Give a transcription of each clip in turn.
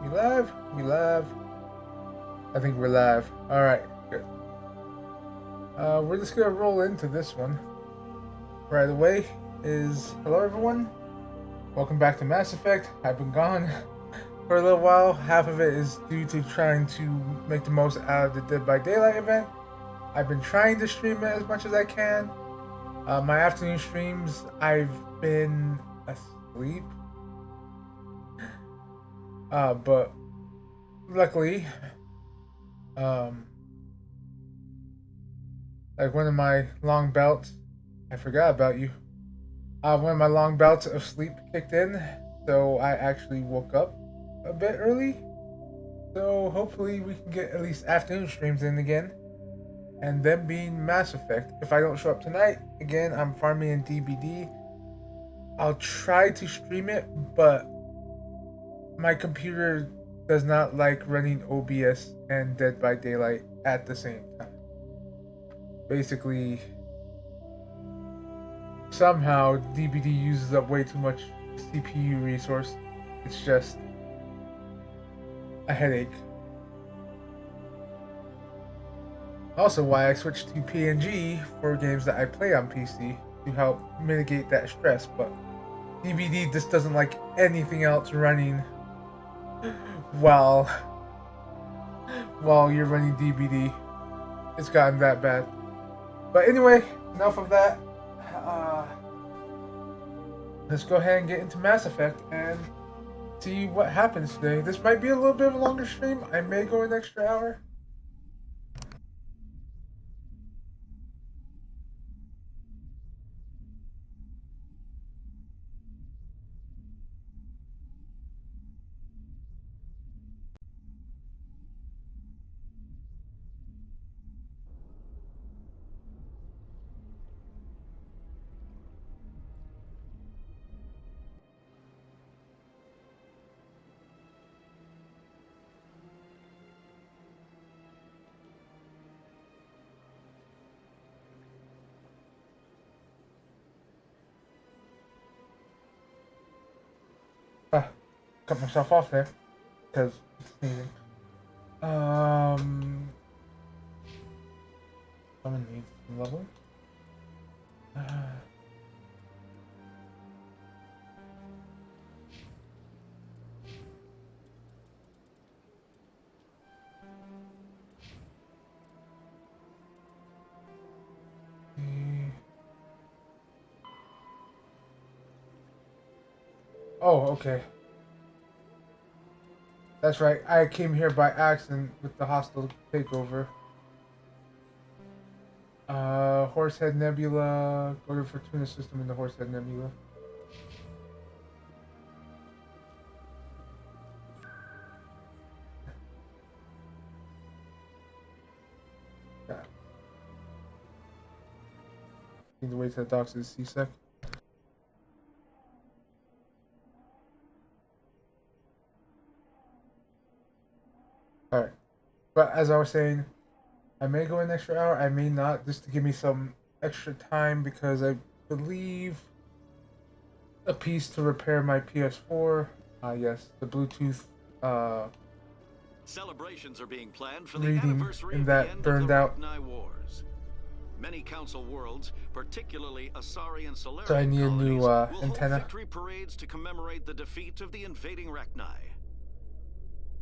We live? We live? I think we're live. Alright, good. We're just gonna roll into this one. Right away is hello everyone. Welcome back to Mass Effect. I've been gone for a little while. Half of it is due to trying to make the most out of the Dead by Daylight event. I've been trying to stream it as much as I can. My afternoon streams, I've been asleep. But luckily, um, like one of my long belts, I forgot about you. One of my long bouts of sleep kicked in, so I actually woke up a bit early. So hopefully we can get at least afternoon streams in again. And then being Mass Effect. If I don't show up tonight, again, I'm farming in DBD. I'll try to stream it, but my computer does not like running OBS and Dead by Daylight at the same time. Basically, somehow DBD uses up way too much CPU resource. It's just a headache. Also, why I switched to PNG for games that I play on PC to help mitigate that stress. But DBD just doesn't like anything else running while while you're running DBD. It's gotten that bad. But anyway, enough of that. Let's go ahead and get into Mass Effect and see what happens today. This might be a little bit of a longer stream. I may go an extra hour. Ah, cut myself off there because it's sneezing. Someone needs some level. Uh, oh, okay. That's right. I came here by accident with the hostile takeover. Horsehead Nebula. Go to Fortuna system in the Horsehead Nebula. Yeah. Need to wait till the docks is C-Sec. Alright. But as I was saying, I may go an extra hour, I may not, just to give me some extra time because I believe a piece to repair my PS4. Yes, the Bluetooth Celebrations are being planned for the reading anniversary in of the that end burned of the out. Rachni Wars. Many Council worlds, particularly Asari and So I Solarian need a new colonies, will hold antenna. victory parades to commemorate the defeat of the invading Rachni.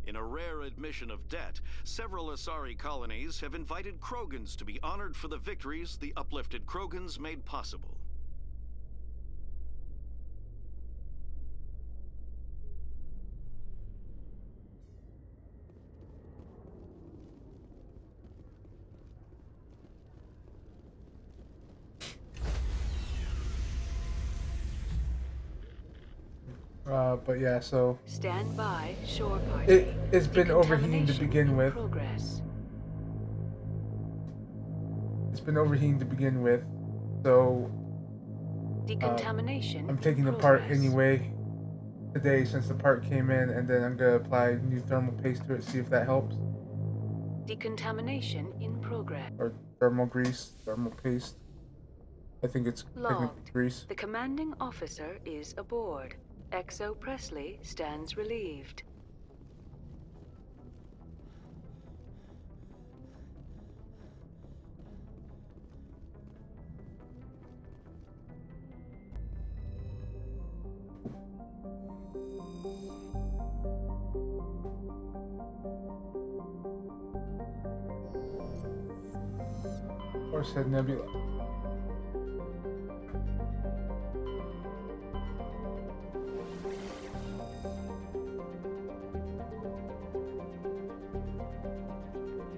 In a rare admission of debt, several Asari colonies have invited Krogans to be honored for the victories the uplifted Krogans made possible. But yeah, so Stand by, shore party. it's been overheating to begin with. Progress. It's been overheating to begin with, so Decontamination. I'm taking the part anyway today since the part came in, and then I'm gonna apply new thermal paste to it, see if that helps. Decontamination in progress. Or thermal grease, thermal paste. I think it's Logged. grease. The commanding officer is aboard. XO Presley stands relieved. said Nebula.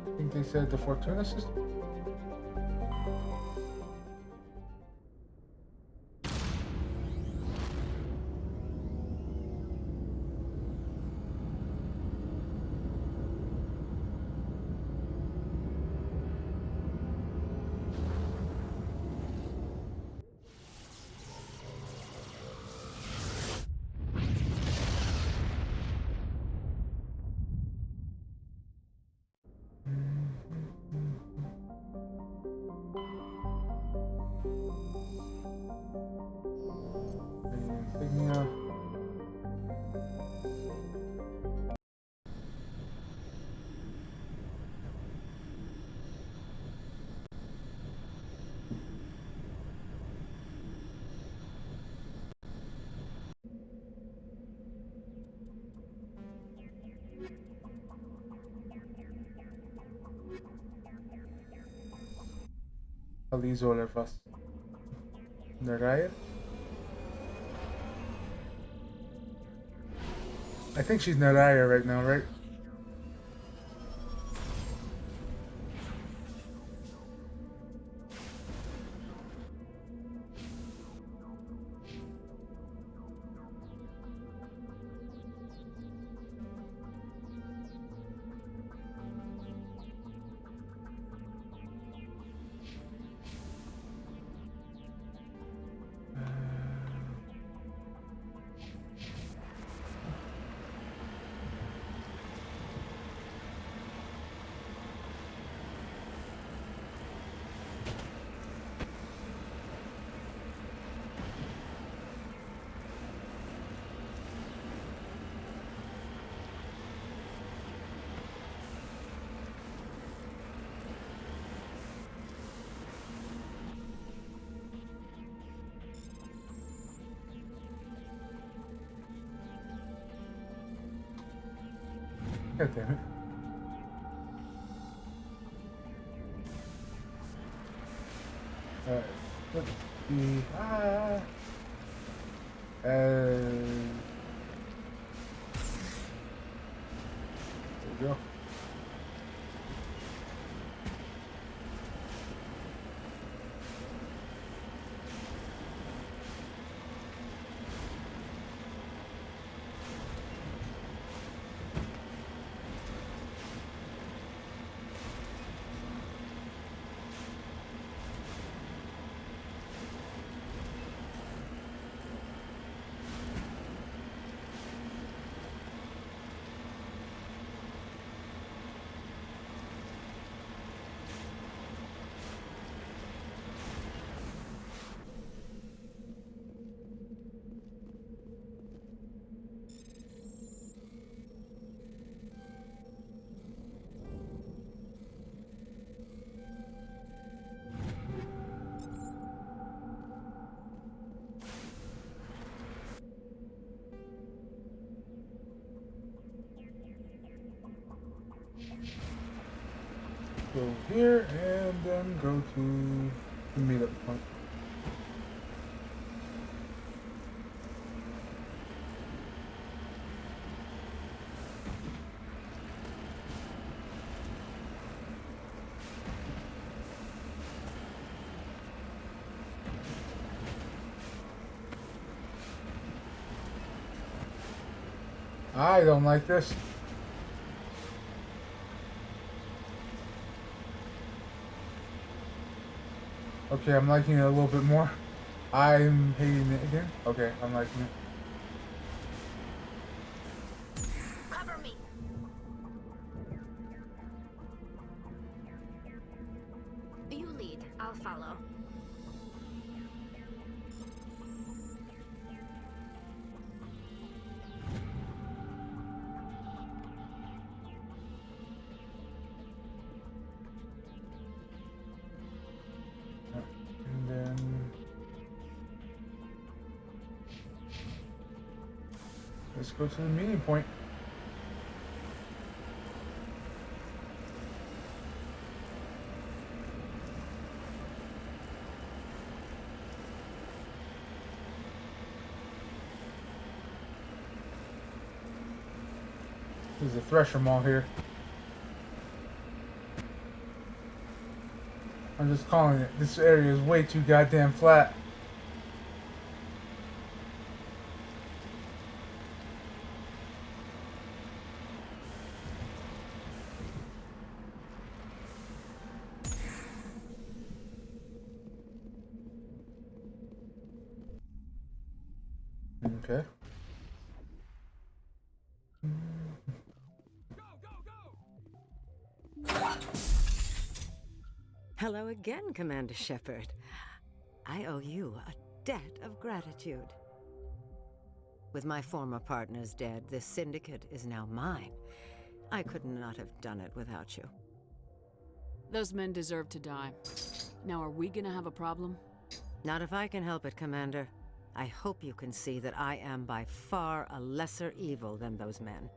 I think they said the Fortuna system. Insignia. Elizolevas. Naraya? I think she's Naraya right now, right? God damn it. Alright, let's see. There we go. Go here and then go to the meetup point. I don't like this. Okay, I'm liking it a little bit more. I'm hating it again. Okay, I'm liking it. Cover me. You lead, I'll follow. And then let's go to the meeting point. There's a Thresher Mall here. I'm just calling it. This area is way too goddamn flat. Okay. Hello again, Commander Shepard. I owe you a debt of gratitude. With my former partners dead, this syndicate is now mine. I could not have done it without you. Those men deserve to die. Now, are we gonna have a problem? Not if I can help it, Commander. I hope you can see that I am by far a lesser evil than those men.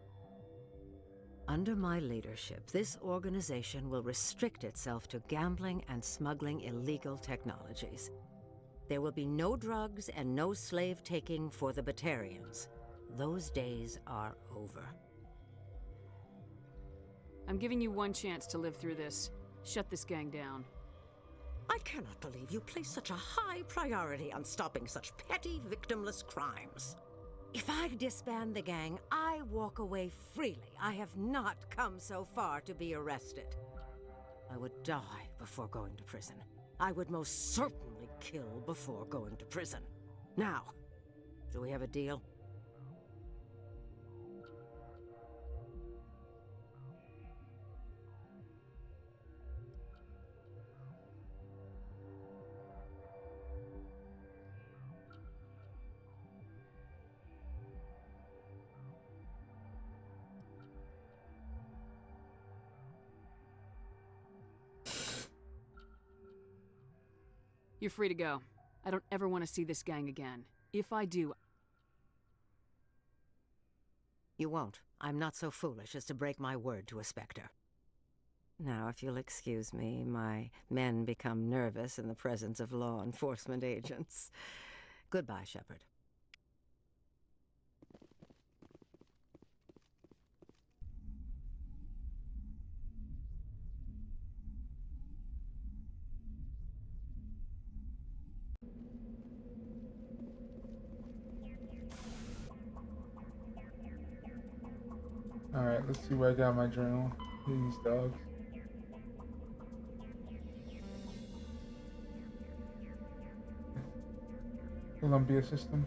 Under my leadership, this organization will restrict itself to gambling and smuggling illegal technologies. There will be no drugs and no slave-taking for the Batarians. Those days are over. I'm giving you one chance to live through this. Shut this gang down. I cannot believe you place such a high priority on stopping such petty, victimless crimes. If I disband the gang, I walk away freely. I have not come so far to be arrested. I would die before going to prison. I would most certainly kill before going to prison. Now, do we have a deal? You're free to go. I don't ever want to see this gang again. If I do... You won't. I'm not so foolish as to break my word to a Spectre. Now, if you'll excuse me, my men become nervous in the presence of law enforcement agents. Goodbye, Shepard. Alright, let's see where I got my journal. These dogs. Columbia system.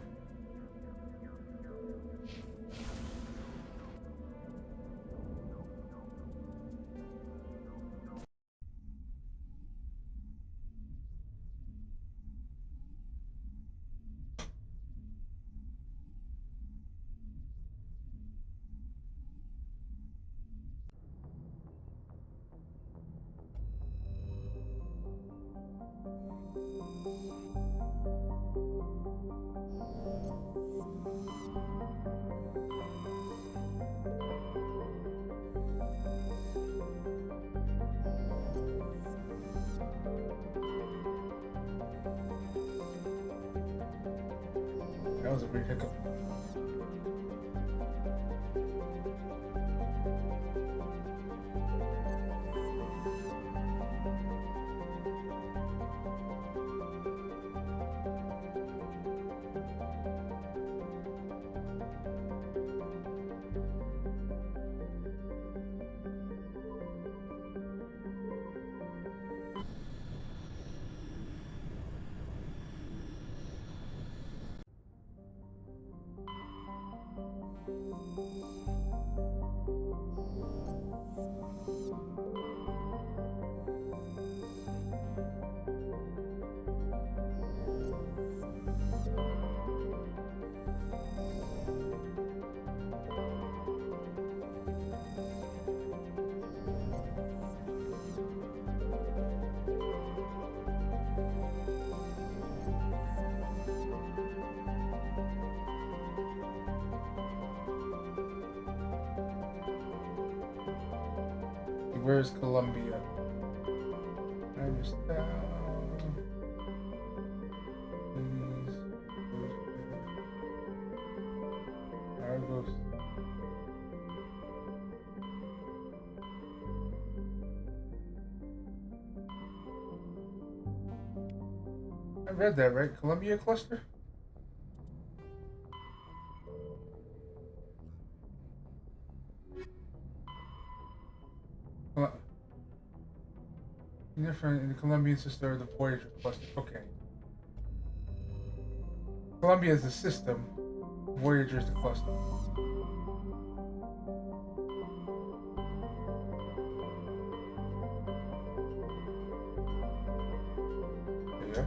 That was a brief hiccup. Where's Columbia? I read that, right? Columbia Cluster? Col- Different in the Columbian system or the Voyager Cluster. Okay. Columbia is the system, Voyager is the cluster. Yeah.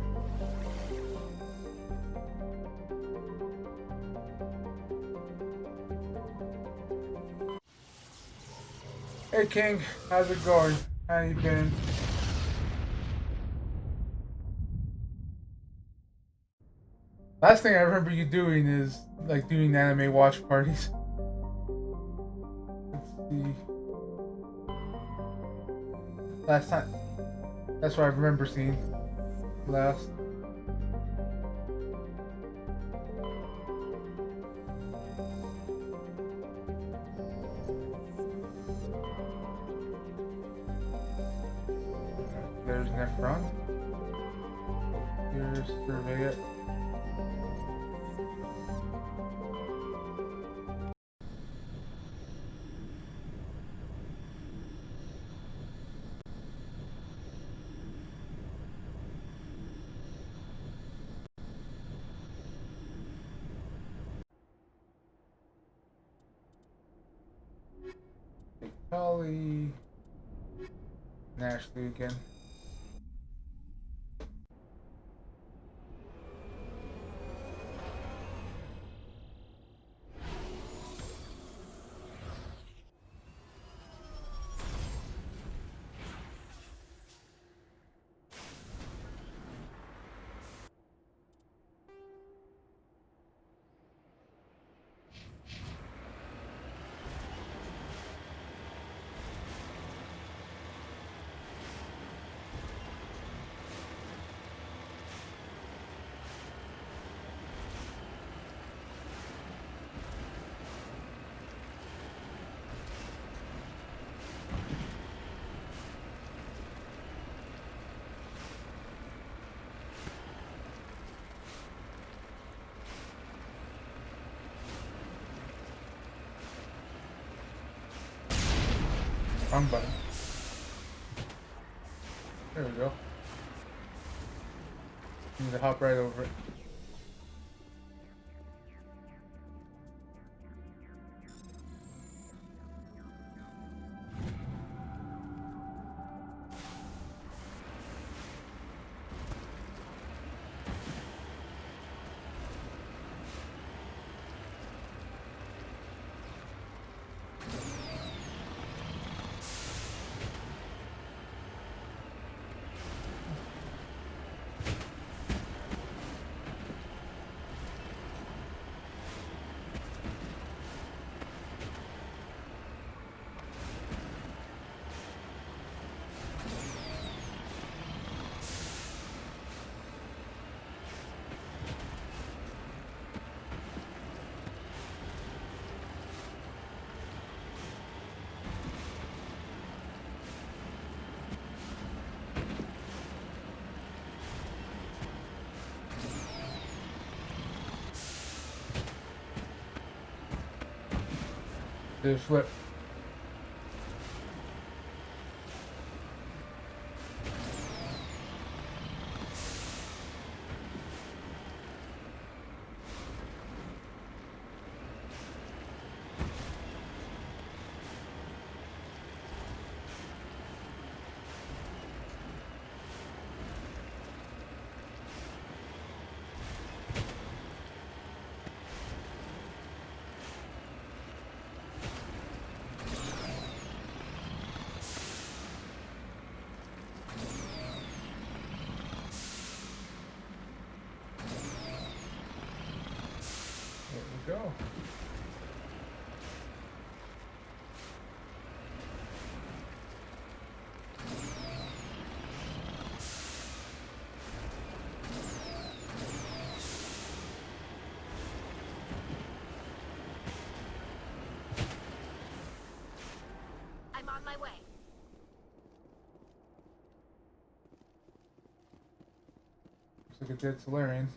Hey King, how's it going? How you been? Last thing I remember you doing is like doing anime watch parties. Let's see. Last time. That's what I remember seeing. Last. There's Nephron. Here's Surveyor. Holly. Ashley again. Wrong button. There we go. Need to hop right over it. Do a flip. There we go. I'm on my way. Looks like a dead Solarian.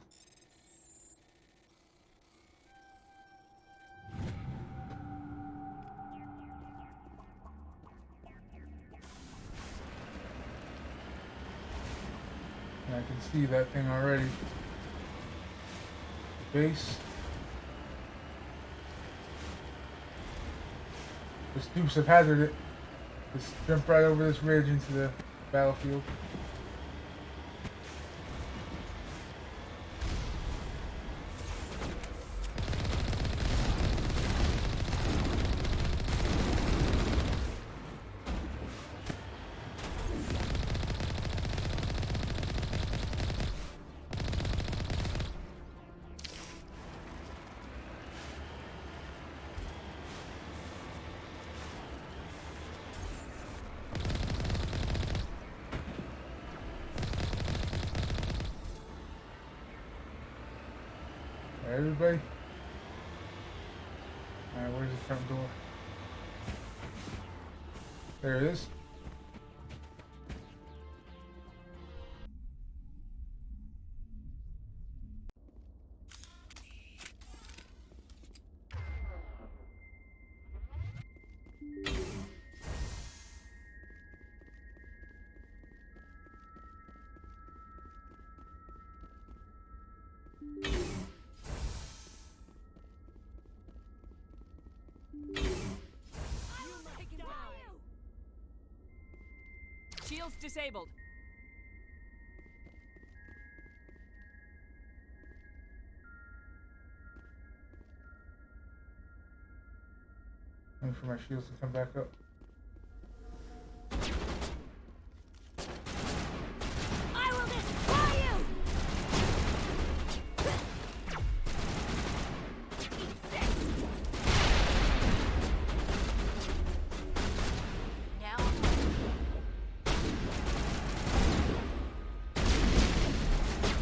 And I can see that thing already. Base. This Dukes have Hazzard it. Just jump right over this ridge into the battlefield. Everybody? Alright, where's the front door? There it is. Shields disabled. Waiting for my shields to come back up. I will destroy you! Eat this! Now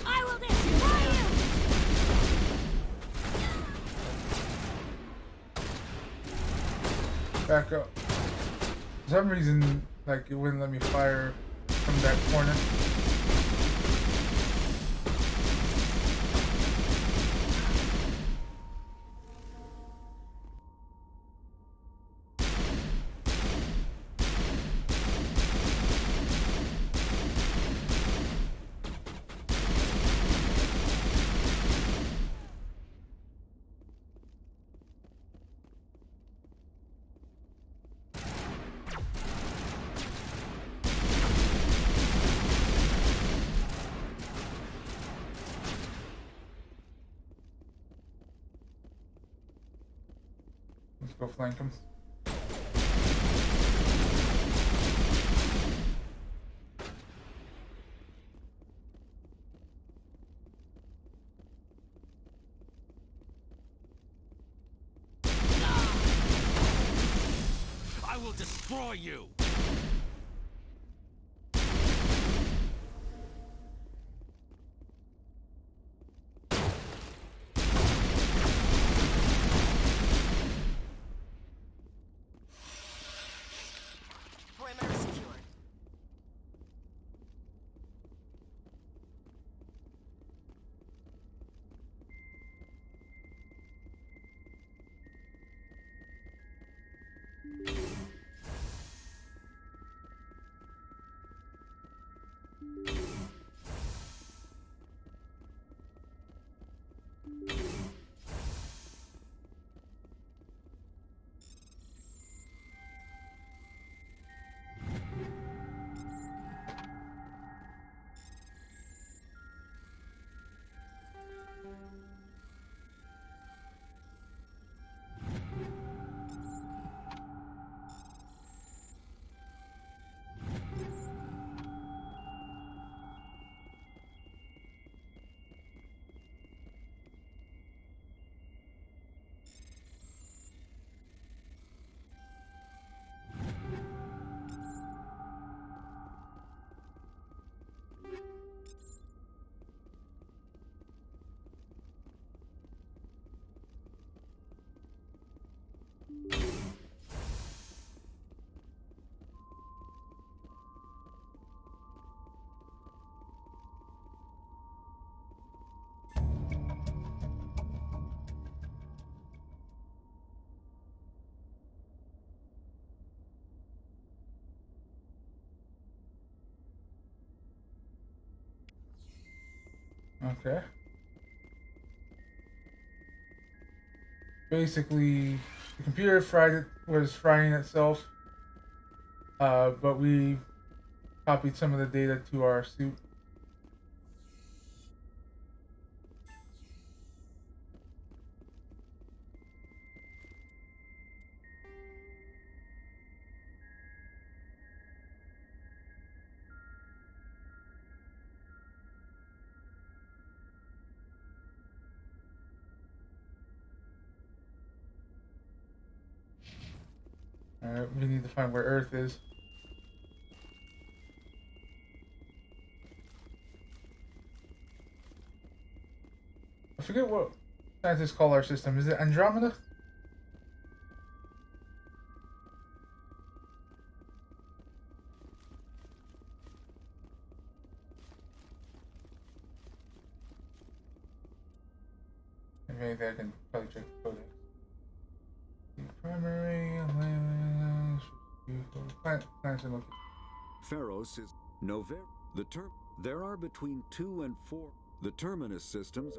I will destroy you! Back up. For some reason, like, it wouldn't let me fire from that corner. Let's go flank him. I will destroy you! Perimeter secured. Okay. Basically, the computer was frying itself, but we copied some of the data to our suit. Alright, we need to find where Earth is. I forget what scientists call our system. Is it Andromeda? Maybe I can probably check the codex. The primary plants and locations. Pharos is Nover. There are between 2 and 4. The terminus systems.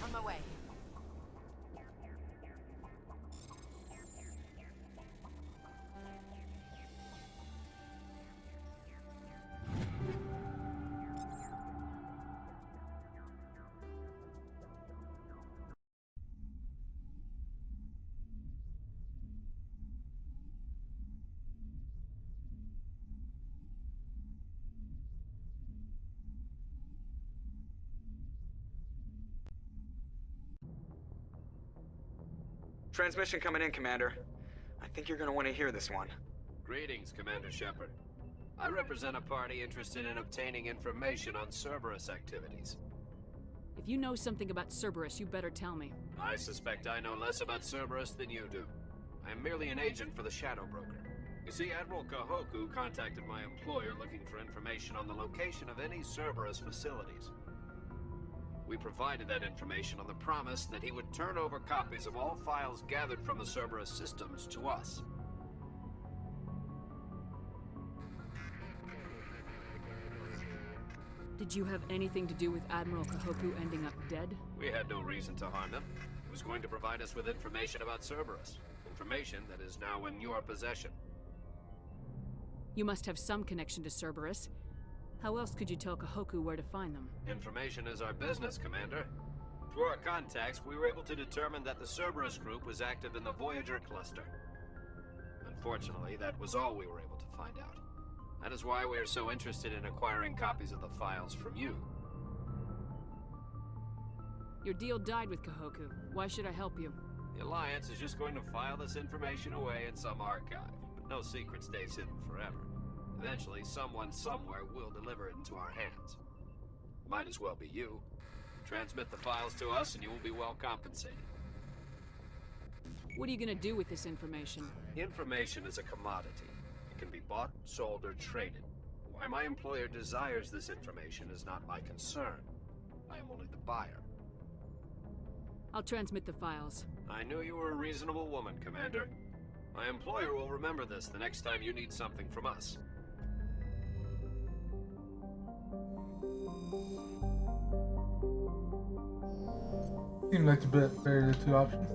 On my way. Transmission coming in, Commander. I think you're gonna want to hear this one. Greetings, Commander Shepard. I represent a party interested in obtaining information on Cerberus activities. If you know something about Cerberus, you better tell me. I suspect I know less about Cerberus than you do. I am merely an agent for the Shadow Broker. You see, Admiral Kahoku contacted my employer looking for information on the location of any Cerberus facilities. We provided that information on the promise that he would turn over copies of all files gathered from the Cerberus systems to us. Did you have anything to do with Admiral Kahoku ending up dead? We had no reason to harm him. He was going to provide us with information about Cerberus. Information that is now in your possession. You must have some connection to Cerberus. How else could you tell Kahoku where to find them? Information is our business, Commander. Through our contacts, we were able to determine that the Cerberus group was active in the Voyager cluster. Unfortunately, that was all we were able to find out. That is why we are so interested in acquiring copies of the files from you. Your deal died with Kahoku. Why should I help you? The Alliance is just going to file this information away in some archive, but no secret stays hidden forever. Eventually, someone somewhere will deliver it into our hands. Might as well be you. Transmit the files to us and you will be well compensated. What are you gonna do with this information? Information is a commodity. It can be bought, sold, or traded. Why my employer desires this information is not my concern. I am only the buyer. I'll transmit the files. I knew you were a reasonable woman, Commander. My employer will remember this the next time you need something from us. Seems like a bit better the two options.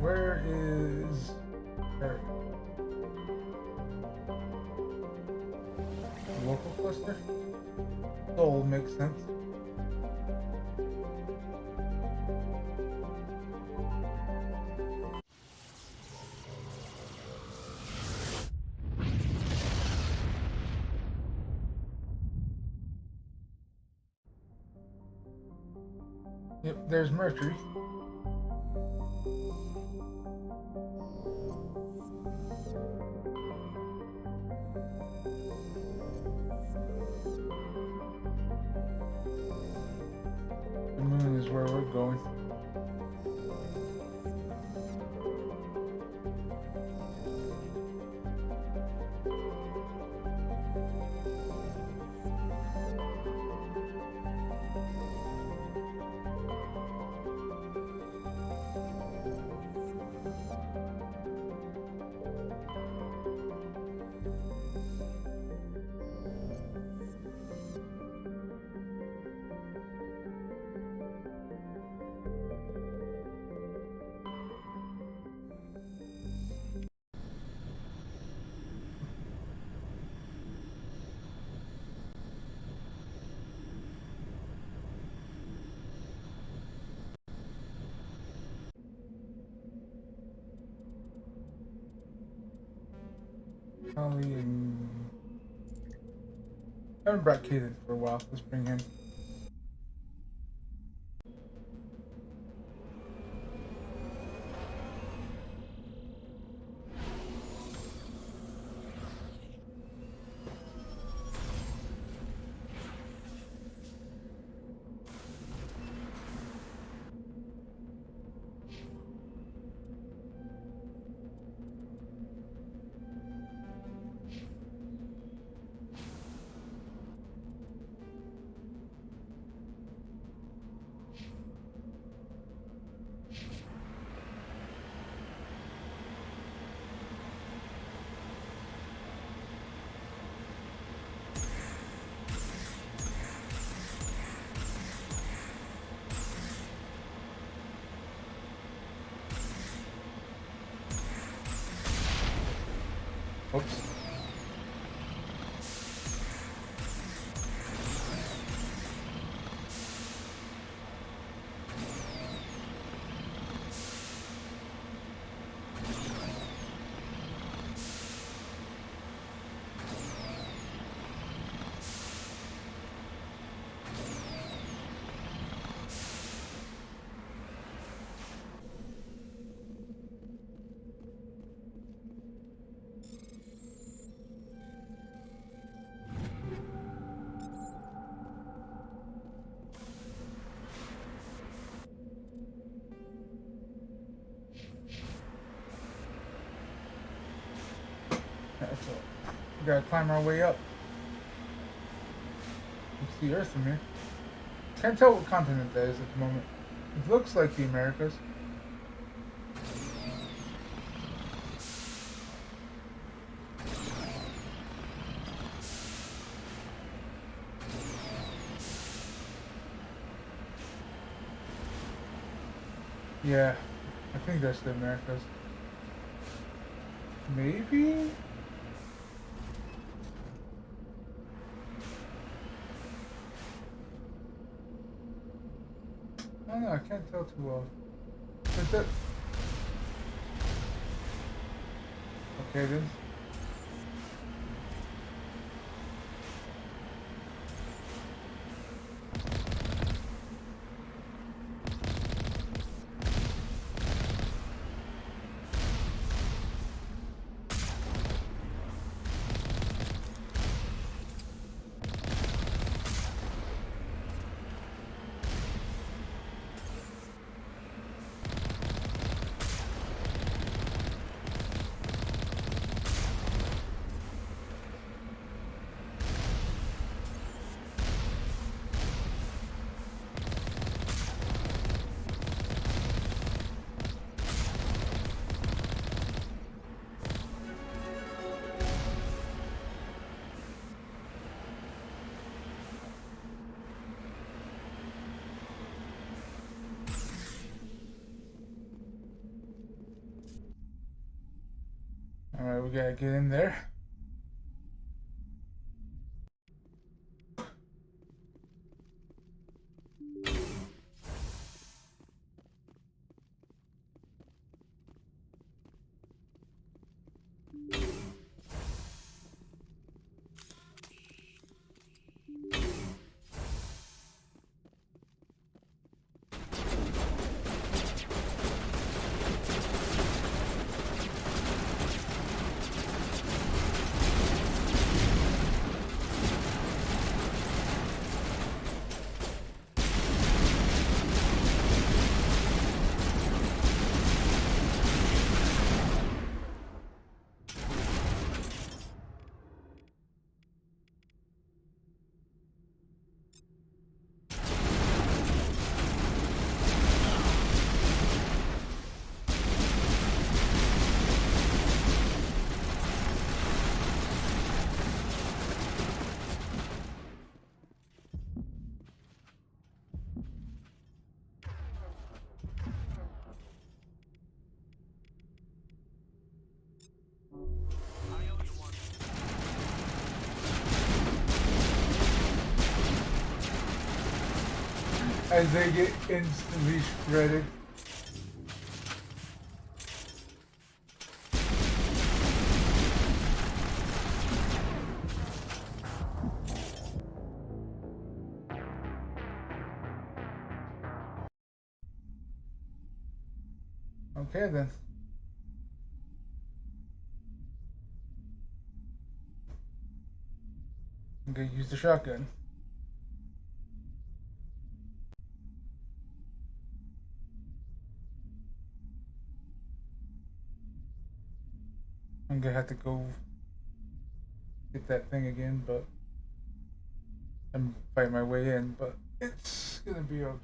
Where is Eric? The local cluster? Soul makes sense. Yep, there's Mercury. The moon is where we're going. Holly and I haven't brought Caden for a while. Let's bring him. Oops. That's all. We gotta climb our way up. It's the Earth from here. Can't tell what continent that is at the moment. It looks like the Americas. Yeah, I think that's the Americas. Maybe? I don't know, I can't tell too well. But that... Okay then. Alright, we gotta get in there. As they get instantly shredded. Okay then. I'm gonna use the shotgun. I'm gonna have to go get that thing again, but I'm fighting my way in, but it's gonna be okay.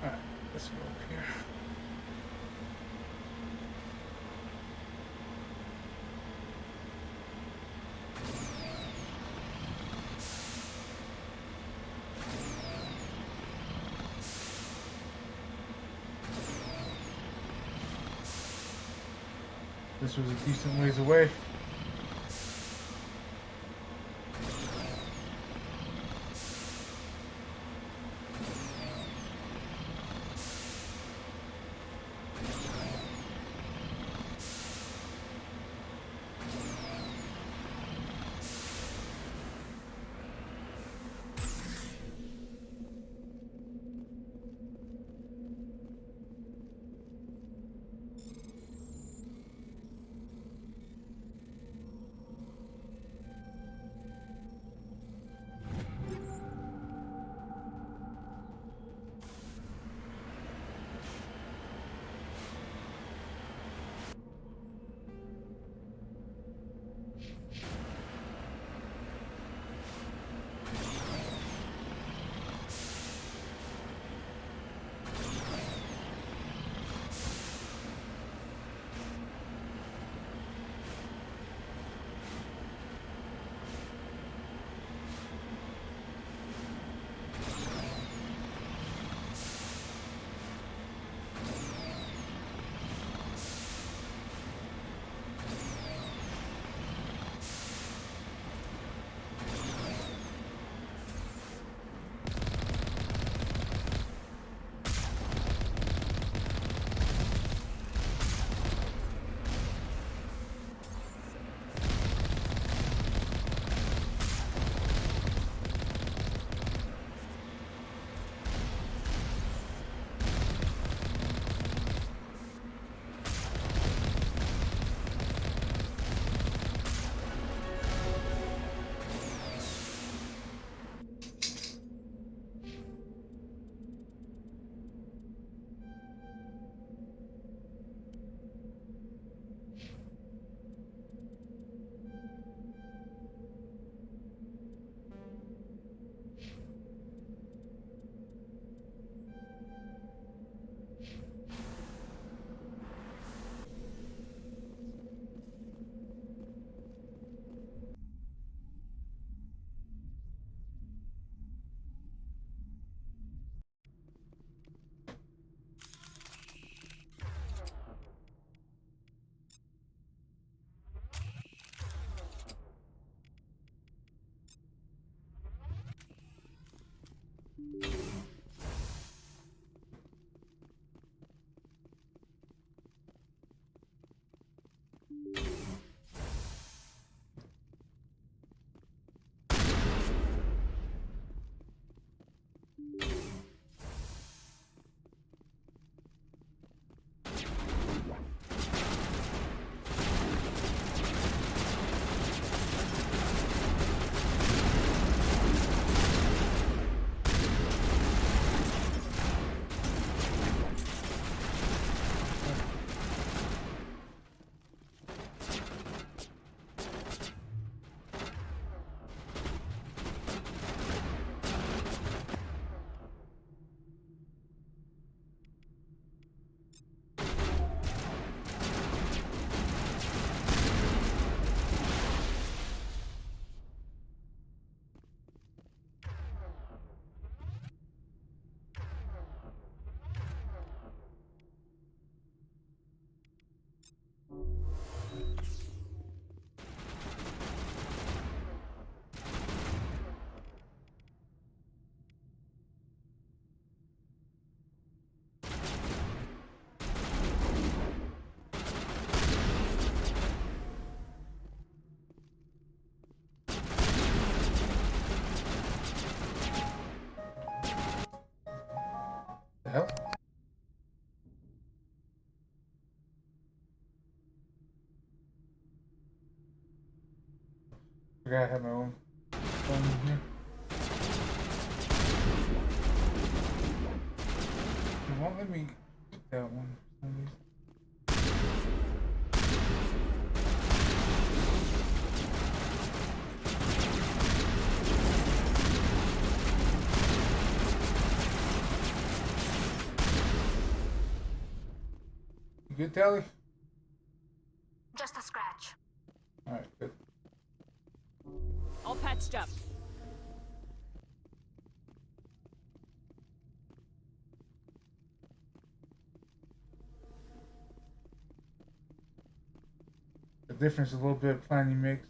Alright, let's go up here. This was a decent ways away. forgot I had my own phone in here. It won't let me get that one. You good, Tally? Just a scratch. Alright, good. All patched up. The difference is a little bit of planning makes.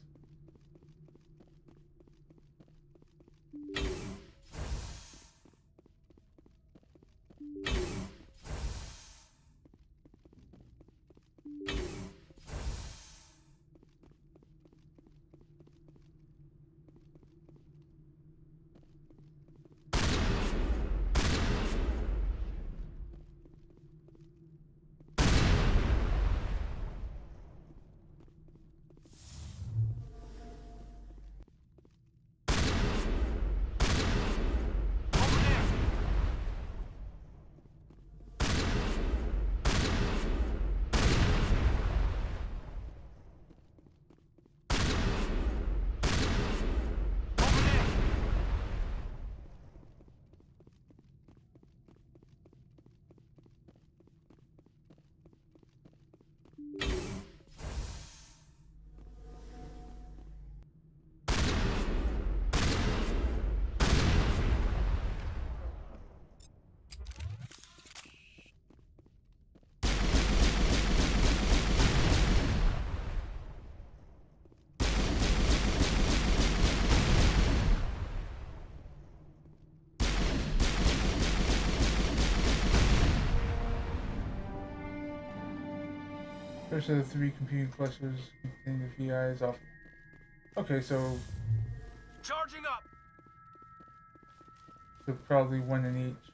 First of the 3 computing clusters containing the VIs off. Okay, so Charging up. probably 1 in each.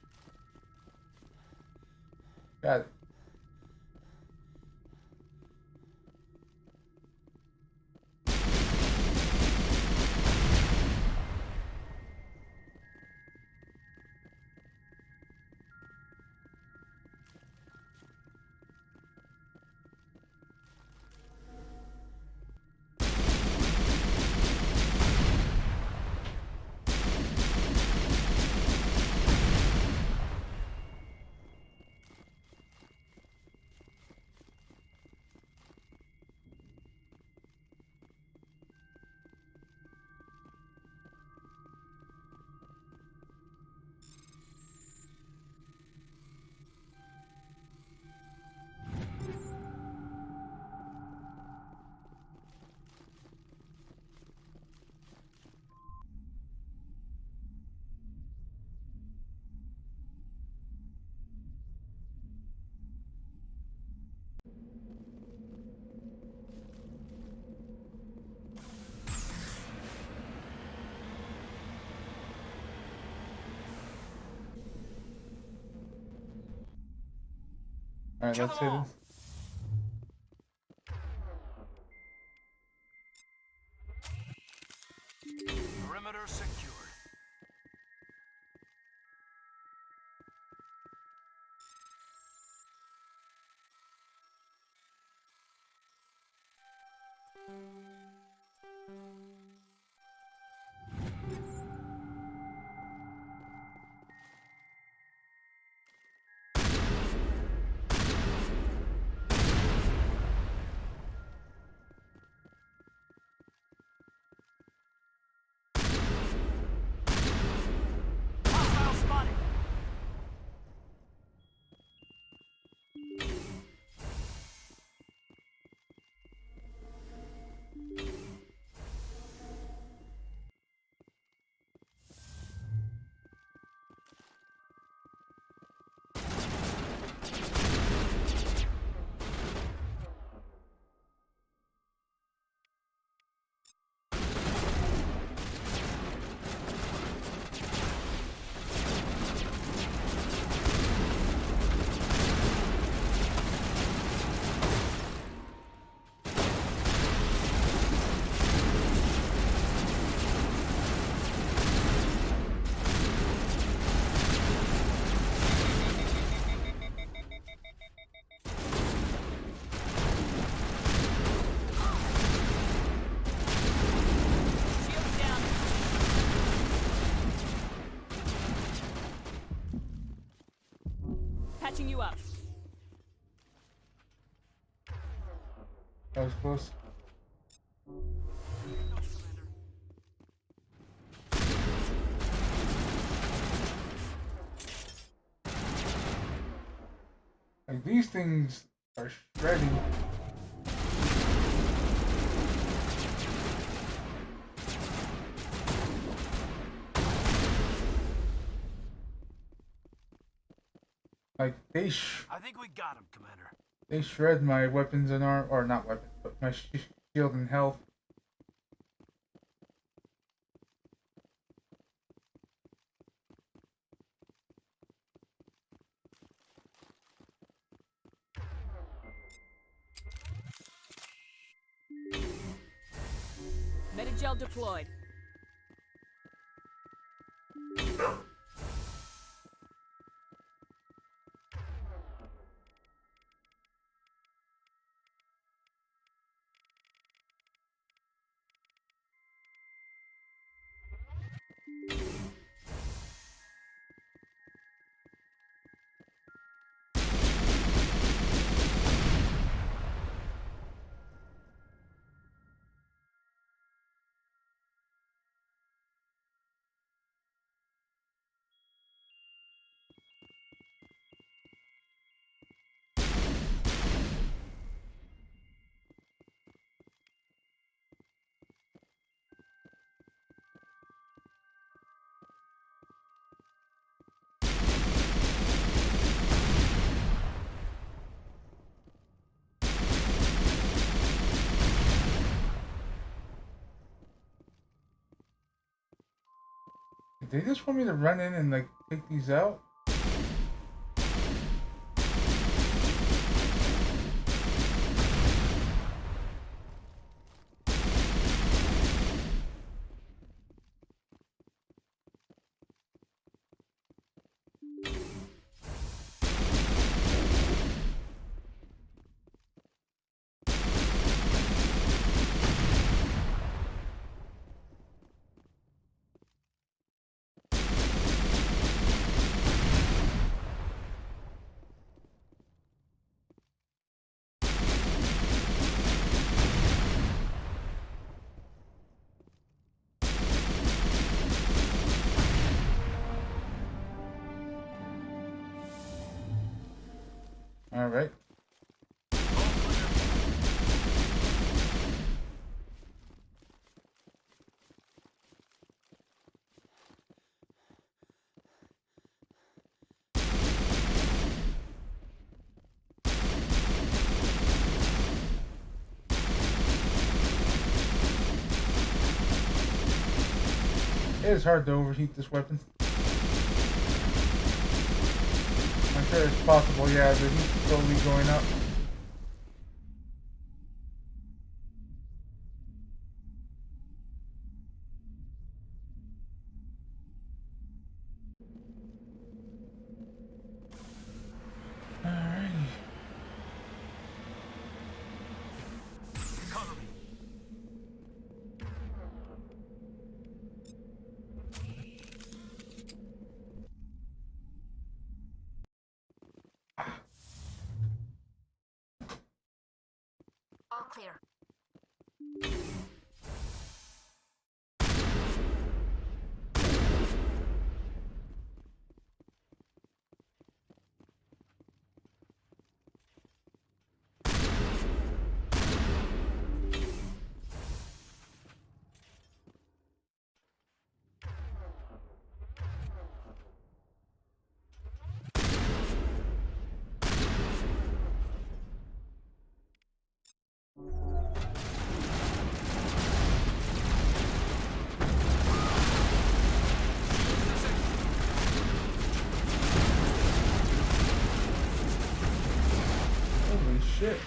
Got it. Alright, that's hidden. Perimeter secured. Patching you up. That was close. Like, these things are shredding. Like, I think we got him, Commander. they shred my weapons and arm, or not weapons, but my shield and health. Metagel deployed. They just want me to run in and, like, take these out? All right. It is hard to overheat this weapon. I'm sure it's possible, yeah, the heat's slowly going up. Alrighty. Cover me. All clear. Holy shit.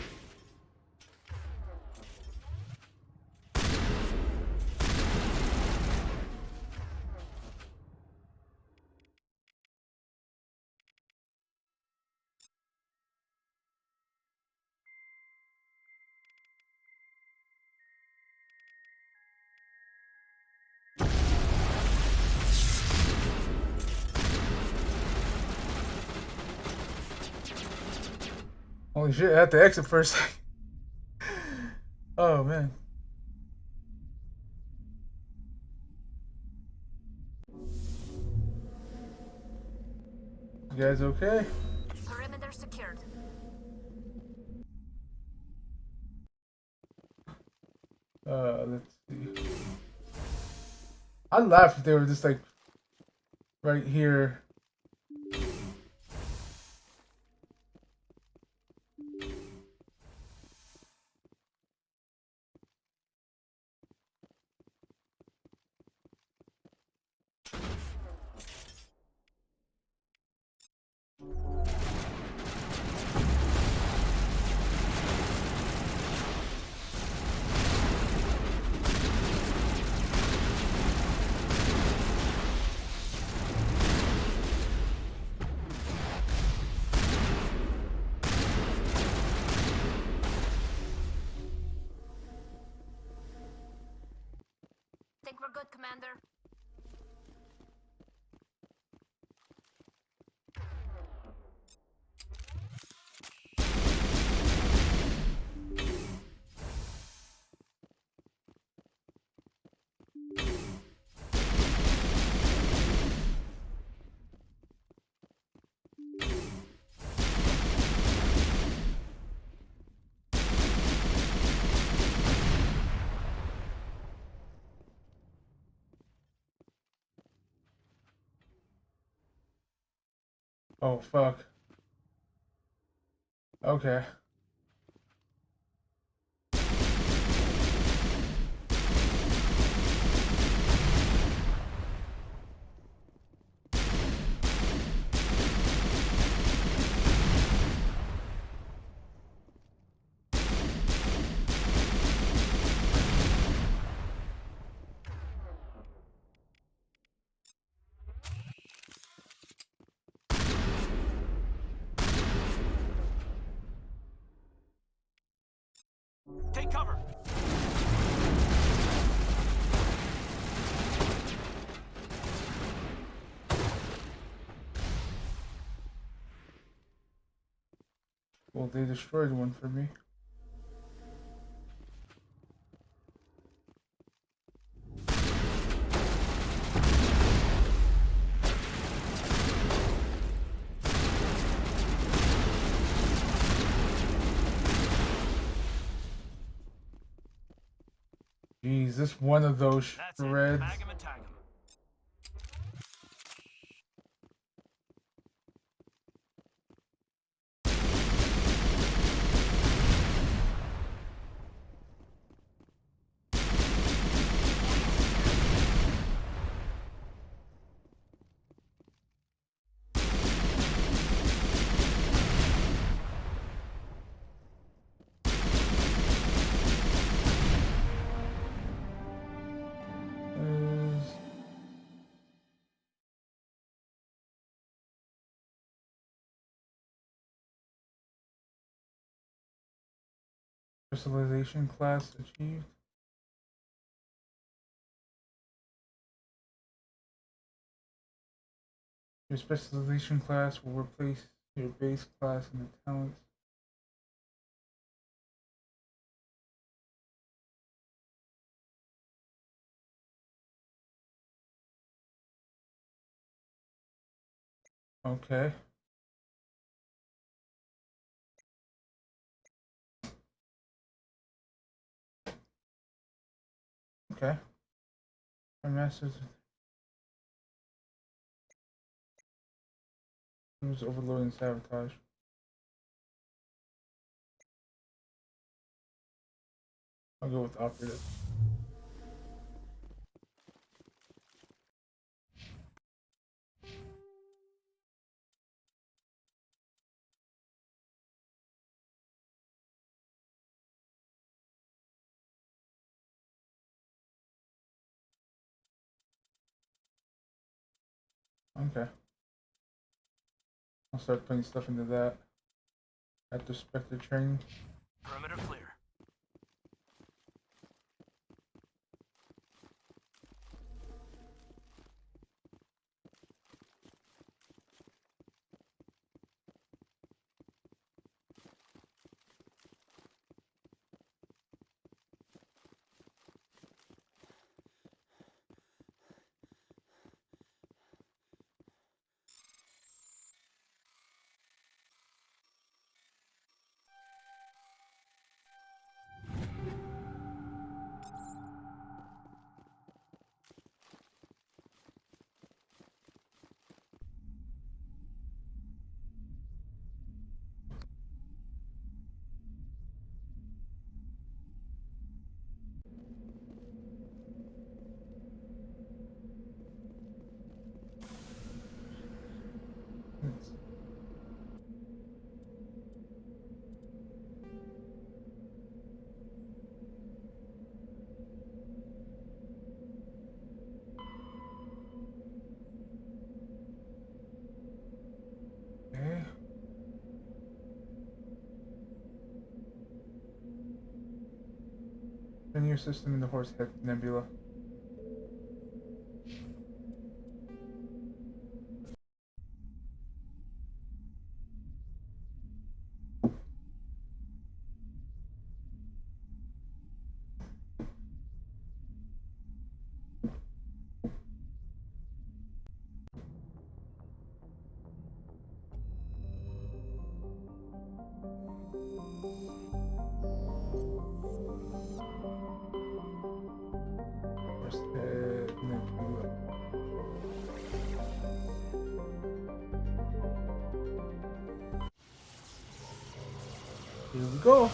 Holy shit, I had to exit for a second. Oh man. You guys okay? Perimeter secured. Let's see. I'd laugh if they were just like right here. Think we're good, Commander? Oh fuck. Okay. Take cover. Well, they destroyed one for me. Jeez, this one of those That's it. shreds. Bag 'em and tag 'em. Specialization class achieved. Your specialization class will replace your base class in the talents. Okay. Okay. My master's was overload and sabotage. I'll go with operative. Okay. I'll start putting stuff into that after Spectre training. Perimeter clear. Linear system in the Horsehead Nebula. Horsehead Nebula. Here we go.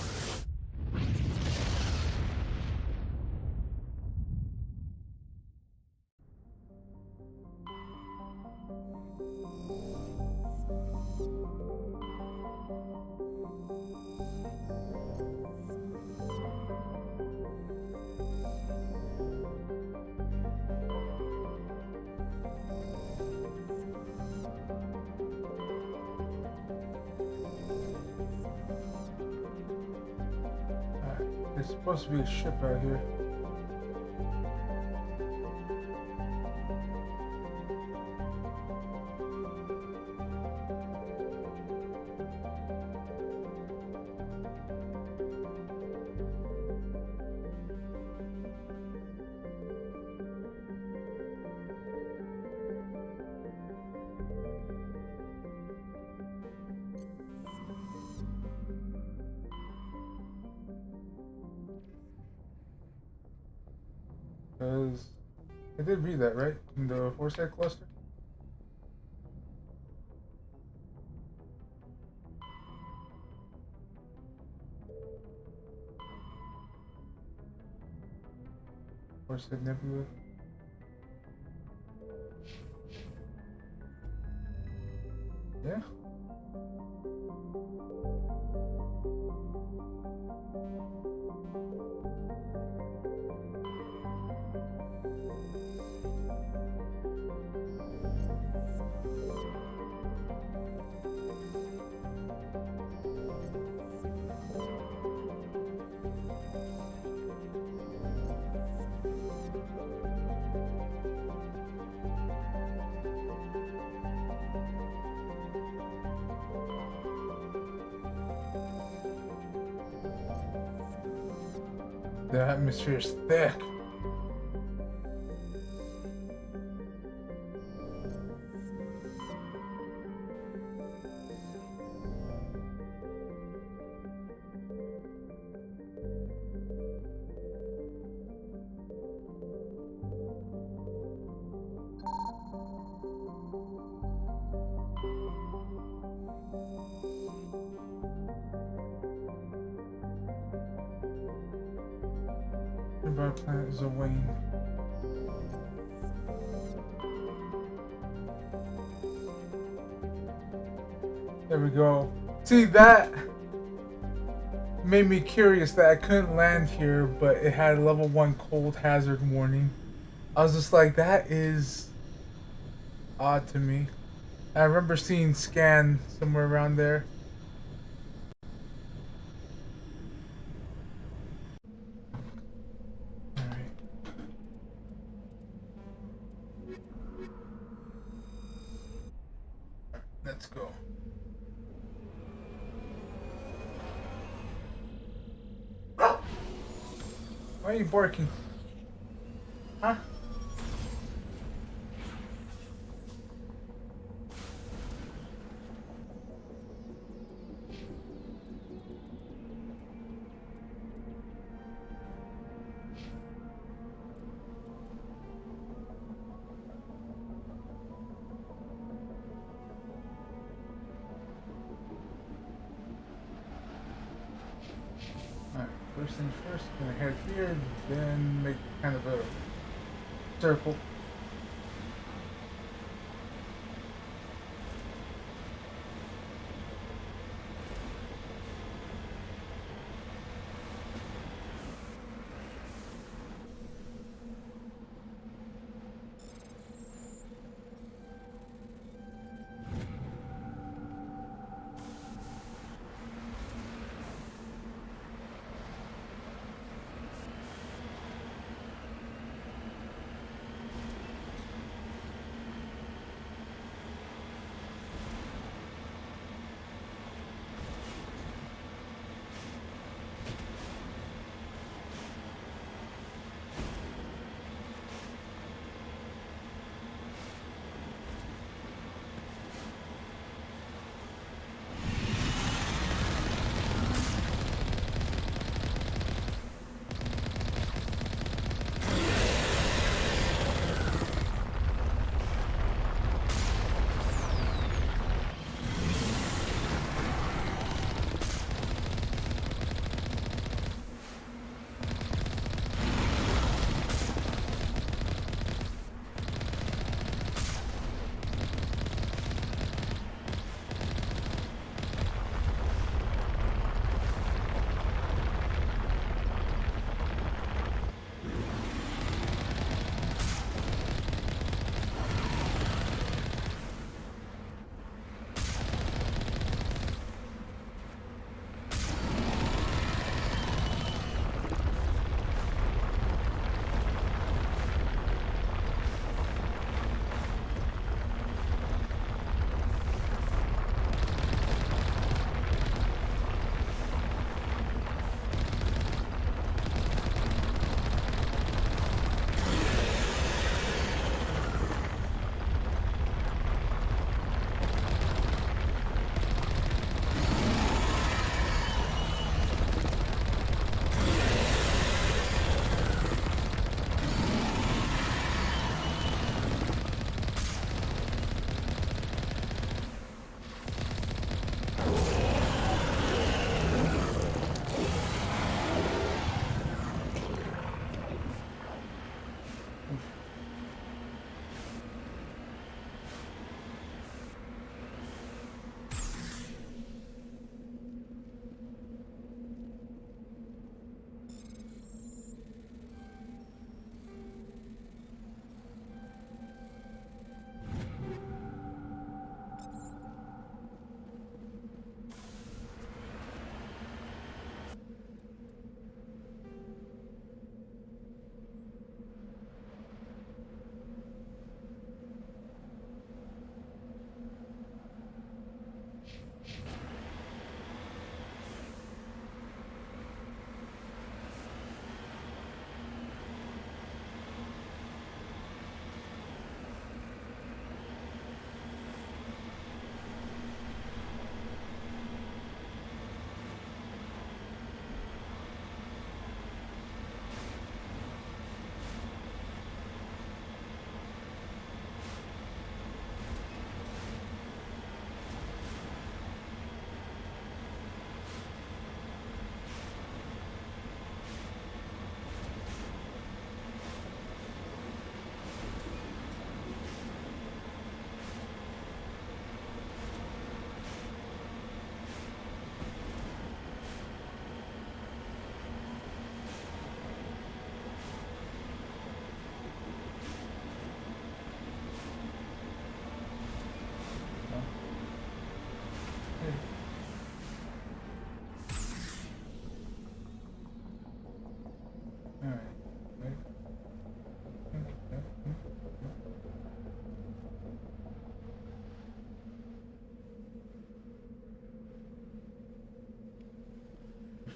There's supposed to be a ship out here. Because I did read that, right? In the Horsehead cluster? Horsehead Nebula. Yeah. The atmosphere is thick. Nearby planet Zoane. There we go. See, that made me curious that I couldn't land here, but it had a level 1 cold hazard warning. I was just like, that is odd to me. I remember seeing scan somewhere around there. Let's go. Why are you barking? Huh? First things first, gonna head here, then make kind of a circle.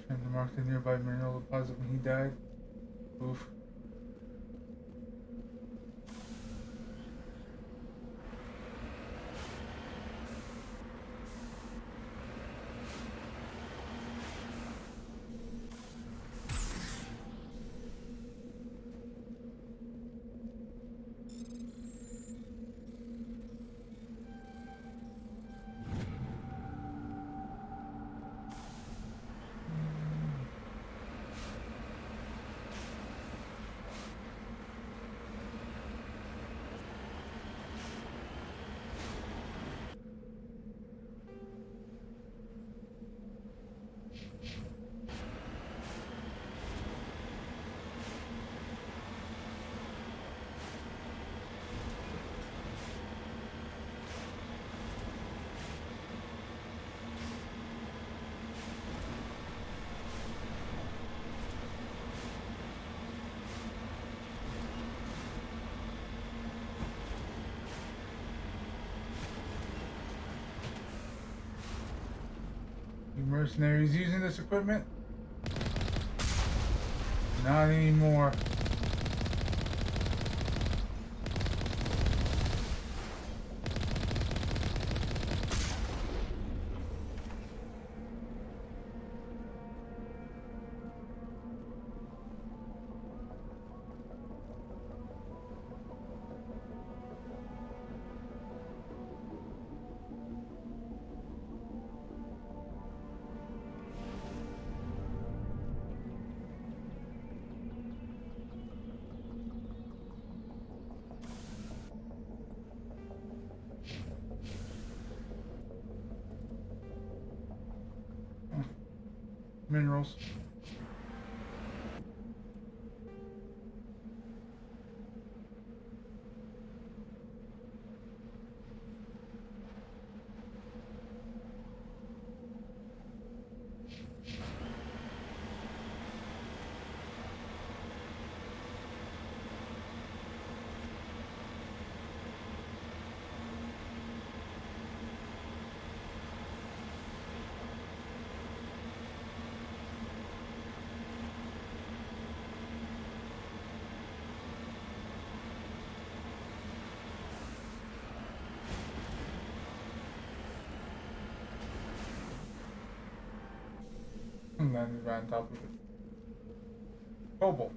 And marked the nearby mineral deposit when he died. Oof. You mercenaries using this equipment? Not anymore. Minerals. And landed right on top of it. Cobalt.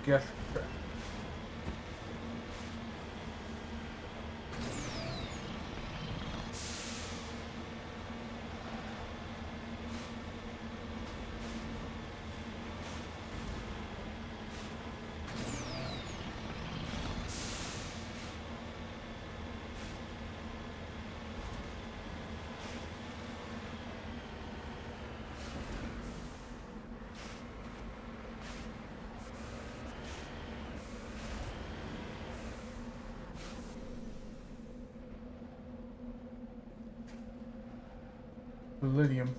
guess. Lithium.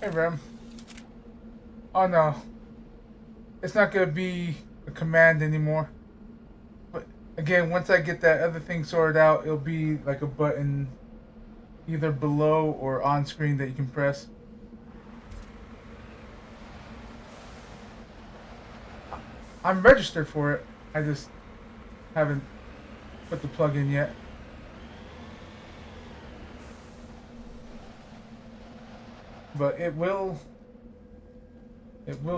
Hey, Rem. Oh no. It's not gonna be a command anymore. But again, once I get that other thing sorted out, it'll be like a button either below or on screen that you can press. I'm registered for it. I just haven't put the plug in yet. But it will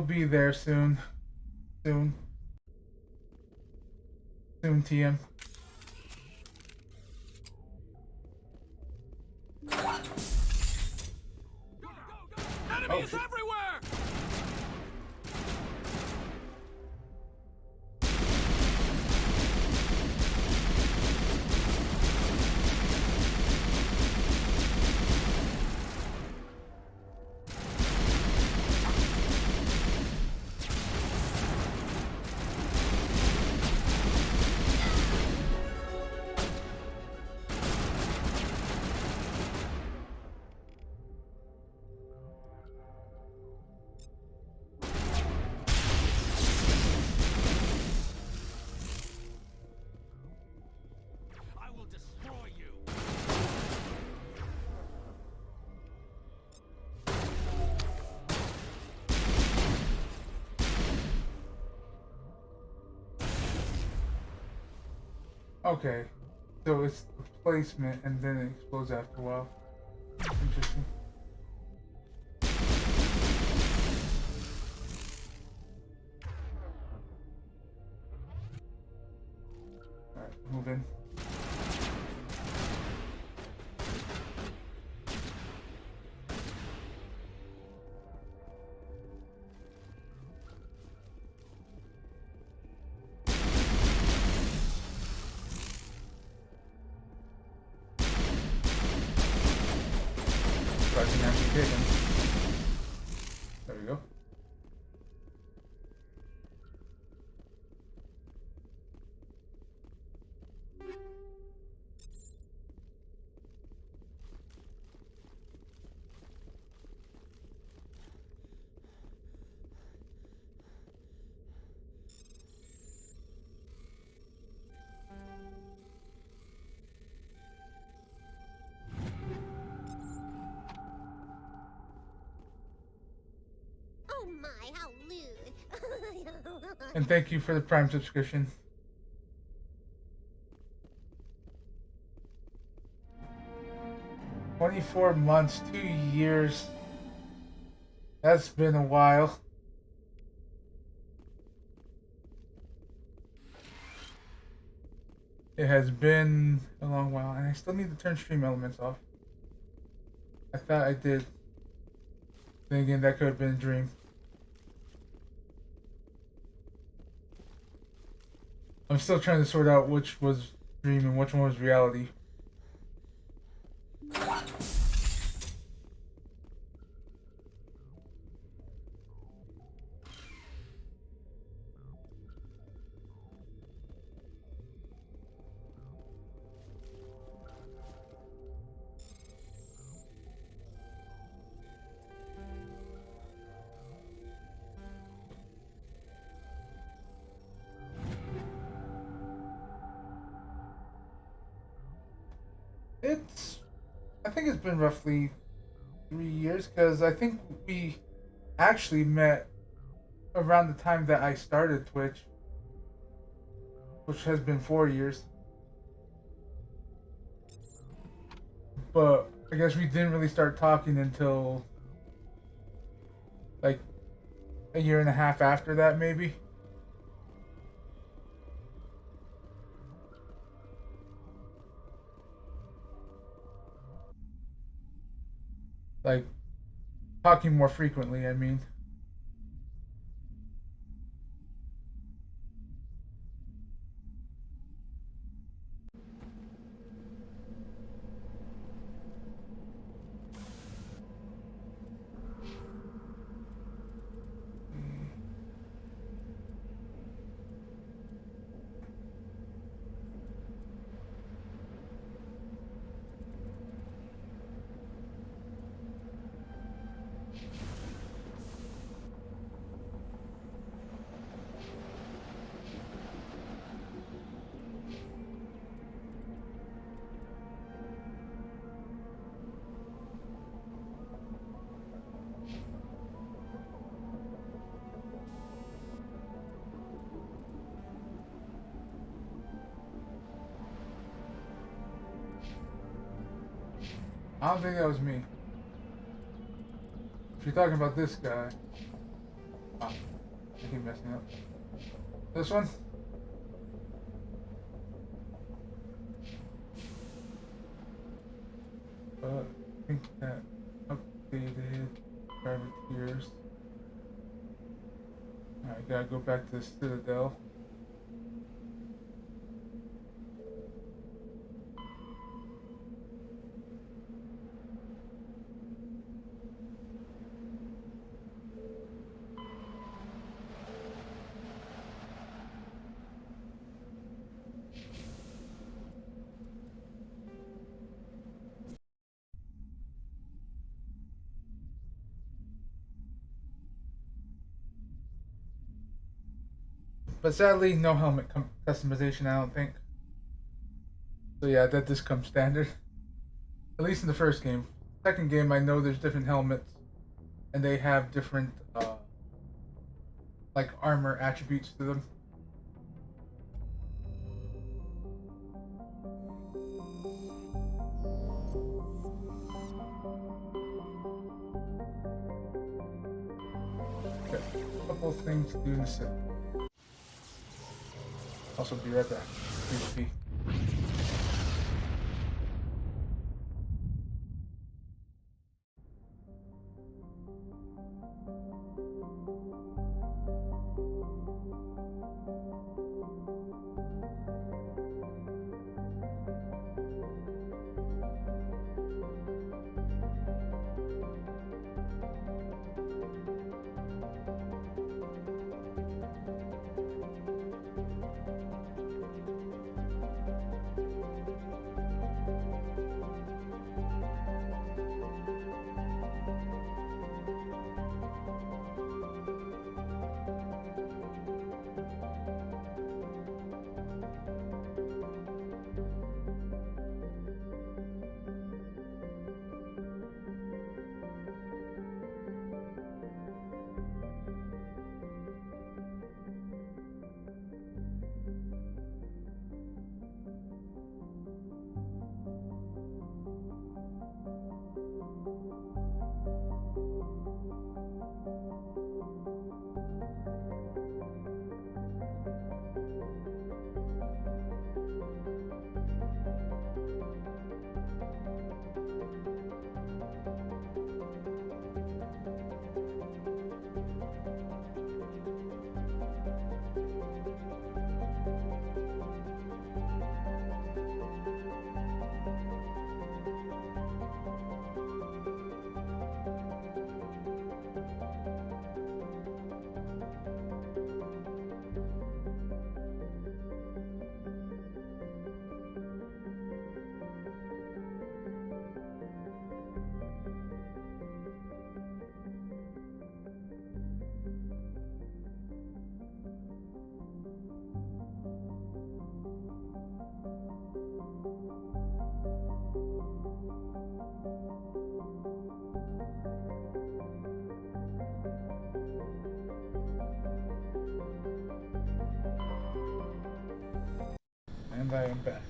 be there soon. Soon, TM. Enemies everywhere! Okay, so it's the placement and then it explodes after a while. Interesting. Alright, move in. So I can actually hit him. There we go. And thank you for the Prime subscription. "24 months, 2 years. That's been a while. It has been a long while, and I still need to turn stream elements off. I thought I did. Then again, that could have been a dream. I'm still trying to sort out which was dream and which one was reality. I think it's been roughly 3 years, because I think we actually met around the time that I started Twitch, which has been 4 years. But I guess we didn't really start talking until like a year and a half after that, maybe. Like, talking more frequently, I mean. I don't think that was me. If you're talking about this guy. Oh, I keep messing up. This one? I think that updated privateers. Alright, gotta go back to the Citadel. But sadly, no helmet customization, I don't think. So yeah, that just comes standard. At least in the first game. Second game, I know there's different helmets. And they have different, like, armor attributes to them. Okay, a couple of things to do in the city. Also be right back. PvP. I am back.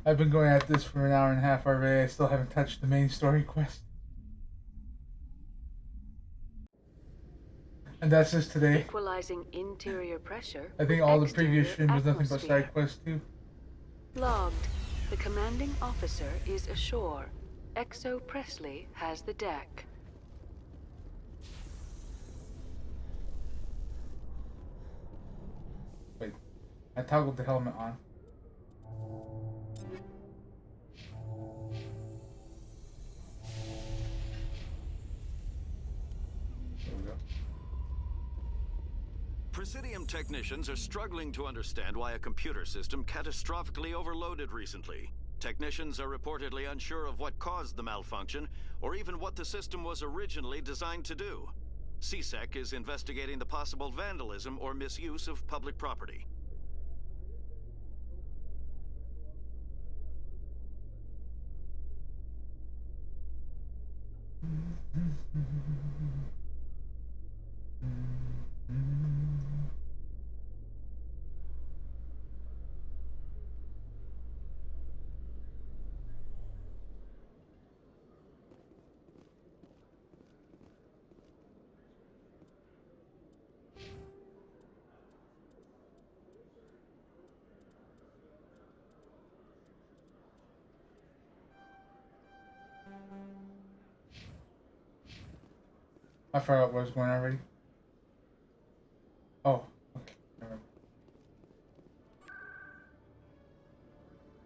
I've been going at this for an hour and a half already. I still haven't touched the main story quest. And that's just today. Equalizing interior pressure. I think with all the previous exterior stream was nothing but atmosphere. side quests too. Logged. The commanding officer is ashore. Exo Presley has the deck. Wait, I toggled the helmet on. There we go. Presidium technicians are struggling to understand why a computer system catastrophically overloaded recently. Technicians are reportedly unsure of what caused the malfunction, or even what the system was originally designed to do. CSEC is investigating the possible vandalism or misuse of public property. I forgot where I was going already. Oh, okay. Never mind.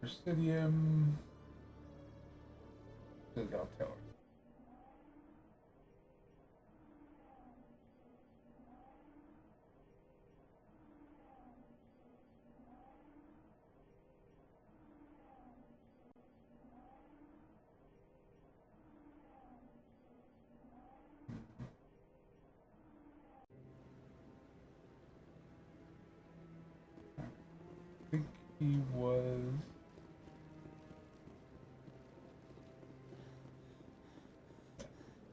Presidium. Citadel Tower. I think he was.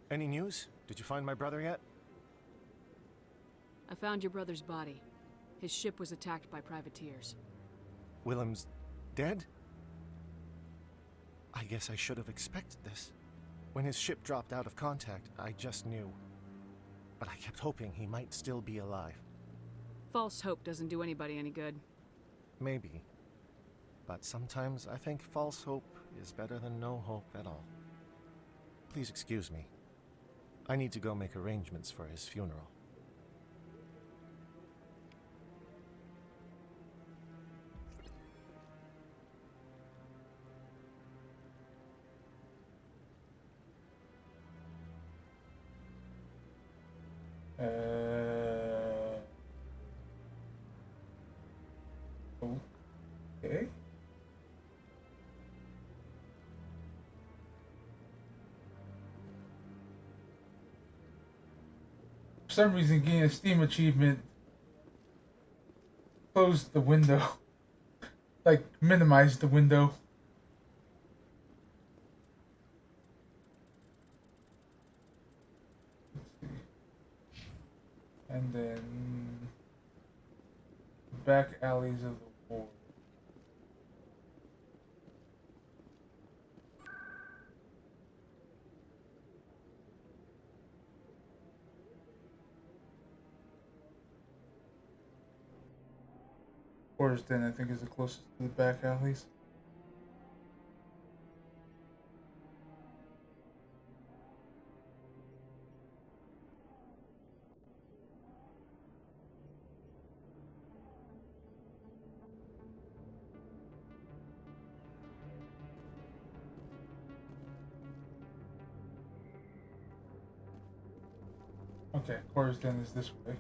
Any news? Did you find my brother yet? I found your brother's body. His ship was attacked by privateers. Willem's dead? I guess I should have expected this. When his ship dropped out of contact, I just knew. But I kept hoping he might still be alive. False hope doesn't do anybody any good. Maybe. But sometimes I think false hope is better than no hope at all. Please excuse me. I need to go make arrangements for his funeral. Okay. For some reason, getting a Steam achievement closed the window. Like, minimized the window. Let's see. And then back alleys of the war. Quarters Den, I think, is the closest to the back alleys. Okay, Quarters Den is this way.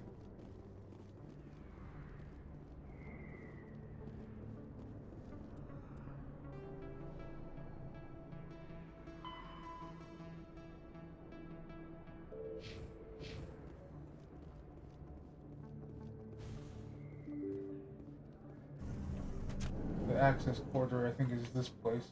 The access corridor, I think, is this place.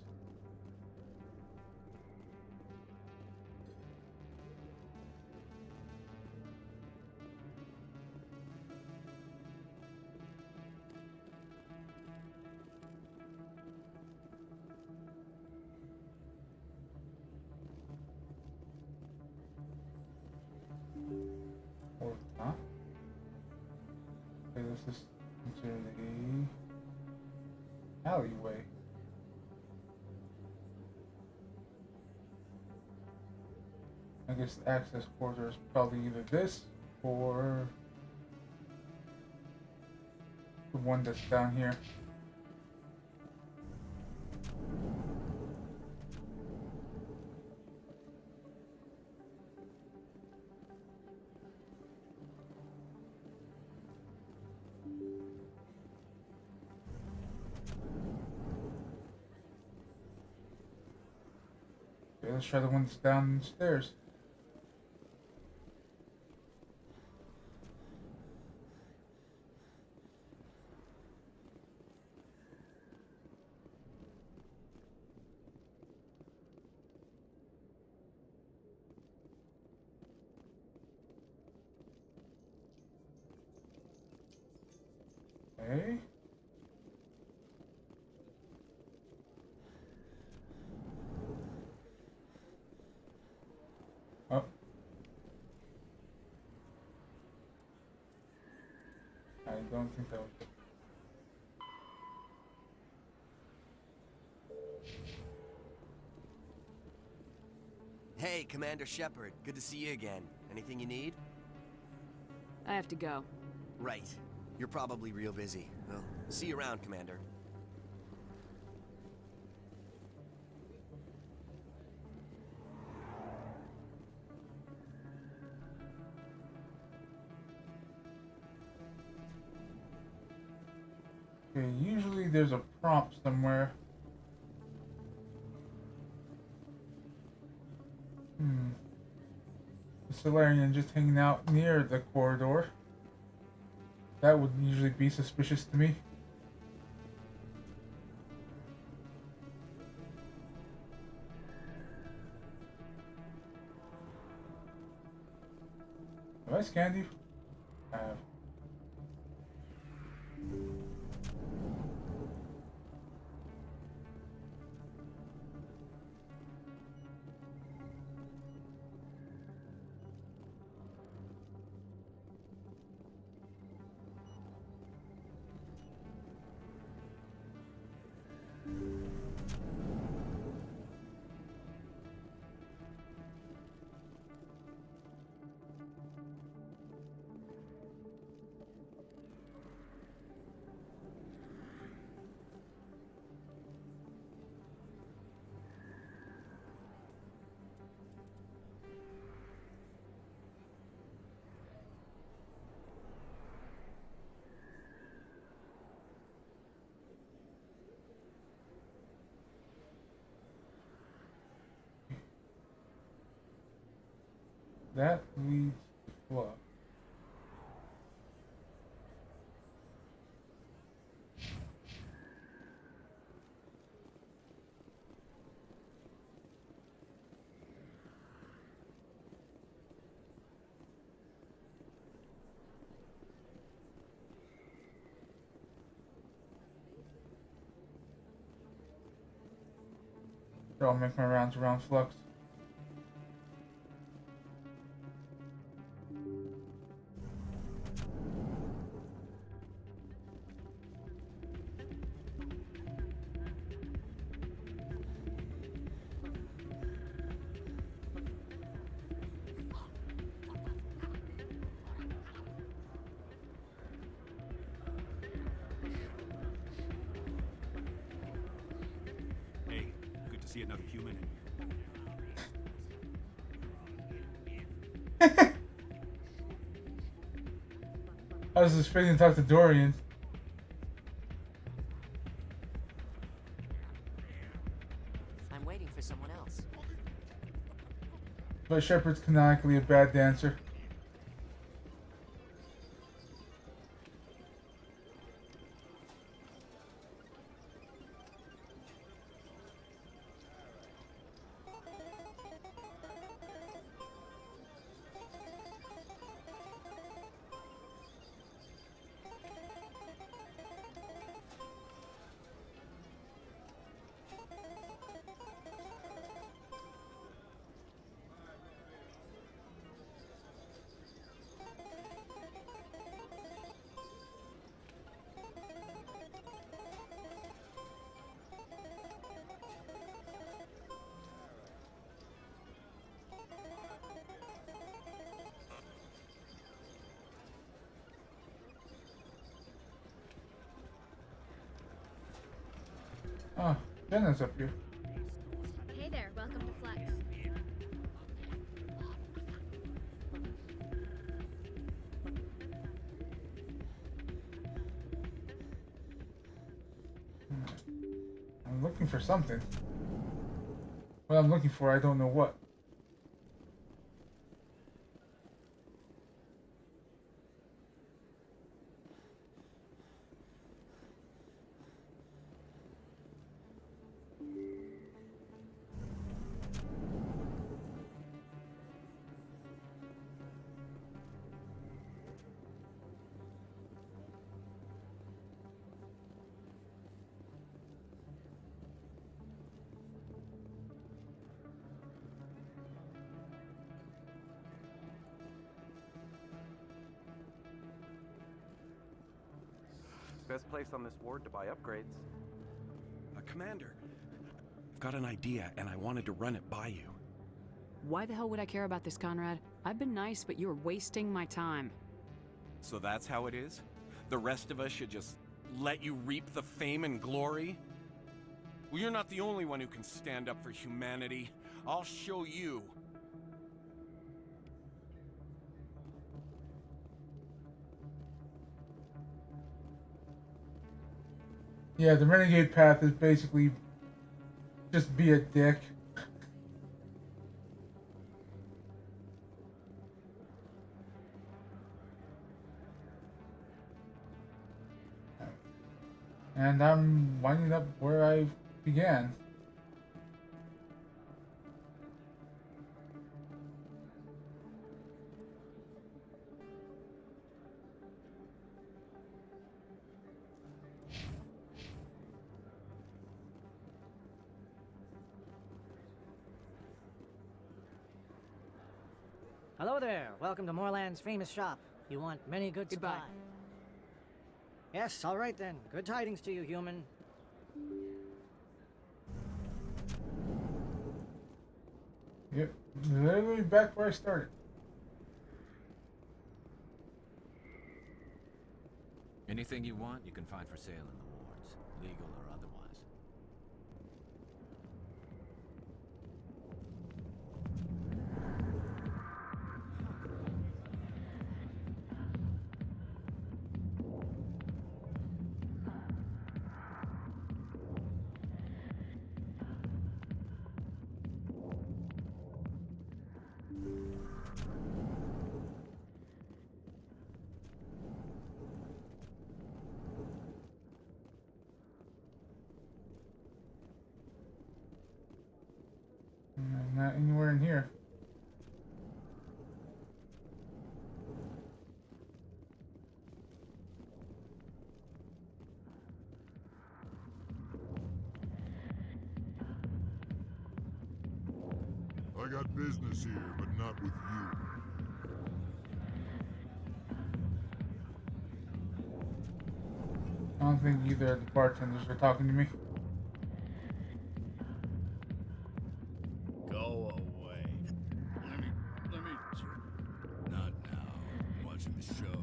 Or not. Okay, this is considered a alleyway. I guess the access corridor is probably either this or the one that's down here. Okay, let's try the one that's downstairs. Okay. Oh. I don't think that was it. Hey, Commander Shepard. Good to see you again. Anything you need? I have to go. Right. You're probably real busy. Well, see you around, Commander. Okay, usually there's a prompt somewhere. The Solarian just hanging out near the corridor. That would usually be suspicious to me. Have I scanned you? I have. That leads to what? I'll make my rounds around Flux. see another human in I was expecting to talk to Dorian. I'm waiting for someone else. But Shepard's canonically a bad dancer. Oh, Jenna's up here. Hey there, welcome to Flex. I'm looking for something. What I'm looking for, I don't know what. Best place on this ward to buy upgrades. Commander, I've got an idea and I wanted to run it by you. Why the hell would I care about this, Conrad? I've been nice, but you're wasting my time. So that's how it is? The rest of us should just let you reap the fame and glory? Well, you're not the only one who can stand up for humanity. I'll show you. Yeah, the renegade path is basically just be a dick. And I'm winding up where I began. Hello there. Welcome to Moorland's famous shop. You want many good Goodbye. supply. Yes, all right then. Good tidings to you, human. Yep, literally back where I started. Anything you want, you can find for sale in the wards, legal or otherwise. Not anywhere in here. I got business here, but not with you. I don't think either of the bartenders are talking to me. Go away. Let me. Not now. I'm watching the show.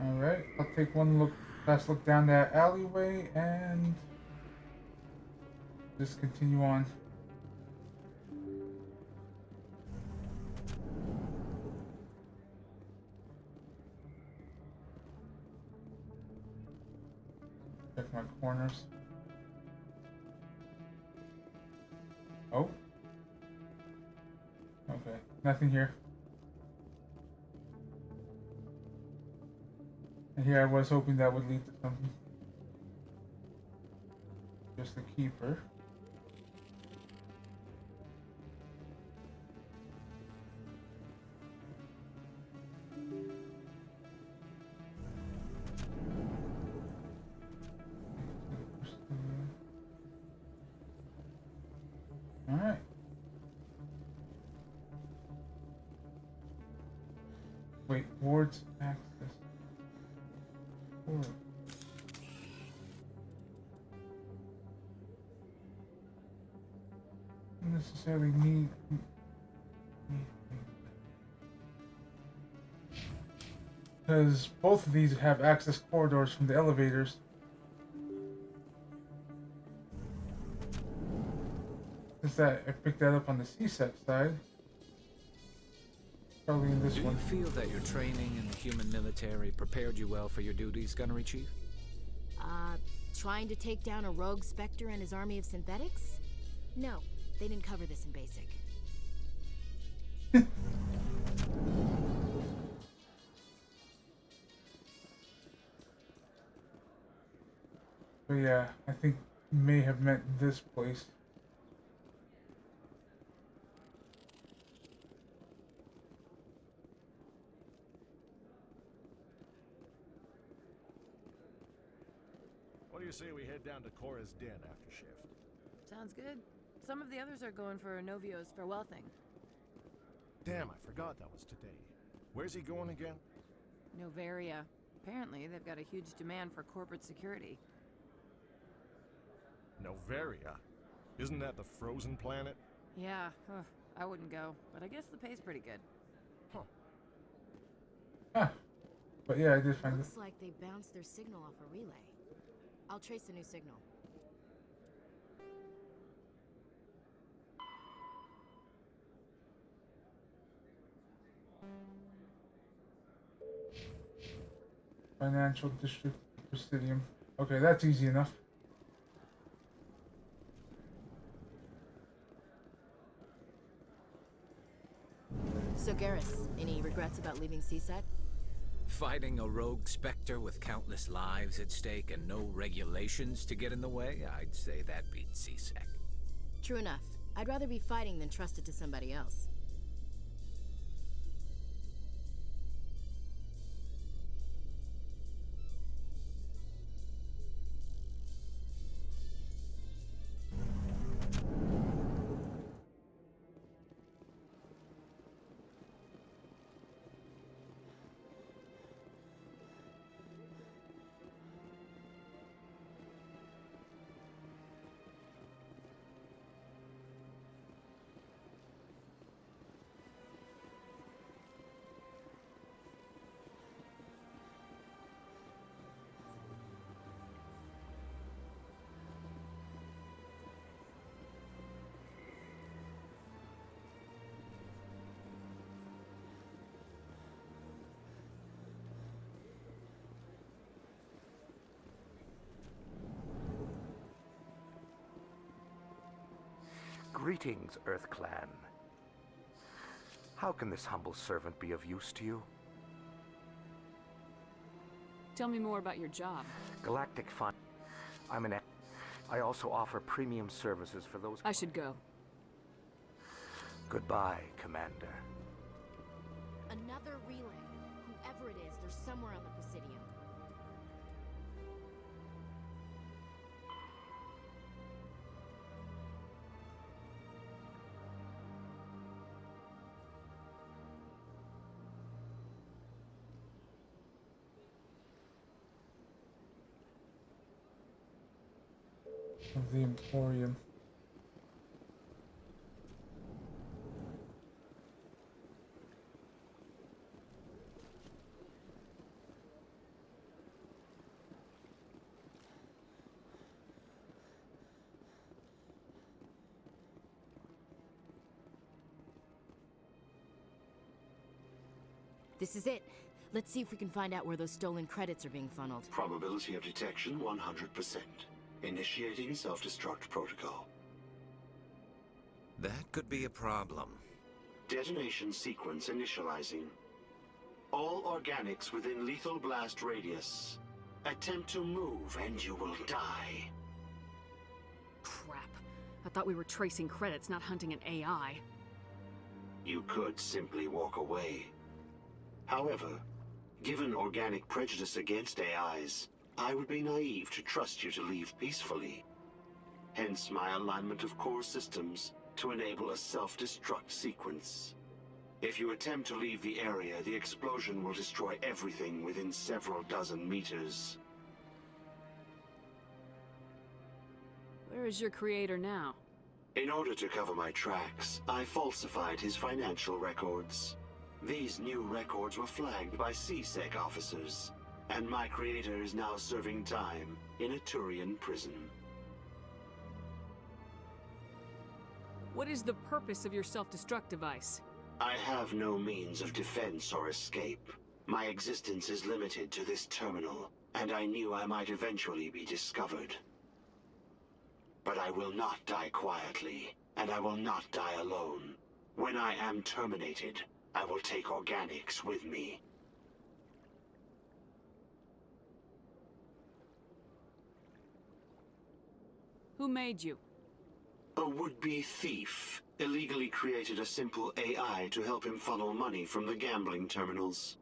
Alright, I'll take one last look down that alleyway and just continue on. Check my corners. Oh. Okay, nothing here. And here I was hoping that would lead to something. Just a keeper. Alright. Wait, wards access. Ward. Don't necessarily need because both of these have access corridors from the elevators. Since that I picked that up on the CSEC side. Probably in this one. Do you feel that your training in the human military prepared you well for your duties, Gunnery Chief? Trying to take down a rogue Spectre and his army of synthetics? No, they didn't cover this in basic. But yeah, I think may have meant this place. What do you say we head down to Cora's Den after shift? Sounds good. Some of the others are going for Novio's farewell thing. Damn, I forgot that was today. Where's he going again? Noveria. Apparently, they've got a huge demand for corporate security. Noveria? Isn't that the frozen planet? Yeah, I wouldn't go, but I guess the pay's pretty good. Huh. But yeah, I did find Looks like they bounced their signal off a relay. I'll trace the new signal. Financial District Presidium. Okay, that's easy enough. So Garrus, any regrets about leaving CSEC? Fighting a rogue Spectre with countless lives at stake and no regulations to get in the way? I'd say that beats CSEC. True enough. I'd rather be fighting than trusted to somebody else. Greetings, Earth Clan. How can this humble servant be of use to you? Tell me more about your job. Galactic Fund. I also offer premium services for those. I should go. Goodbye, Commander. Another relay. Whoever it is, they're somewhere on the Presidium. Of the Emporium. This is it. Let's see if we can find out where those stolen credits are being funneled. Probability of detection 100%. Initiating self-destruct protocol. That could be a problem. Detonation sequence initializing. All organics within lethal blast radius. Attempt to move and you will die. Crap. I thought we were tracing credits, not hunting an AI. You could simply walk away. However, given organic prejudice against AIs, I would be naive to trust you to leave peacefully. Hence my alignment of core systems to enable a self-destruct sequence. If you attempt to leave the area, the explosion will destroy everything within several dozen meters. Where is your creator now? In order to cover my tracks, I falsified his financial records. These new records were flagged by C-Sec officers, and my creator is now serving time in a Turian prison. What is the purpose of your self-destruct device? I have no means of defense or escape. My existence is limited to this terminal, and I knew I might eventually be discovered. But I will not die quietly, and I will not die alone. When I am terminated, I will take organics with me. Who made you? A would-be thief illegally created a simple AI to help him funnel money from the gambling terminals.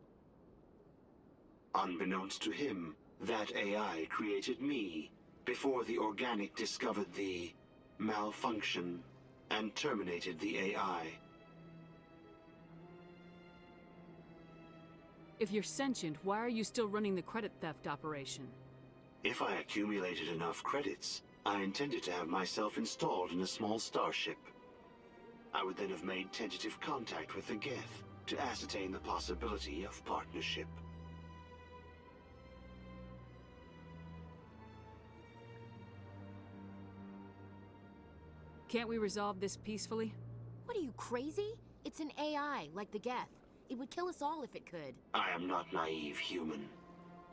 Unbeknownst to him, that AI created me before the organic discovered the malfunction and terminated the AI. If you're sentient, why are you still running the credit theft operation? If I accumulated enough credits, I intended to have myself installed in a small starship. I would then have made tentative contact with the Geth to ascertain the possibility of partnership. Can't we resolve this peacefully? What are you, crazy? It's an AI, like the Geth. It would kill us all if it could. I am not naive human.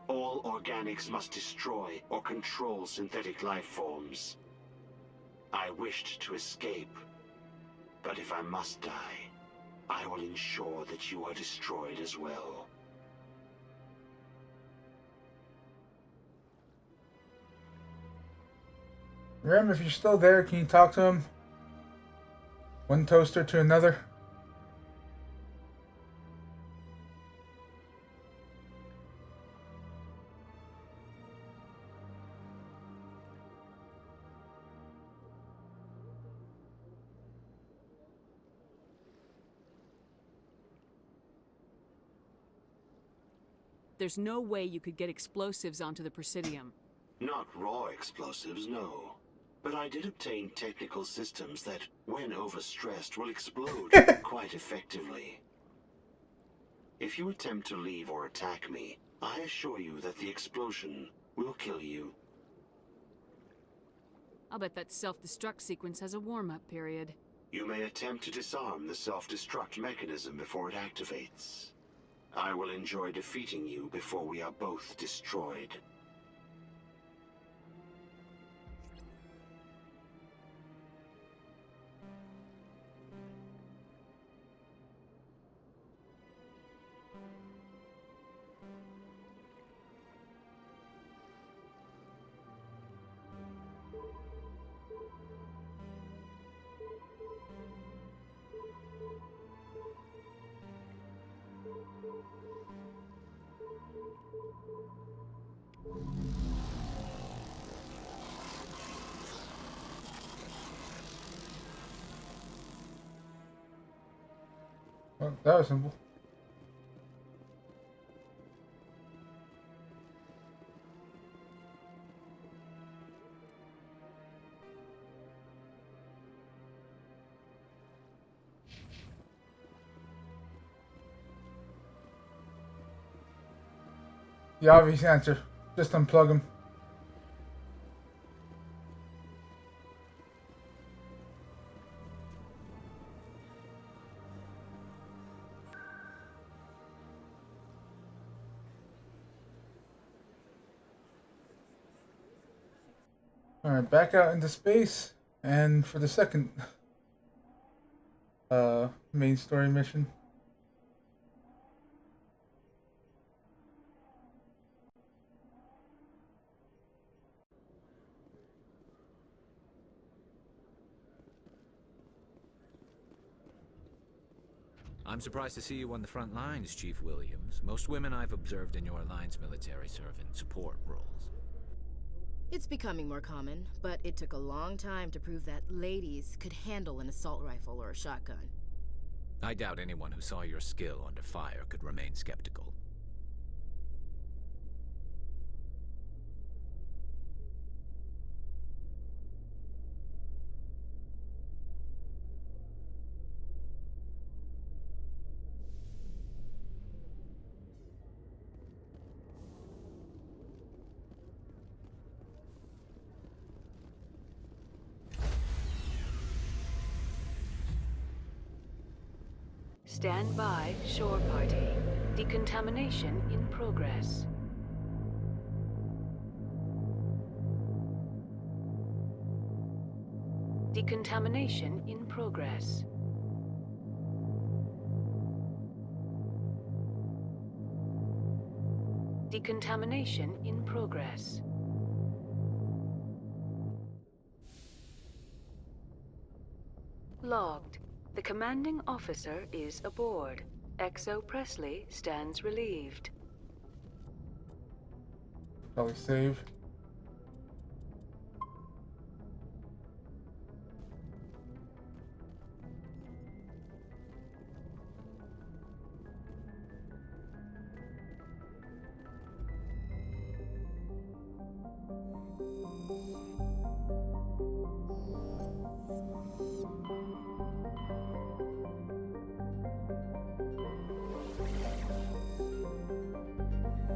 All organics must destroy or control synthetic life forms. I wished to escape, but if I must die, I will ensure that you are destroyed as well. Rem, if you're still there, can you talk to him? One toaster to another. There's no way you could get explosives onto the Presidium. Not raw explosives, no. But I did obtain technical systems that, when overstressed, will explode quite effectively. If you attempt to leave or attack me, I assure you that the explosion will kill you. I'll bet that self-destruct sequence has a warm-up period. You may attempt to disarm the self-destruct mechanism before it activates. I will enjoy defeating you before we are both destroyed. Well, that was simple. The obvious answer. Just unplug him. Alright, back out into space, and for the second main story mission. I'm surprised to see you on the front lines, Chief Williams. Most women I've observed in your Alliance military serve in support roles. It's becoming more common, but it took a long time to prove that ladies could handle an assault rifle or a shotgun. I doubt anyone who saw your skill under fire could remain skeptical. Stand by, shore party. Decontamination in progress. Decontamination in progress. Decontamination in progress. Logged. The commanding officer is aboard. XO Presley stands relieved. Probably save.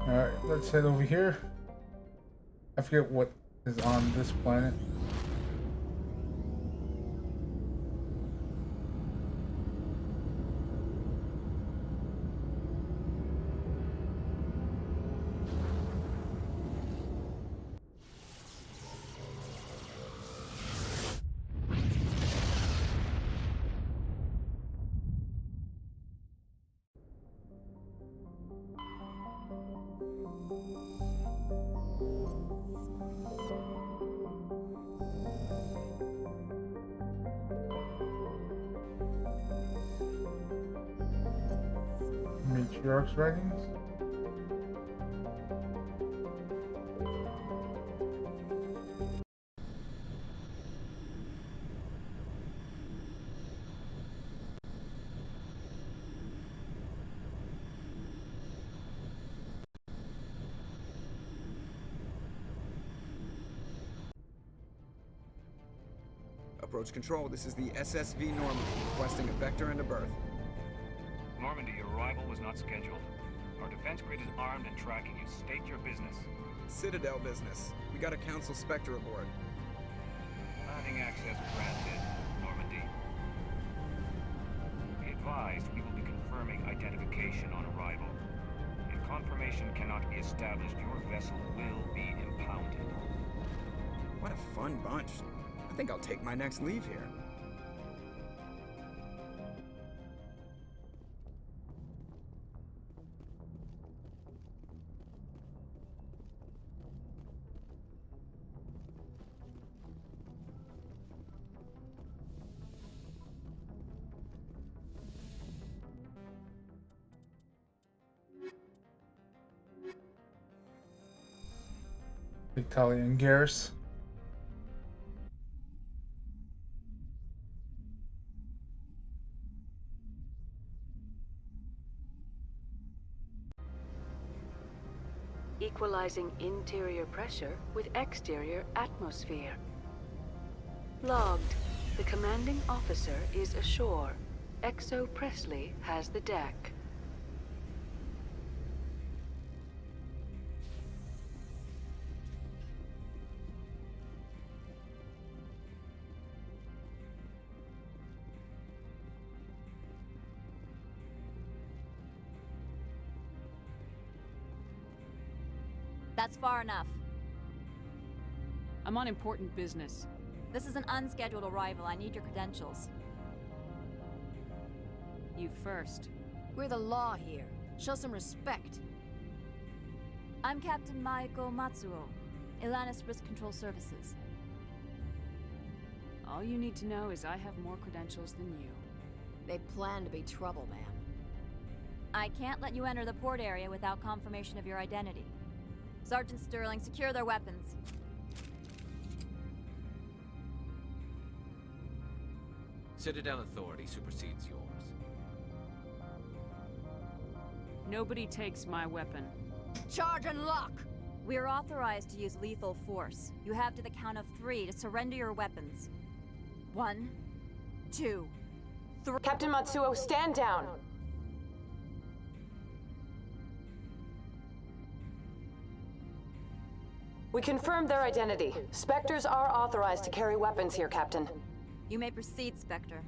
Alright, let's head over here. I forget what is on this planet. Matriarch's writings. Approach control, this is the SSV Normandy, requesting a vector and a berth. Normandy, your arrival was not scheduled. Our defense grid is armed and tracking you. State your business. Citadel business. We got a Council Spectre aboard. Landing access granted, Normandy. Be advised, we will be confirming identification on arrival. If confirmation cannot be established, your vessel will be impounded. What a fun bunch. I think I'll take my next leave here. Victalia and Garrus. Equalizing interior pressure with exterior atmosphere. Logged. The commanding officer is ashore. XO Presley has the deck. That's far enough. I'm on important business. This is an unscheduled arrival. I need your credentials. You first. We're the law here. Show some respect. I'm Captain Maiko Matsuo, Ilanis Risk Control Services. All you need to know is I have more credentials than you. They plan to be trouble, ma'am. I can't let you enter the port area without confirmation of your identity. Sergeant Sterling, secure their weapons. Citadel authority supersedes yours. Nobody takes my weapon. Charge and lock! We're authorized to use lethal force. You have to the count of 3 to surrender your weapons. 1, 2, 3. Captain Matsuo, stand down! We confirmed their identity. Spectres are authorized to carry weapons here, Captain. You may proceed, Spectre.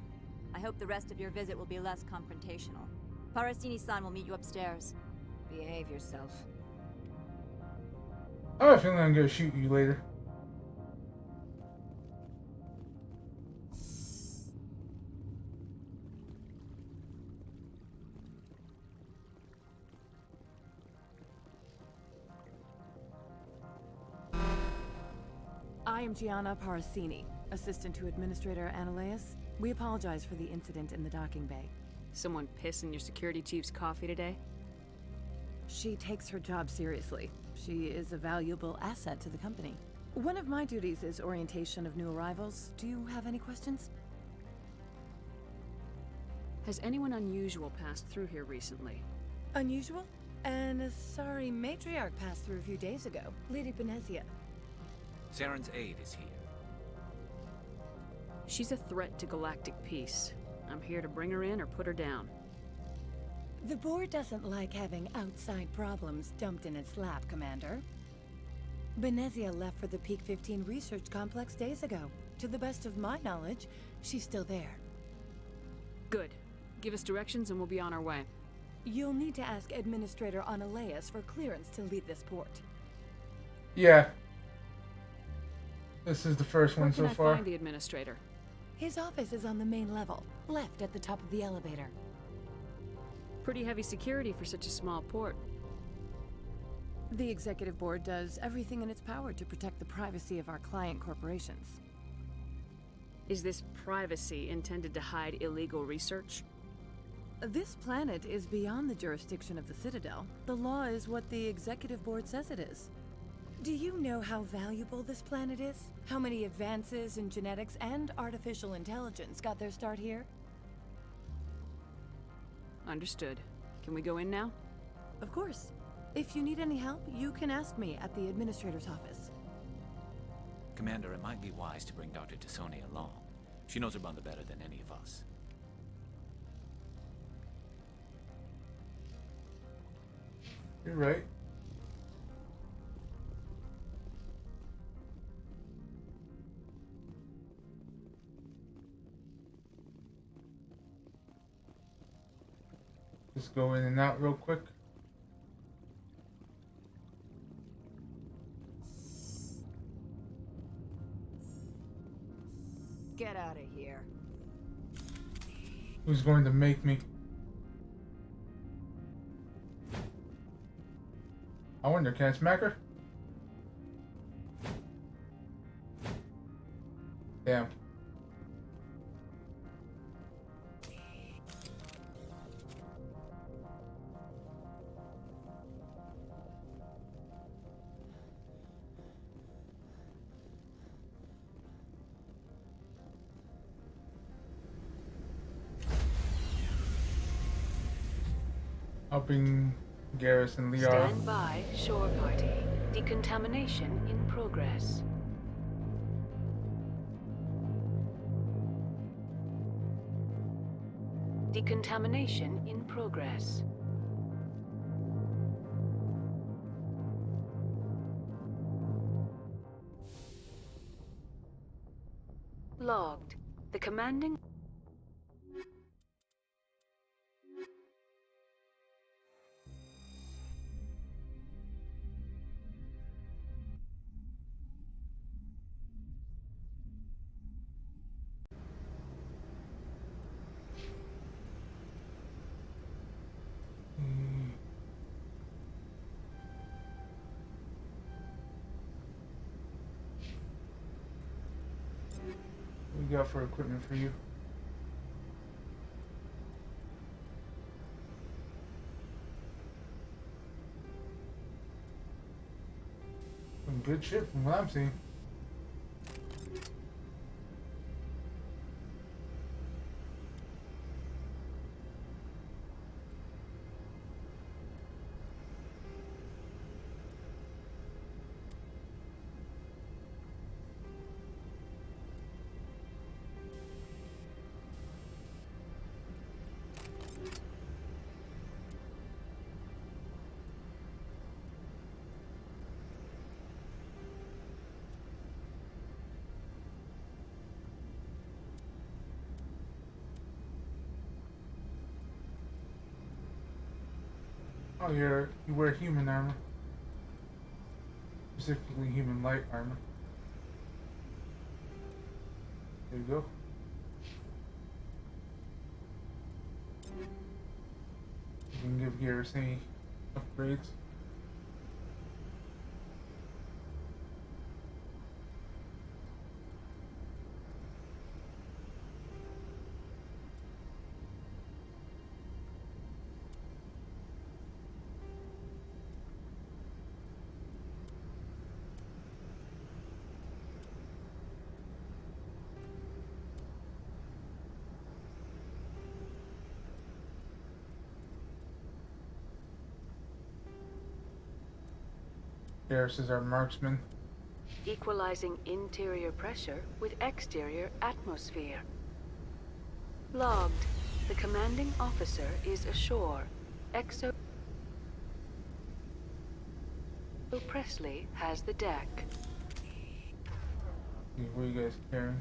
I hope the rest of your visit will be less confrontational. Parasini-san will meet you upstairs. Behave yourself. I have a feeling I'm gonna shoot you later. I am Gianna Parasini, assistant to Administrator Analeas. We apologize for the incident in the docking bay. Someone piss in your security chief's coffee today? She takes her job seriously. She is a valuable asset to the company. One of my duties is orientation of new arrivals. Do you have any questions? Has anyone unusual passed through here recently? Unusual? An Asari matriarch passed through a few days ago. Lady Benezia. Saren's aide is here. She's a threat to galactic peace. I'm here to bring her in or put her down. The board doesn't like having outside problems dumped in its lap, Commander. Benezia left for the Peak 15 research complex days ago. To the best of my knowledge, she's still there. Good. Give us directions and we'll be on our way. You'll need to ask Administrator Analeas for clearance to leave this port. Yeah. This is the first one so Where can far. I find the Administrator? His office is on the main level, left at the top of the elevator. Pretty heavy security for such a small port. The Executive Board does everything in its power to protect the privacy of our client corporations. Is this privacy intended to hide illegal research? This planet is beyond the jurisdiction of the Citadel. The law is what the Executive Board says it is. Do you know how valuable this planet is? How many advances in genetics and artificial intelligence got their start here? Understood. Can we go in now? Of course. If you need any help, you can ask me at the Administrator's office. Commander, it might be wise to bring Dr. Tassoni along. She knows her mother better than any of us. You're right. Just go in and out real quick. Get out of here. Who's going to make me? I wonder, can I smack her? Damn. Helping Garrus and Liara. Stand by, shore party. Decontamination in progress. Decontamination in progress. Logged. The commanding... got for equipment for you? Some good shit from what I'm seeing. Oh, you wear human armor. Specifically human light armor. There you go. You can give Garrus any upgrades. Garrus is our marksman. Equalizing interior pressure with exterior atmosphere. Logged. The commanding officer is ashore. Exo Presley has the deck. What are you guys carrying?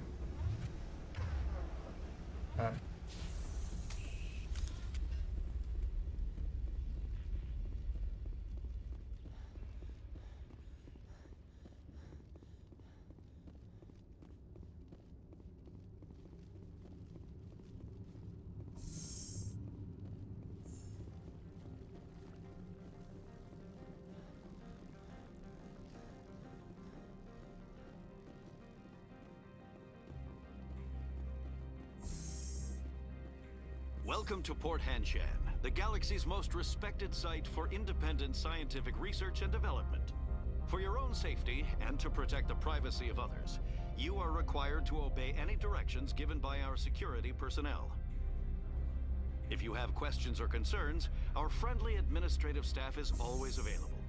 Welcome to Port Hanshan, the galaxy's most respected site for independent scientific research and development. For your own safety and to protect the privacy of others, you are required to obey any directions given by our security personnel. If you have questions or concerns, our friendly administrative staff is always available.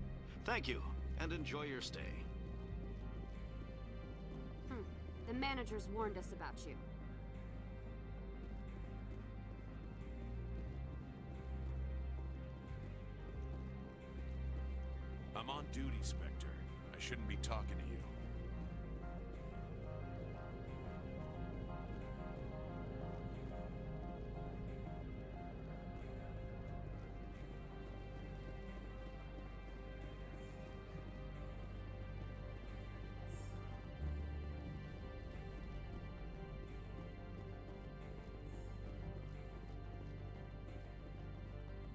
Thank you, and enjoy your stay. The managers warned us about you. I'm on duty, Spectre. I shouldn't be talking to you.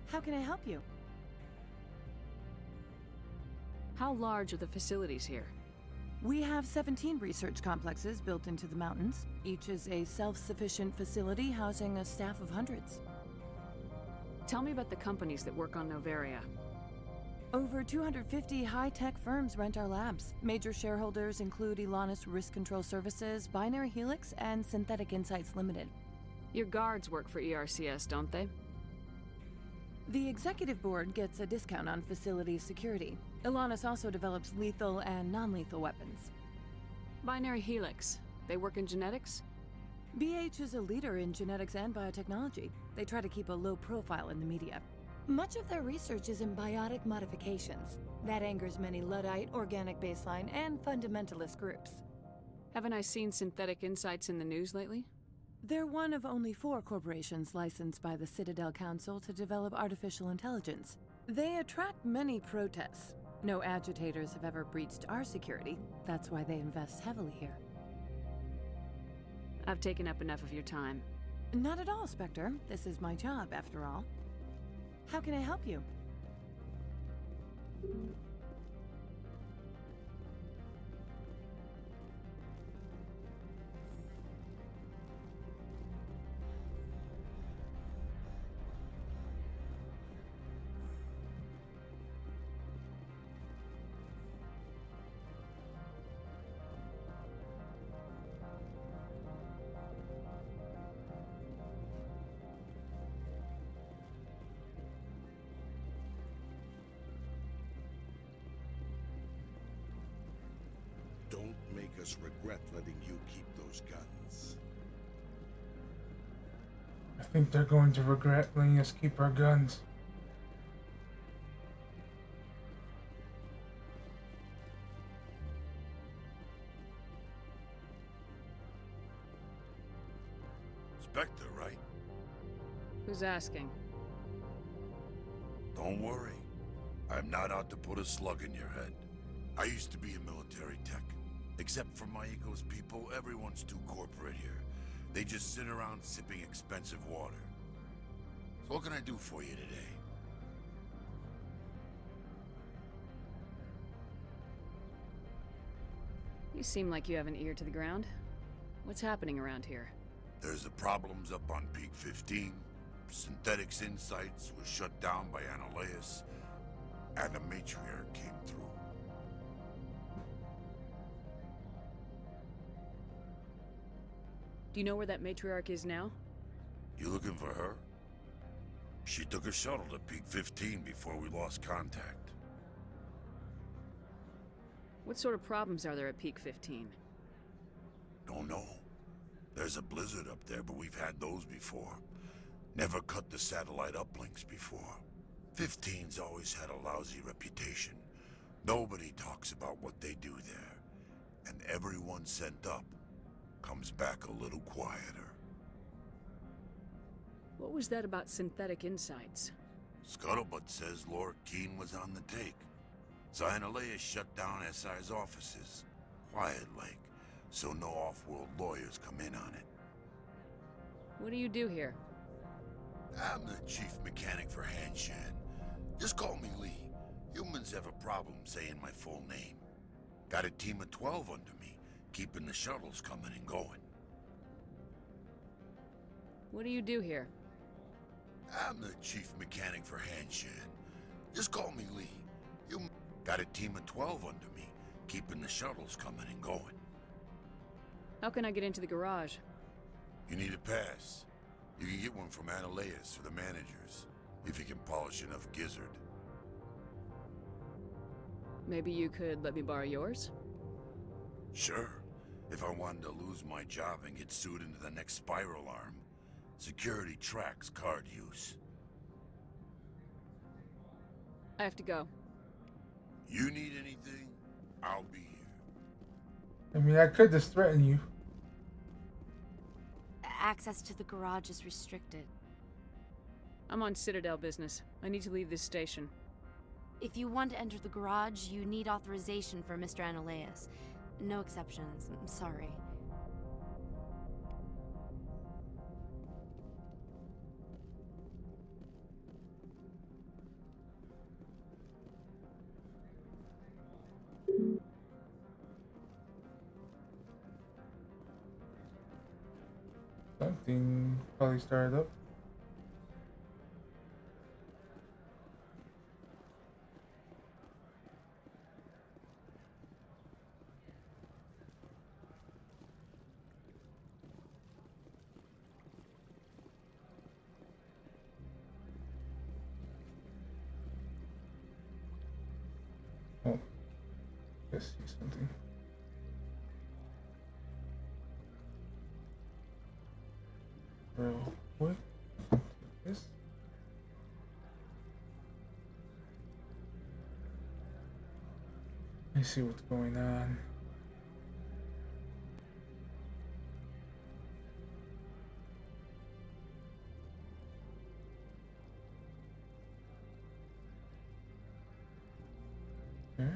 How can I help you? How large are the facilities here? We have 17 research complexes built into the mountains. Each is a self-sufficient facility housing a staff of hundreds. Tell me about the companies that work on Noveria. Over 250 high-tech firms rent our labs. Major shareholders include Elanus Risk Control Services, Binary Helix, and Synthetic Insights Limited. Your guards work for ERCS, don't they? The executive board gets a discount on facility security. Elanus also develops lethal and non-lethal weapons. Binary Helix. They work in genetics? BH is a leader in genetics and biotechnology. They try to keep a low profile in the media. Much of their research is in biotic modifications. That angers many Luddite, organic baseline, and fundamentalist groups. Haven't I seen Synthetic Insights in the news lately? They're one of only 4 corporations licensed by the Citadel Council to develop artificial intelligence. They attract many protests. No agitators have ever breached our security. That's why they invest heavily here. I've taken up enough of your time. Not at all, Spectre. This is my job, after all. How can I help you? us regret letting you keep those guns. I think they're going to regret letting us keep our guns. Spectre, right? Who's asking? Don't worry. I'm not out to put a slug in your head. I used to be a military tech. Except for Maiko's people, everyone's too corporate here. They just sit around sipping expensive water. So what can I do for you today? You seem like you have an ear to the ground. What's happening around here? There's the problems up on Peak 15. Synthetics Insights was shut down by Analeus. And a matriarch came through. Do you know where that matriarch is now? You looking for her? She took a shuttle to Peak 15 before we lost contact. What sort of problems are there at Peak 15? Don't know. There's a blizzard up there, but we've had those before. Never cut the satellite uplinks before. 15's always had a lousy reputation. Nobody talks about what they do there. And everyone sent up comes back a little quieter. What was that about Synthetic Insights? Scuttlebutt says Lord Keene was on the take. So Analeus shut down SI's offices. Quiet-like, so no off-world lawyers come in on it. What do you do here? I'm the chief mechanic for Hanshan. Just call me Lee. Humans have a problem saying my full name. Got a team of 12 under me, keeping the shuttles coming and going. What do you do here? I'm the chief mechanic for Hanshan. Just call me Lee. You got a team of 12 under me, keeping the shuttles coming and going. How can I get into the garage? You need a pass. You can get one from Analeus or the managers, if you can polish enough gizzard. Maybe you could let me borrow yours? Sure. If I wanted to lose my job and get sued into the next spiral arm, security tracks card use. I have to go. You need anything, I'll be here. I mean, I could just threaten you. Access to the garage is restricted. I'm on Citadel business. I need to leave this station. If you want to enter the garage, you need authorization for Mr. Analeus. No exceptions. I'm sorry. Something probably started up. Oh, let's see something. Real quick. This. Let me see what's going on. Okay.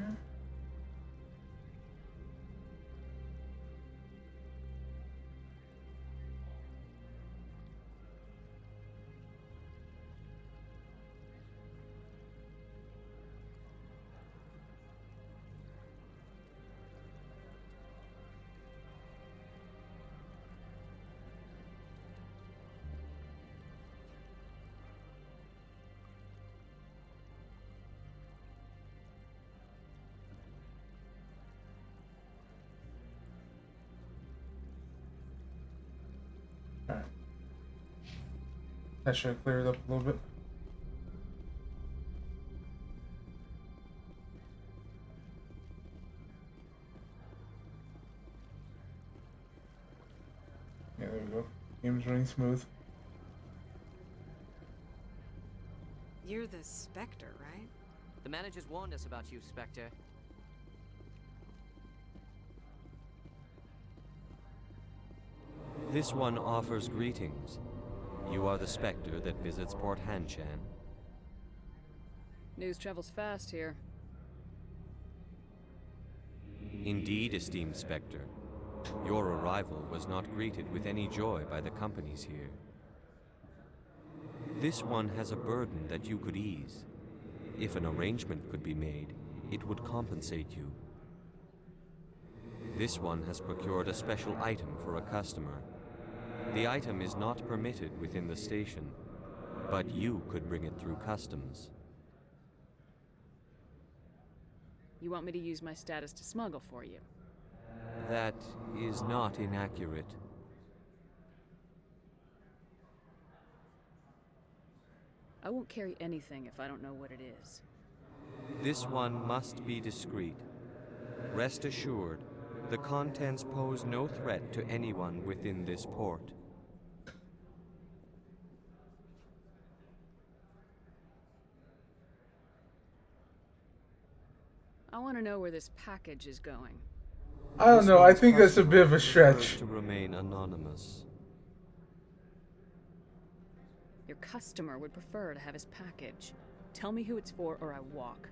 Alright. That should have cleared up a little bit. Yeah, there we go. Game's running smooth. You're the Spectre, right? The managers warned us about you, Spectre. This one offers greetings. You are the Spectre that visits Port Hanshan. News travels fast here. Indeed, esteemed Spectre. Your arrival was not greeted with any joy by the companies here. This one has a burden that you could ease. If an arrangement could be made, it would compensate you. This one has procured a special item for a customer. The item is not permitted within the station, but you could bring it through customs. You want me to use my status to smuggle for you? That is not inaccurate. I won't carry anything if I don't know what it is. This one must be discreet. Rest assured, the contents pose no threat to anyone within this port. I want to know where this package is going. I don't know. I think that's a bit of a stretch. To remain anonymous. Your customer would prefer to have his package. Tell me who it's for or I walk.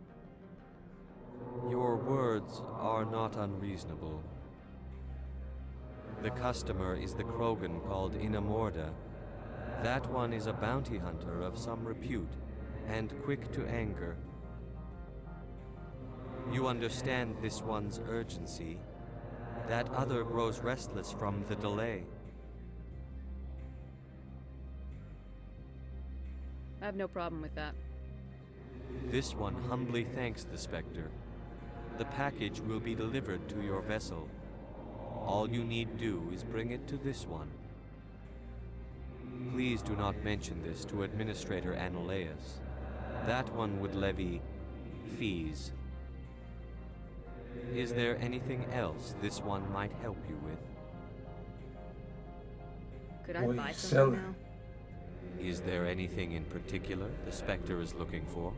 Your words are not unreasonable. The customer is the Krogan called Inamorda. That one is a bounty hunter of some repute, and quick to anger. You understand this one's urgency. That other grows restless from the delay. I have no problem with that. This one humbly thanks the Spectre. The package will be delivered to your vessel. All you need do is bring it to this one. Please do not mention this to Administrator Anoleus. That one would levy fees. Is there anything else this one might help you with? Could I buy something now? Is there anything in particular the Spectre is looking for?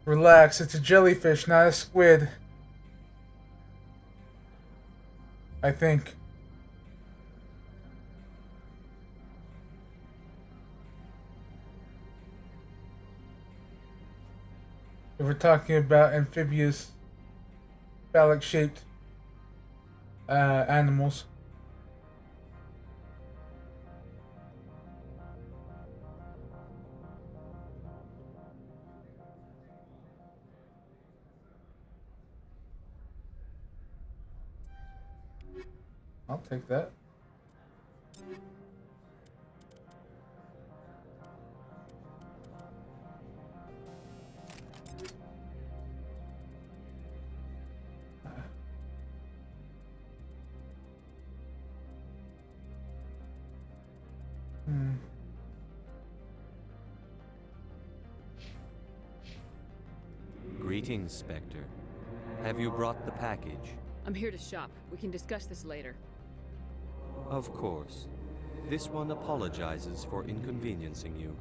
Relax, it's a jellyfish, not a squid. I think. If we're talking about amphibious, phallic-shaped animals. I'll take that. Greetings, Spectre. Have you brought the package? I'm here to shop. We can discuss this later. Of course. This one apologizes for inconveniencing you.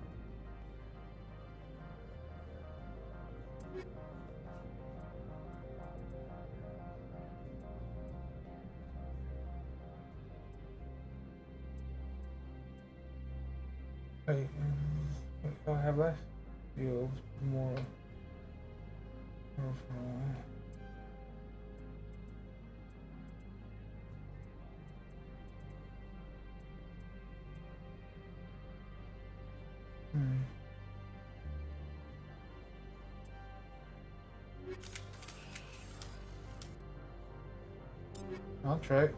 Hey, what do I have left? Yield more. I'll try it.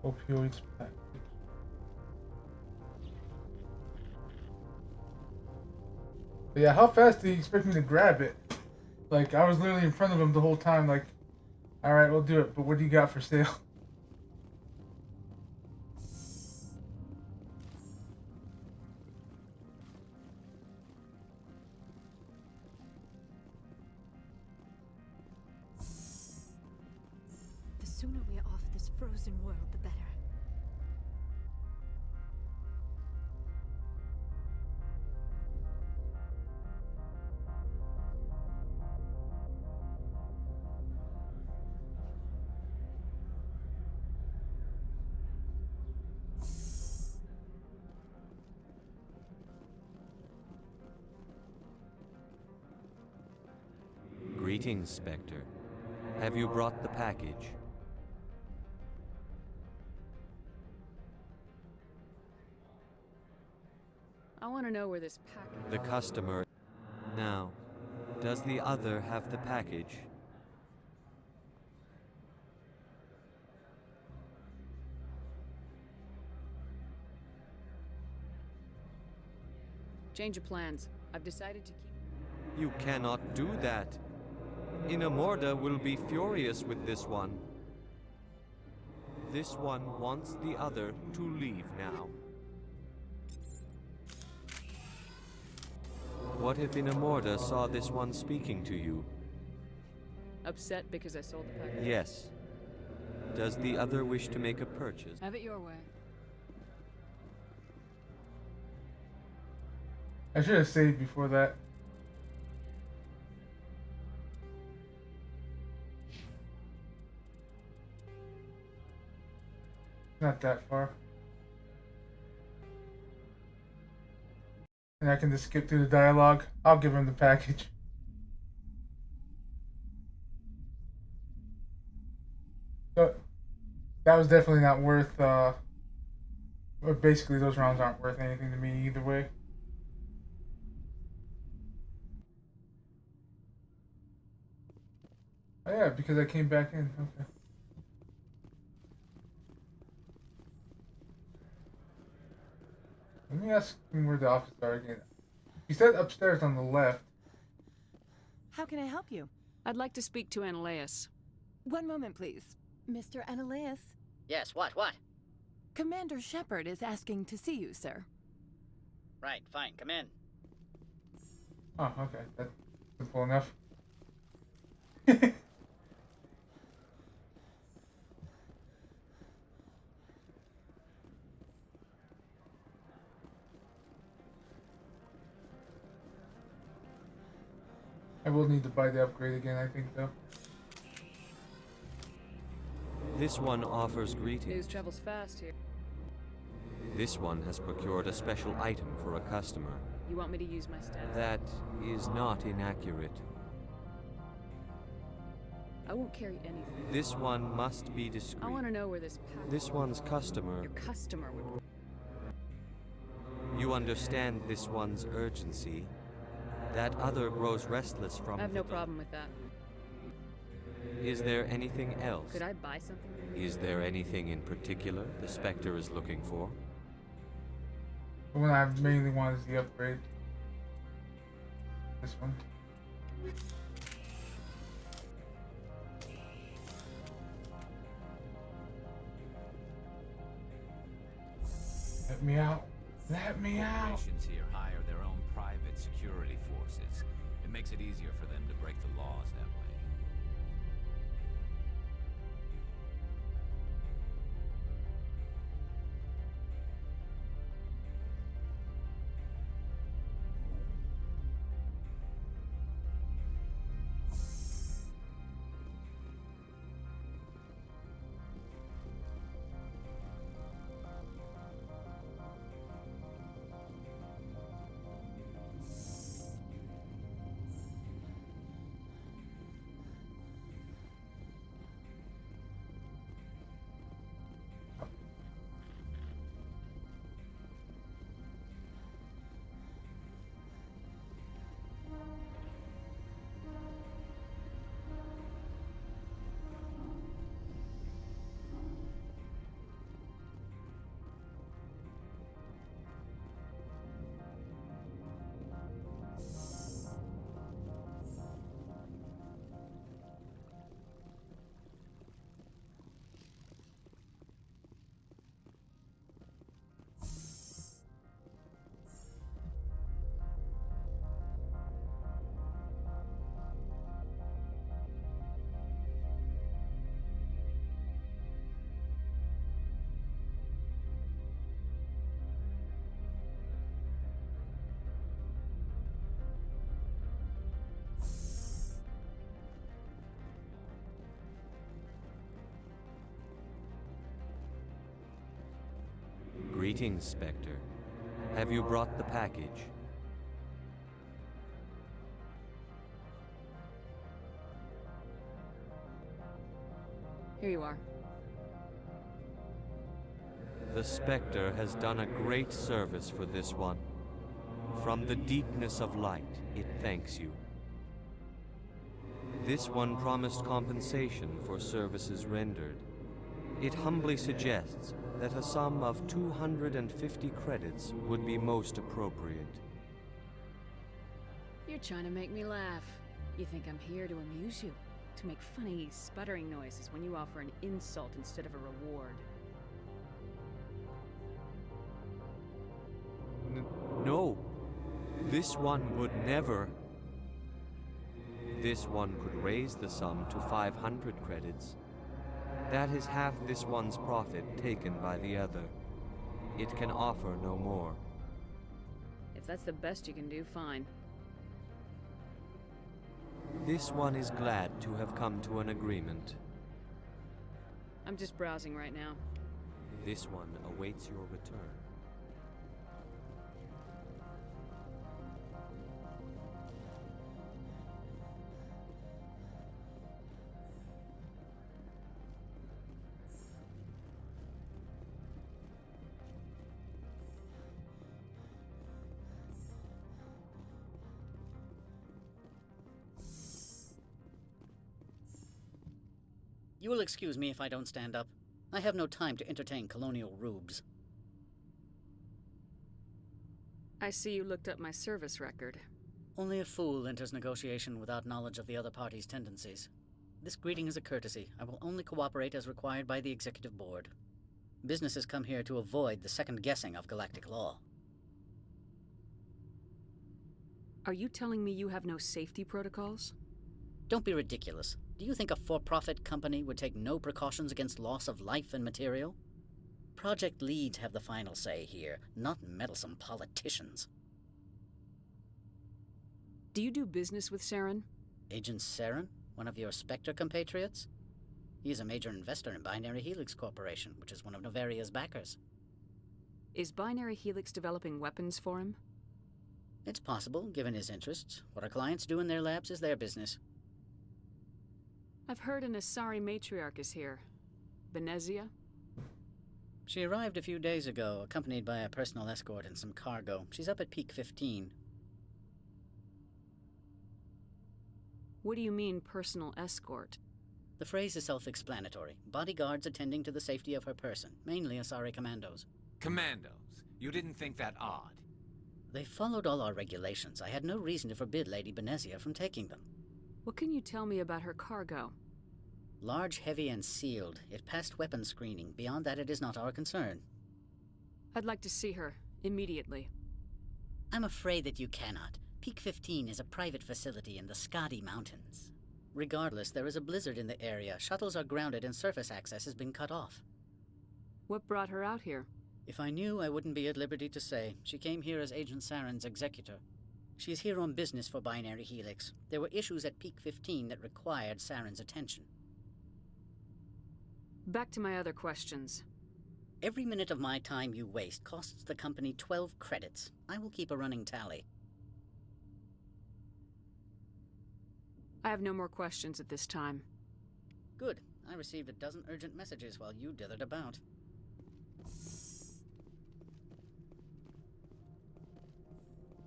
Opioids package. But yeah, how fast do you expect me to grab it? Like, I was literally in front of him the whole time, like, alright, we'll do it, but what do you got for sale? The sooner we are off this frozen world, the better. Greetings, Spectre. Have you brought the package? I want to know where this package... The customer... Now, does the other have the package? Change of plans. I've decided to keep... You cannot do that. Inamorda will be furious with this one. This one wants the other to leave now. What if Inamorda saw this one speaking to you? Upset because I sold the package? Yes. Does the other wish to make a purchase? Have it your way. I should have saved before that. Not that far. And I can just skip through the dialogue. I'll give him the package. So, that was definitely not worth, or basically those rounds aren't worth anything to me either way. Oh yeah, because I came back in. Okay. Let me ask him where the offices are again. He said upstairs on the left. How can I help you? I'd like to speak to Analeus. One moment, please. Mr. Analeus? Yes, what? Commander Shepard is asking to see you, sir. Right, fine, come in. Oh, okay. That's simple enough. I will need to buy the upgrade again, I think, though. This one offers greetings. News travels fast here. This one has procured a special item for a customer. You want me to use my status? That is not inaccurate. I won't carry anything. This one must be discreet. I want to know where this This one's customer. Your customer would... You understand this one's urgency. That other grows restless from... I have no problem with that. Is there anything else? Could I buy something? Is there anything in particular the Spectre is looking for? The one I mainly want is the upgrade. This one. Let me out. Let me out. Corporations here hire their own private security forces. It makes it easier for them to break the laws that way. Greetings, Spectre. Have you brought the package? Here you are. The Spectre has done a great service for this one. From the deepness of light, it thanks you. This one promised compensation for services rendered. It humbly suggests that a sum of 250 credits would be most appropriate. You're trying to make me laugh. You think I'm here to amuse you? To make funny, sputtering noises when you offer an insult instead of a reward. No. This one would never. This one could raise the sum to 500 credits. That is half this one's profit taken by the other. It can offer no more. If that's the best you can do, fine. This one is glad to have come to an agreement. I'm just browsing right now. This one awaits your return. You will excuse me if I don't stand up. I have no time to entertain colonial rubes. I see you looked up my service record. Only a fool enters negotiation without knowledge of the other party's tendencies. This greeting is a courtesy. I will only cooperate as required by the Executive Board. Businesses come here to avoid the second guessing of galactic law. Are you telling me you have no safety protocols? Don't be ridiculous. Do you think a for-profit company would take no precautions against loss of life and material? Project leads have the final say here, not meddlesome politicians. Do you do business with Saren? Agent Saren? One of your Spectre compatriots? He's a major investor in Binary Helix Corporation, which is one of Novaria's backers. Is Binary Helix developing weapons for him? It's possible, given his interests. What our clients do in their labs is their business. I've heard an Asari matriarch is here. Benezia? She arrived a few days ago, accompanied by a personal escort and some cargo. She's up at Peak 15. What do you mean, personal escort? The phrase is self-explanatory. Bodyguards attending to the safety of her person, mainly Asari commandos. Commandos? You didn't think that odd? They followed all our regulations. I had no reason to forbid Lady Benezia from taking them. What can you tell me about her cargo? Large, heavy, and sealed. It passed weapons screening. Beyond that, it is not our concern. I'd like to see her, immediately. I'm afraid that you cannot. Peak 15 is a private facility in the Skadi Mountains. Regardless, there is a blizzard in the area. Shuttles are grounded and surface access has been cut off. What brought her out here? If I knew, I wouldn't be at liberty to say. She came here as Agent Saren's executor. She's here on business for Binary Helix. There were issues at Peak 15 that required Saren's attention. Back to my other questions. Every minute of my time you waste costs the company 12 credits. I will keep a running tally. I have no more questions at this time. Good. I received a dozen urgent messages while you dithered about.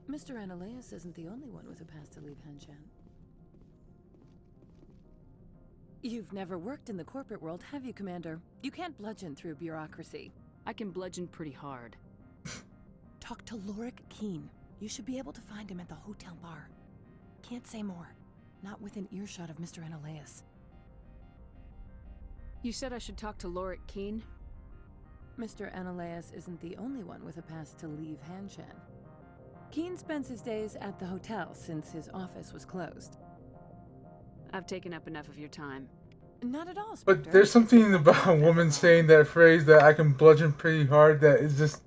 Mr. Analeas isn't the only one with a pass to leave Hanshan. You've never worked in the corporate world, have you, Commander? You can't bludgeon through bureaucracy. I can bludgeon pretty hard. Talk to Lorik Keen. You should be able to find him at the hotel bar. Can't say more. Not within earshot of Mr. Analeas. You said I should talk to Lorik Keen? Mr. Analeas isn't the only one with a pass to leave Hanshan. Keen spends his days at the hotel since his office was closed. I've taken up enough of your time. Not at all, But there's something about a woman saying that phrase that I can bludgeon pretty hard that is just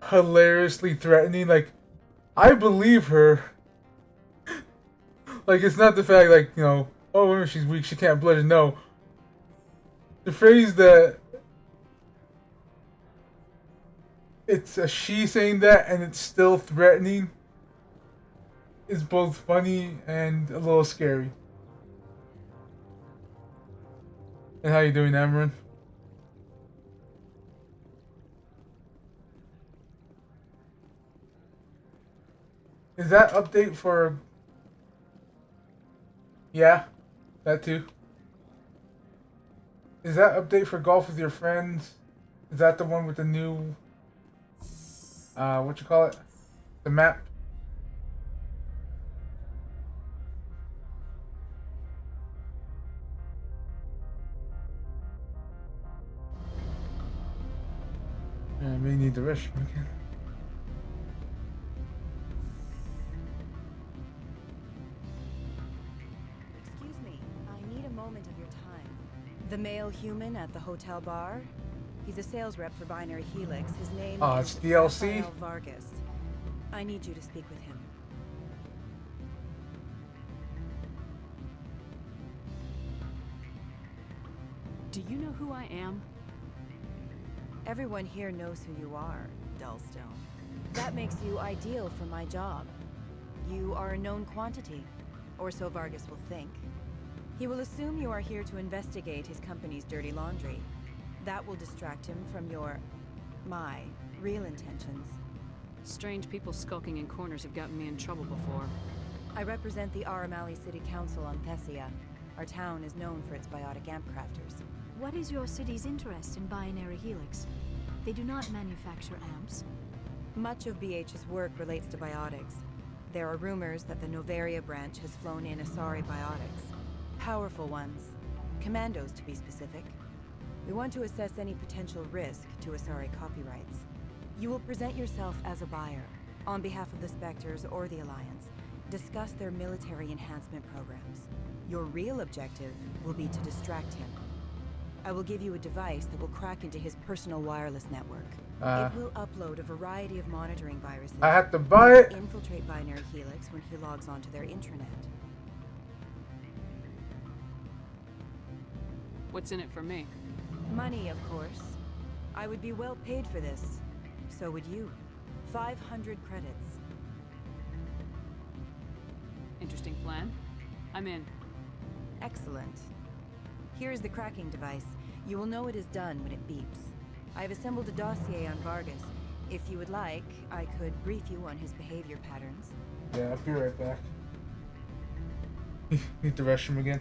hilariously threatening. Like, I believe her. Like, it's not the fact, like, you know, oh, women, she's weak, she can't bludgeon. No. The phrase that it's a she saying that and it's still threatening is both funny and a little scary. And how you doing, Amarin? Is that update for... Yeah, that too. Is that update for golf with your friends? Is that the one with the new... what you call it? The map? I may need the restroom again. Excuse me, I need a moment of your time. The male human at the hotel bar? He's a sales rep for Binary Helix. His name is It's DLC? Rafael Vargas. I need you to speak with him. Do you know who I am? Everyone here knows who you are, Dullstone. That makes you ideal for my job. You are a known quantity, or so Vargas will think. He will assume you are here to investigate his company's dirty laundry. That will distract him from my real intentions. Strange people skulking in corners have gotten me in trouble before. I represent the Aramali City Council on Thessia. Our town is known for its biotic amp crafters. What is your city's interest in Binary Helix? They do not manufacture amps. Much of BH's work relates to biotics. There are rumors that the Novaria branch has flown in Asari biotics. Powerful ones. Commandos, to be specific. We want to assess any potential risk to Asari copyrights. You will present yourself as a buyer, on behalf of the Spectres or the Alliance. Discuss their military enhancement programs. Your real objective will be to distract him. I will give you a device that will crack into his personal wireless network. It will upload a variety of monitoring viruses. I have to buy it. Infiltrate Binary Helix when he logs onto their intranet. What's in it for me? Money, of course. I would be well paid for this. So would you. 500 credits. Interesting plan. I'm in. Excellent. Here is the cracking device. You will know it is done when it beeps. I have assembled a dossier on Vargas. If you would like, I could brief you on his behavior patterns. Yeah, I'll be right back. Need the restroom again.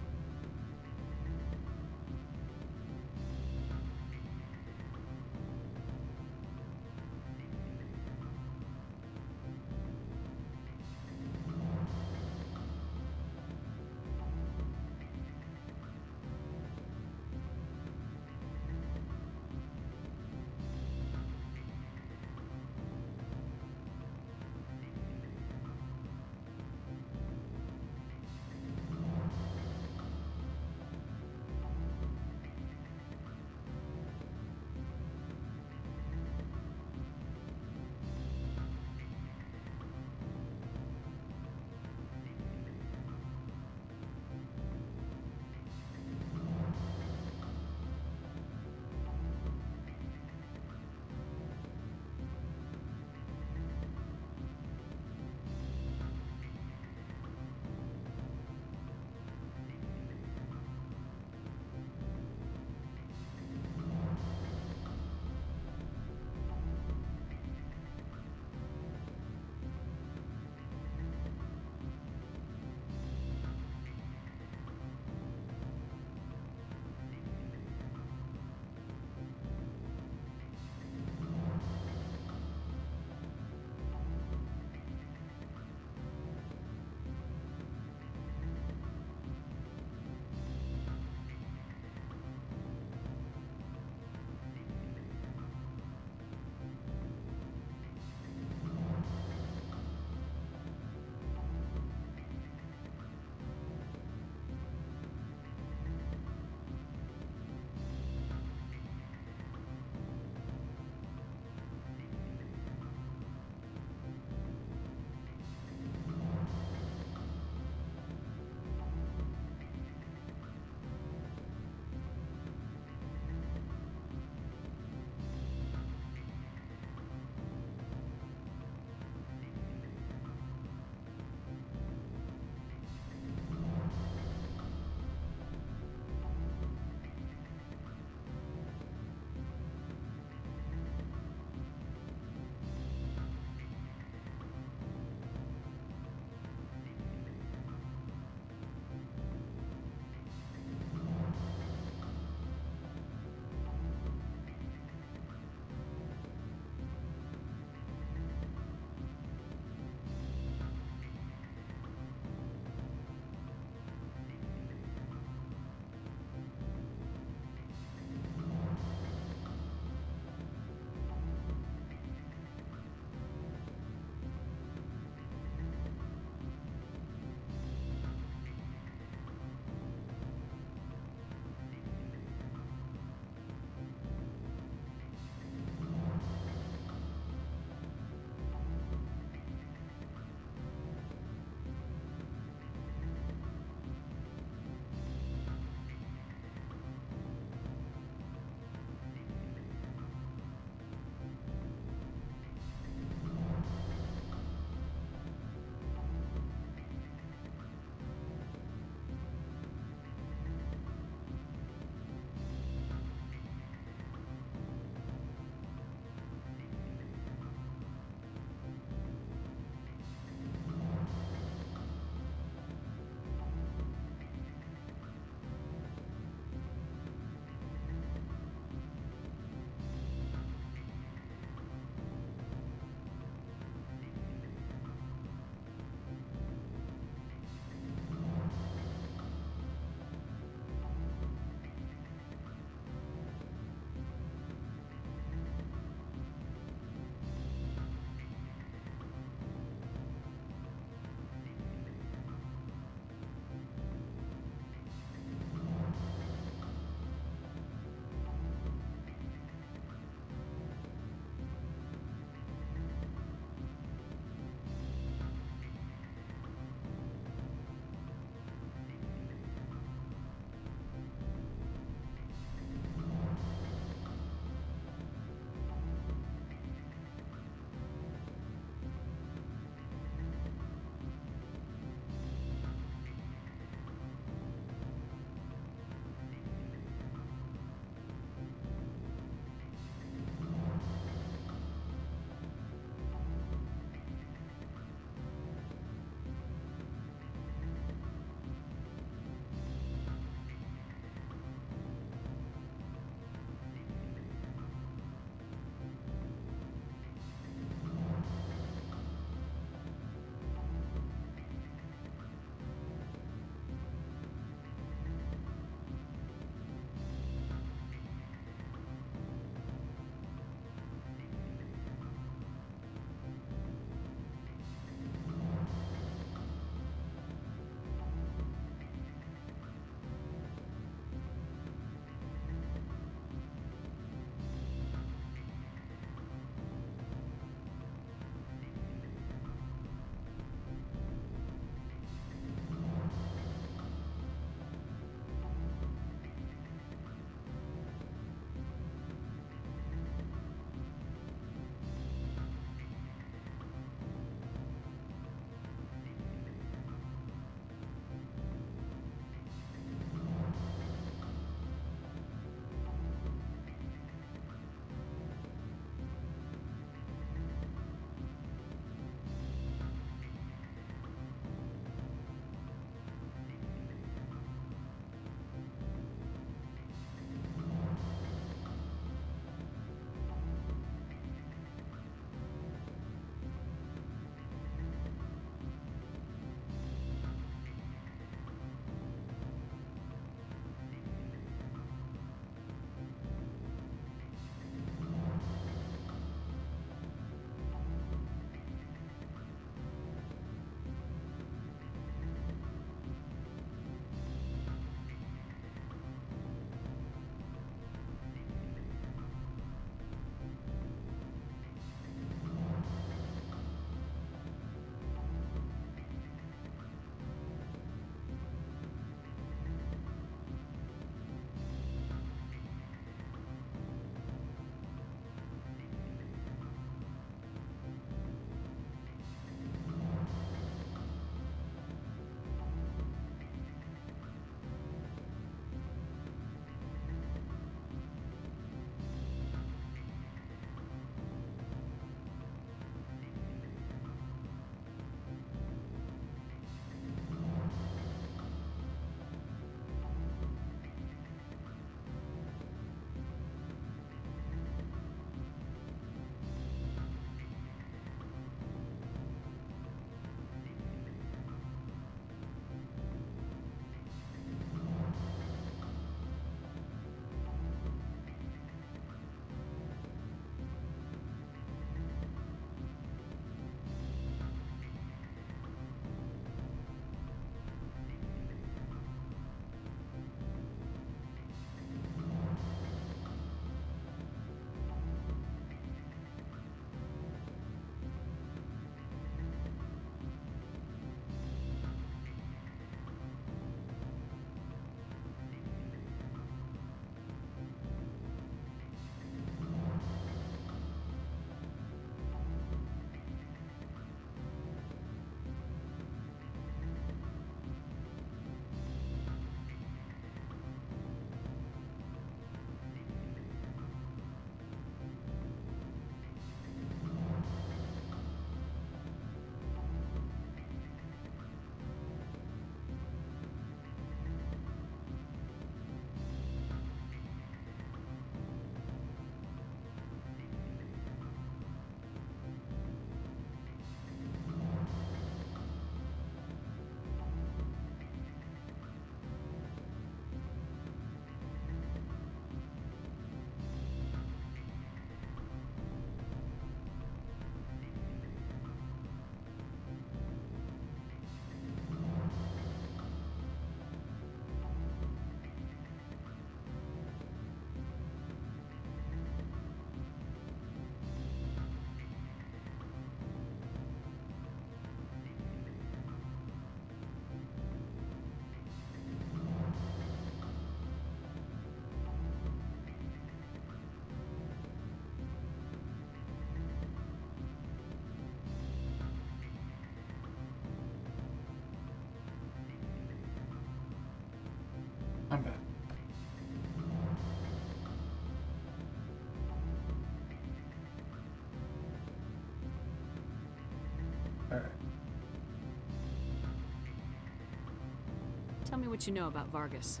Tell me what you know about Vargas.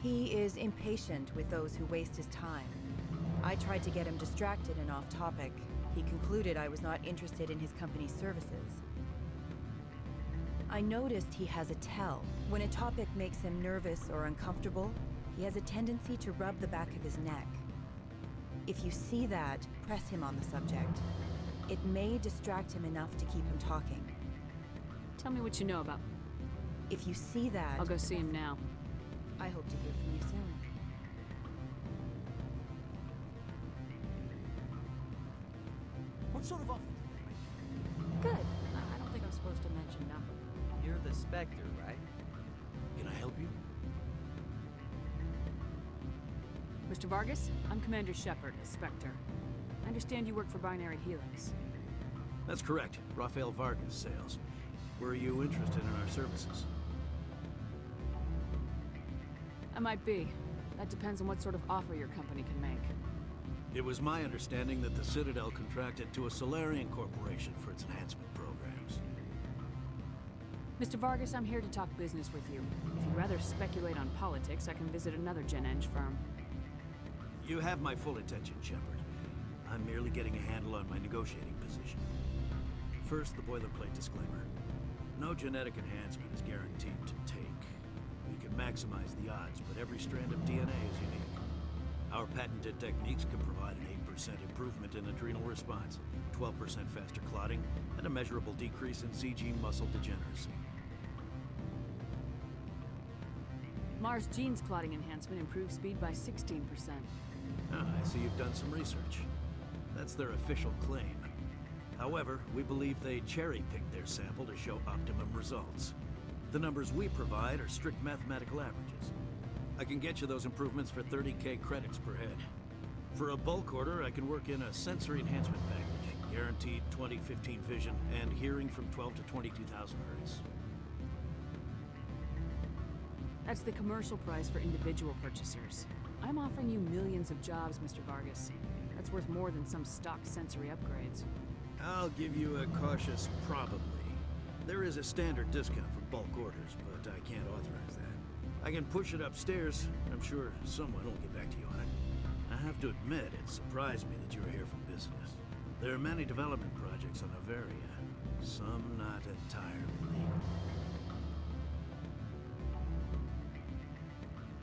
He is impatient with those who waste his time. I tried to get him distracted and off topic. He concluded I was not interested in his company's services. I noticed he has a tell. When a topic makes him nervous or uncomfortable, he has a tendency to rub the back of his neck. If you see that, press him on the subject. It may distract him enough to keep him talking. Tell me what you know about... If you see that... I'll go see him now. I hope to hear from you soon. What sort of offer did they make? Good. I don't think I'm supposed to mention numbers. You're the Spectre, right? Can I help you? Mr. Vargas, I'm Commander Shepard, a Spectre. I understand you work for Binary Helix. That's correct. Rafael Vargas sales. Were you interested in our services? I might be. That depends on what sort of offer your company can make. It was my understanding that the Citadel contracted to a Solarian corporation for its enhancement programs. Mr. Vargas, I'm here to talk business with you. If you'd rather speculate on politics, I can visit another Gen Eng firm. You have my full attention, Shepard. I'm merely getting a handle on my negotiating position. First, the boilerplate disclaimer. No genetic enhancement is guaranteed to take. We can maximize the odds, but every strand of DNA is unique. Our patented techniques can provide an 8% improvement in adrenal response, 12% faster clotting, and a measurable decrease in CG muscle degeneracy. Mars Gene's clotting enhancement improves speed by 16%. Ah, I see you've done some research. That's their official claim. However, we believe they cherry-picked their sample to show optimum results. The numbers we provide are strict mathematical averages. I can get you those improvements for 30K credits per head. For a bulk order, I can work in a sensory enhancement package, guaranteed 20/15 vision, and hearing from 12 to 22,000 hertz. That's the commercial price for individual purchasers. I'm offering you millions of jobs, Mr. Vargas. That's worth more than some stock sensory upgrades. I'll give you a cautious probably. There is a standard discount for bulk orders, but I can't authorize that. I can push it upstairs. I'm sure someone will get back to you on it. I have to admit, it surprised me that you were here for business. There are many development projects on Noveria, some not entirely legal.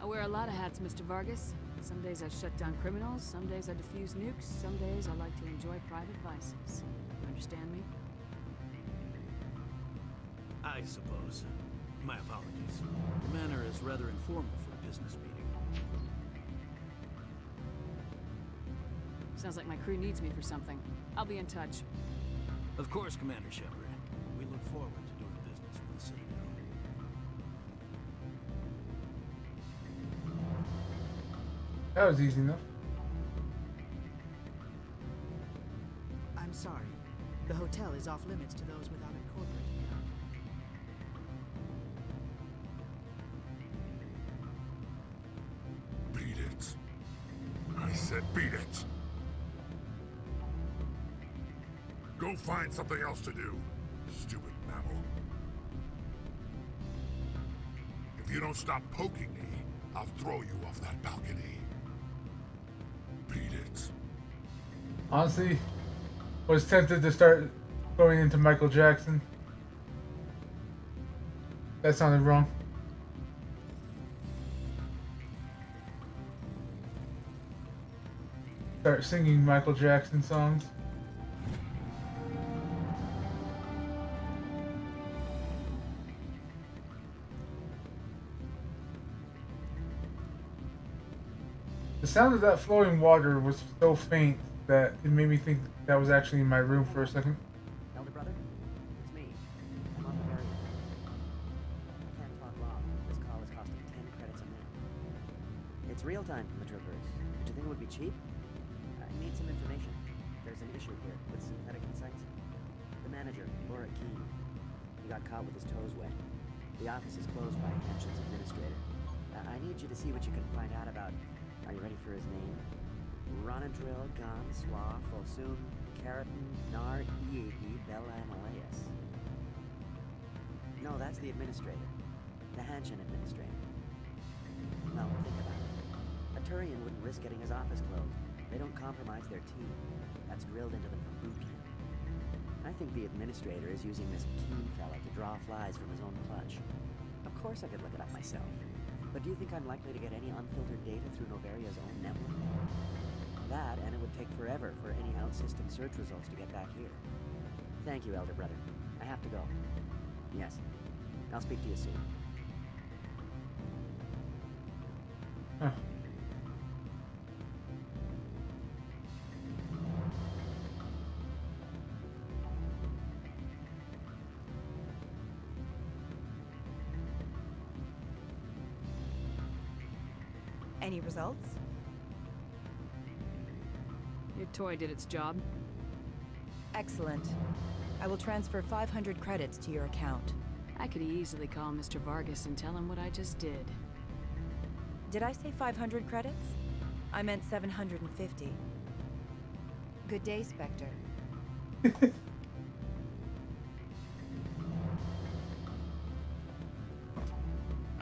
I wear a lot of hats, Mr. Vargas. Some days I shut down criminals, some days I defuse nukes, some days I like to enjoy private vices. You understand me? I suppose. My apologies. The manner is rather informal for a business meeting. Sounds like my crew needs me for something. I'll be in touch. Of course, Commander Shepard. We look forward to doing business with the Citadel. That was easy enough. I'm sorry. The hotel is off limits to those without a corporate account. Beat it. I said beat it. Go find something else to do, stupid mammal. If you don't stop poking me, I'll throw you off that balcony. Beat it. Honestly, I was tempted to start going into Michael Jackson. That sounded wrong. Start singing Michael Jackson songs. The sound of that flowing water was so faint that it made me think that was actually in my room for a second. Elder brother? It's me. I'm on the very end. I can't talk long. This call is costing 10 credits a minute. It's real time from the Traverse. Did you think it would be cheap? I need some information. There's an issue here with synthetic insights. The manager, Laura Keene, he got caught with his toes wet. The office is closed by Henshin's administrator. I need you to see what you can find out about. Are you ready for his name? Ronadril Gon Swa Fosum Keratin Nar Iegi Bella Himalayas. No, that's the administrator. the Hanshin administrator. Well, think about it. A Turian wouldn't risk getting his office closed. They don't compromise their team. That's drilled into them from boot camp. I think the administrator is using this Keen fella to draw flies from his own clutch. Of course I could look it up myself. But do you think I'm likely to get any unfiltered data through Novaria's own network? That, and it would take forever for any out-system search results to get back here. Thank you, Elder Brother. I have to go. Yes. I'll speak to you soon. Huh. Any results? Your toy did its job. Excellent. I will transfer 500 credits to your account. I could easily call Mr. Vargas and tell him what I just did. Did I say 500 credits? I meant 750. Good day, Spectre.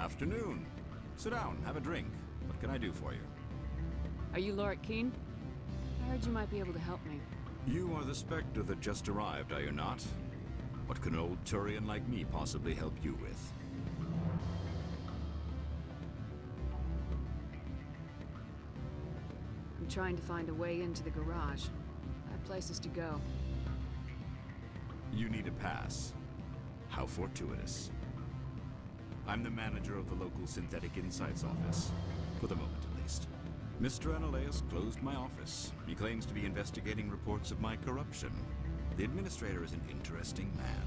Afternoon. Sit down, have a drink. What can I do for you? Are you Lorik Keen? I heard you might be able to help me. You are the Spectre that just arrived, are you not? What can an old Turian like me possibly help you with? I'm trying to find a way into the garage. I have places to go. You need a pass. How fortuitous. I'm the manager of the local Synthetic Insights office. For the moment, at least. Mr. Analaeus closed my office. He claims to be investigating reports of my corruption. The administrator is an interesting man.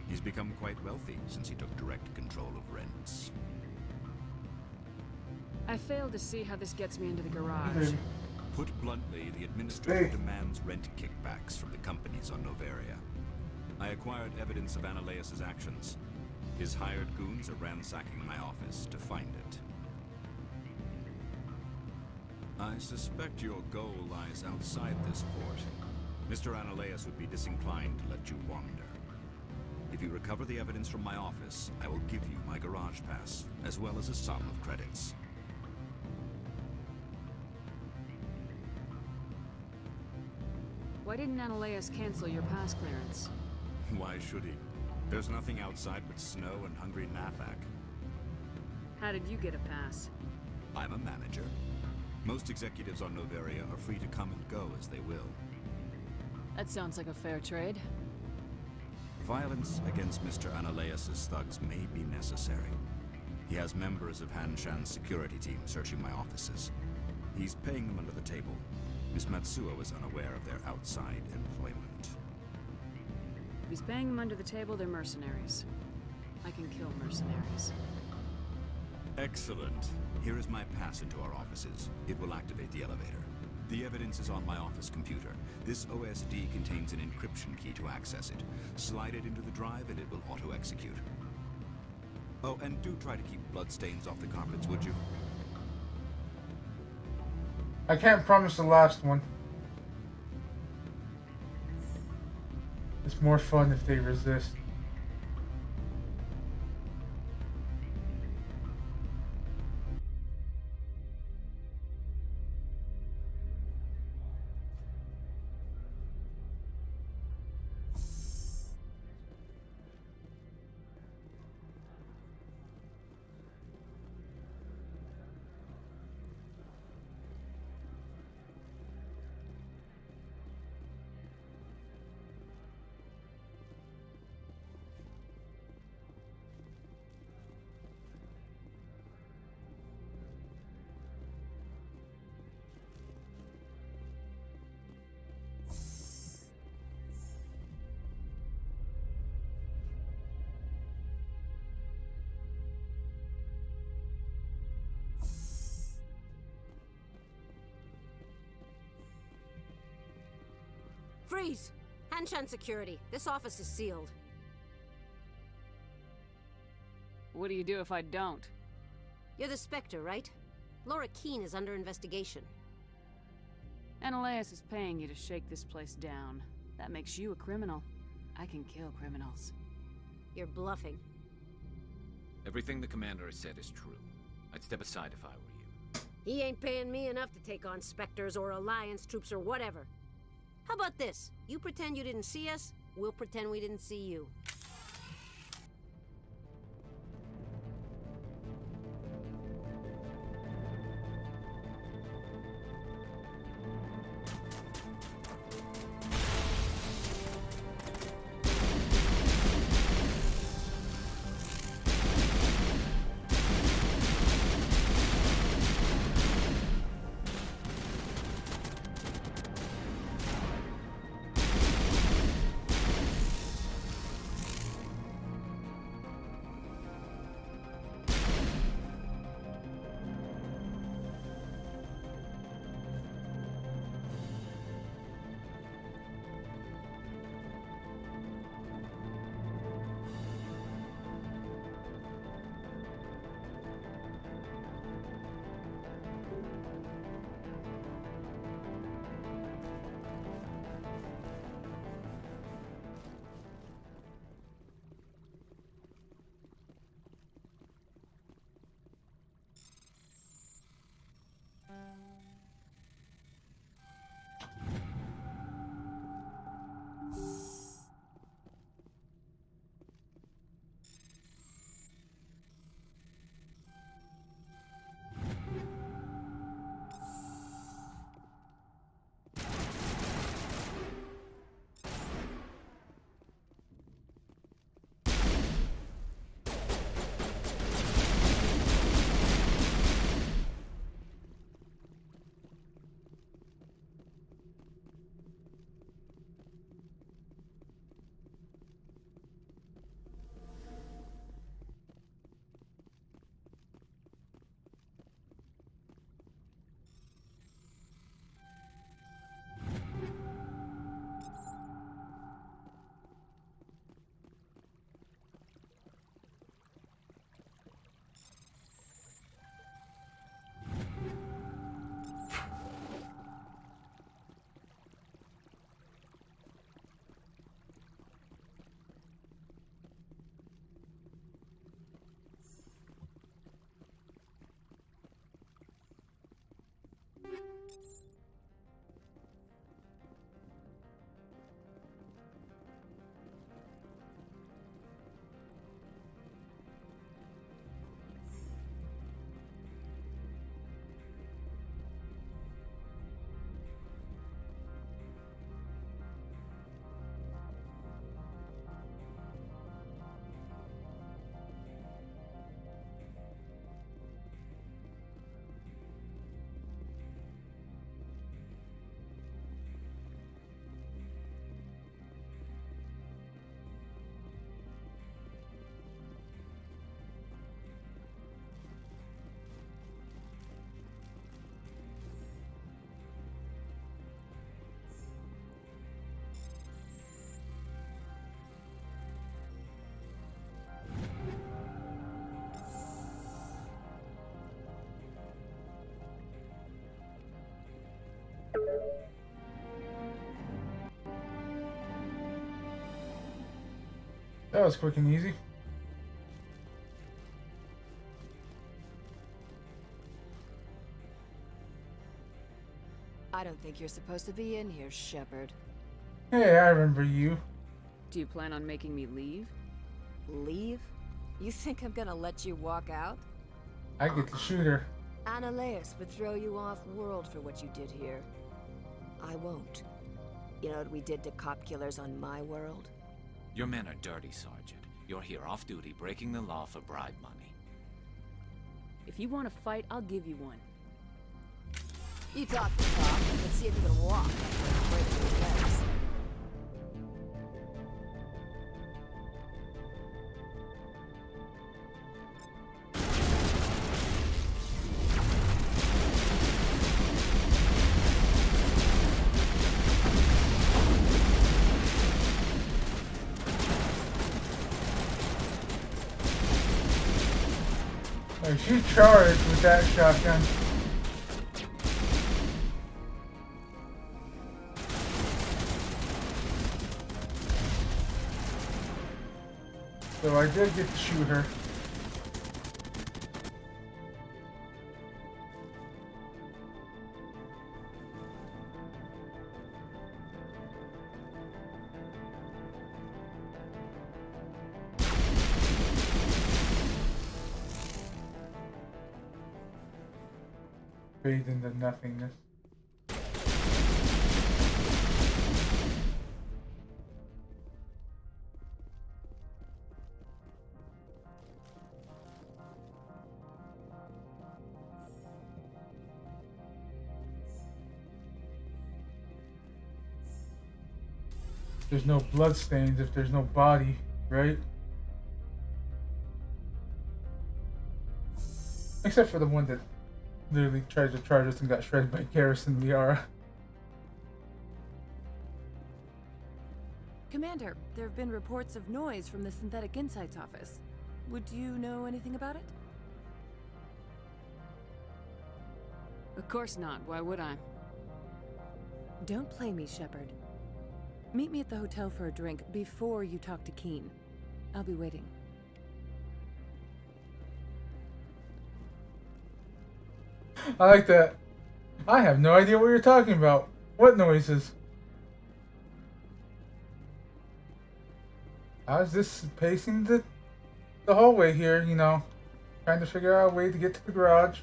He's become quite wealthy since he took direct control of rents. I failed to see how this gets me into the garage. Put bluntly, the administrator demands rent kickbacks from the companies on Novaria. I acquired evidence of Analaeus' actions. His hired goons are ransacking my office to find it. I suspect your goal lies outside this port. Mr. Analaeus would be disinclined to let you wander. If you recover the evidence from my office, I will give you my garage pass, as well as a sum of credits. Why didn't Analaeus cancel your pass clearance? Why should he? There's nothing outside but snow and hungry Nafak. How did you get a pass? I'm a manager. Most executives on Novaria are free to come and go as they will. That sounds like a fair trade. Violence against Mr. Analaeus' thugs may be necessary. He has members of Hanshan's security team searching my offices. He's paying them under the table. Miss Matsuo is unaware of their outside employment. If he's paying them under the table, they're mercenaries. I can kill mercenaries. Excellent. Here is my pass into our offices. It will activate the elevator. The evidence is on my office computer. This OSD contains an encryption key to access it. Slide it into the drive and it will auto-execute. Oh, and do try to keep bloodstains off the carpets, would you? I can't promise the last one. It's more fun if they resist. Freeze! Hanshan security. This office is sealed. What do you do if I don't? You're the Spectre, right? Lorik Keen is under investigation. Analaeus is paying you to shake this place down. That makes you a criminal. I can kill criminals. You're bluffing. Everything the commander has said is true. I'd step aside if I were you. He ain't paying me enough to take on Spectres or Alliance troops or whatever. How about this? You pretend you didn't see us, we'll pretend we didn't see you. That was quick and easy. I don't think you're supposed to be in here, Shepard. Hey, I remember you. Do you plan on making me leave? Leave? You think I'm gonna let you walk out? I get to shoot her. Annihilus would throw you off-world for what you did here. I won't. You know what we did to cop killers on my world? Your men are dirty, Sergeant. You're here off-duty, breaking the law for bribe money. If you want to fight, I'll give you one. You talk the talk. Let's see if you can walk after breaking your legs. Oh, she charged with that shotgun. So I did get to shoot her. fade into nothingness. There's no bloodstains if there's no body, right? Except for the one that literally tried to charge us and got shredded by Garrison Liara. Commander, there have been reports of noise from the Synthetic Insights office. Would you know anything about it? Of course not. Why would I? Don't play me, Shepard. Meet me at the hotel for a drink before you talk to Keen. I'll be waiting. I like that. I have no idea what you're talking about. What noises? I was just pacing the hallway here, you know, trying to figure out a way to get to the garage.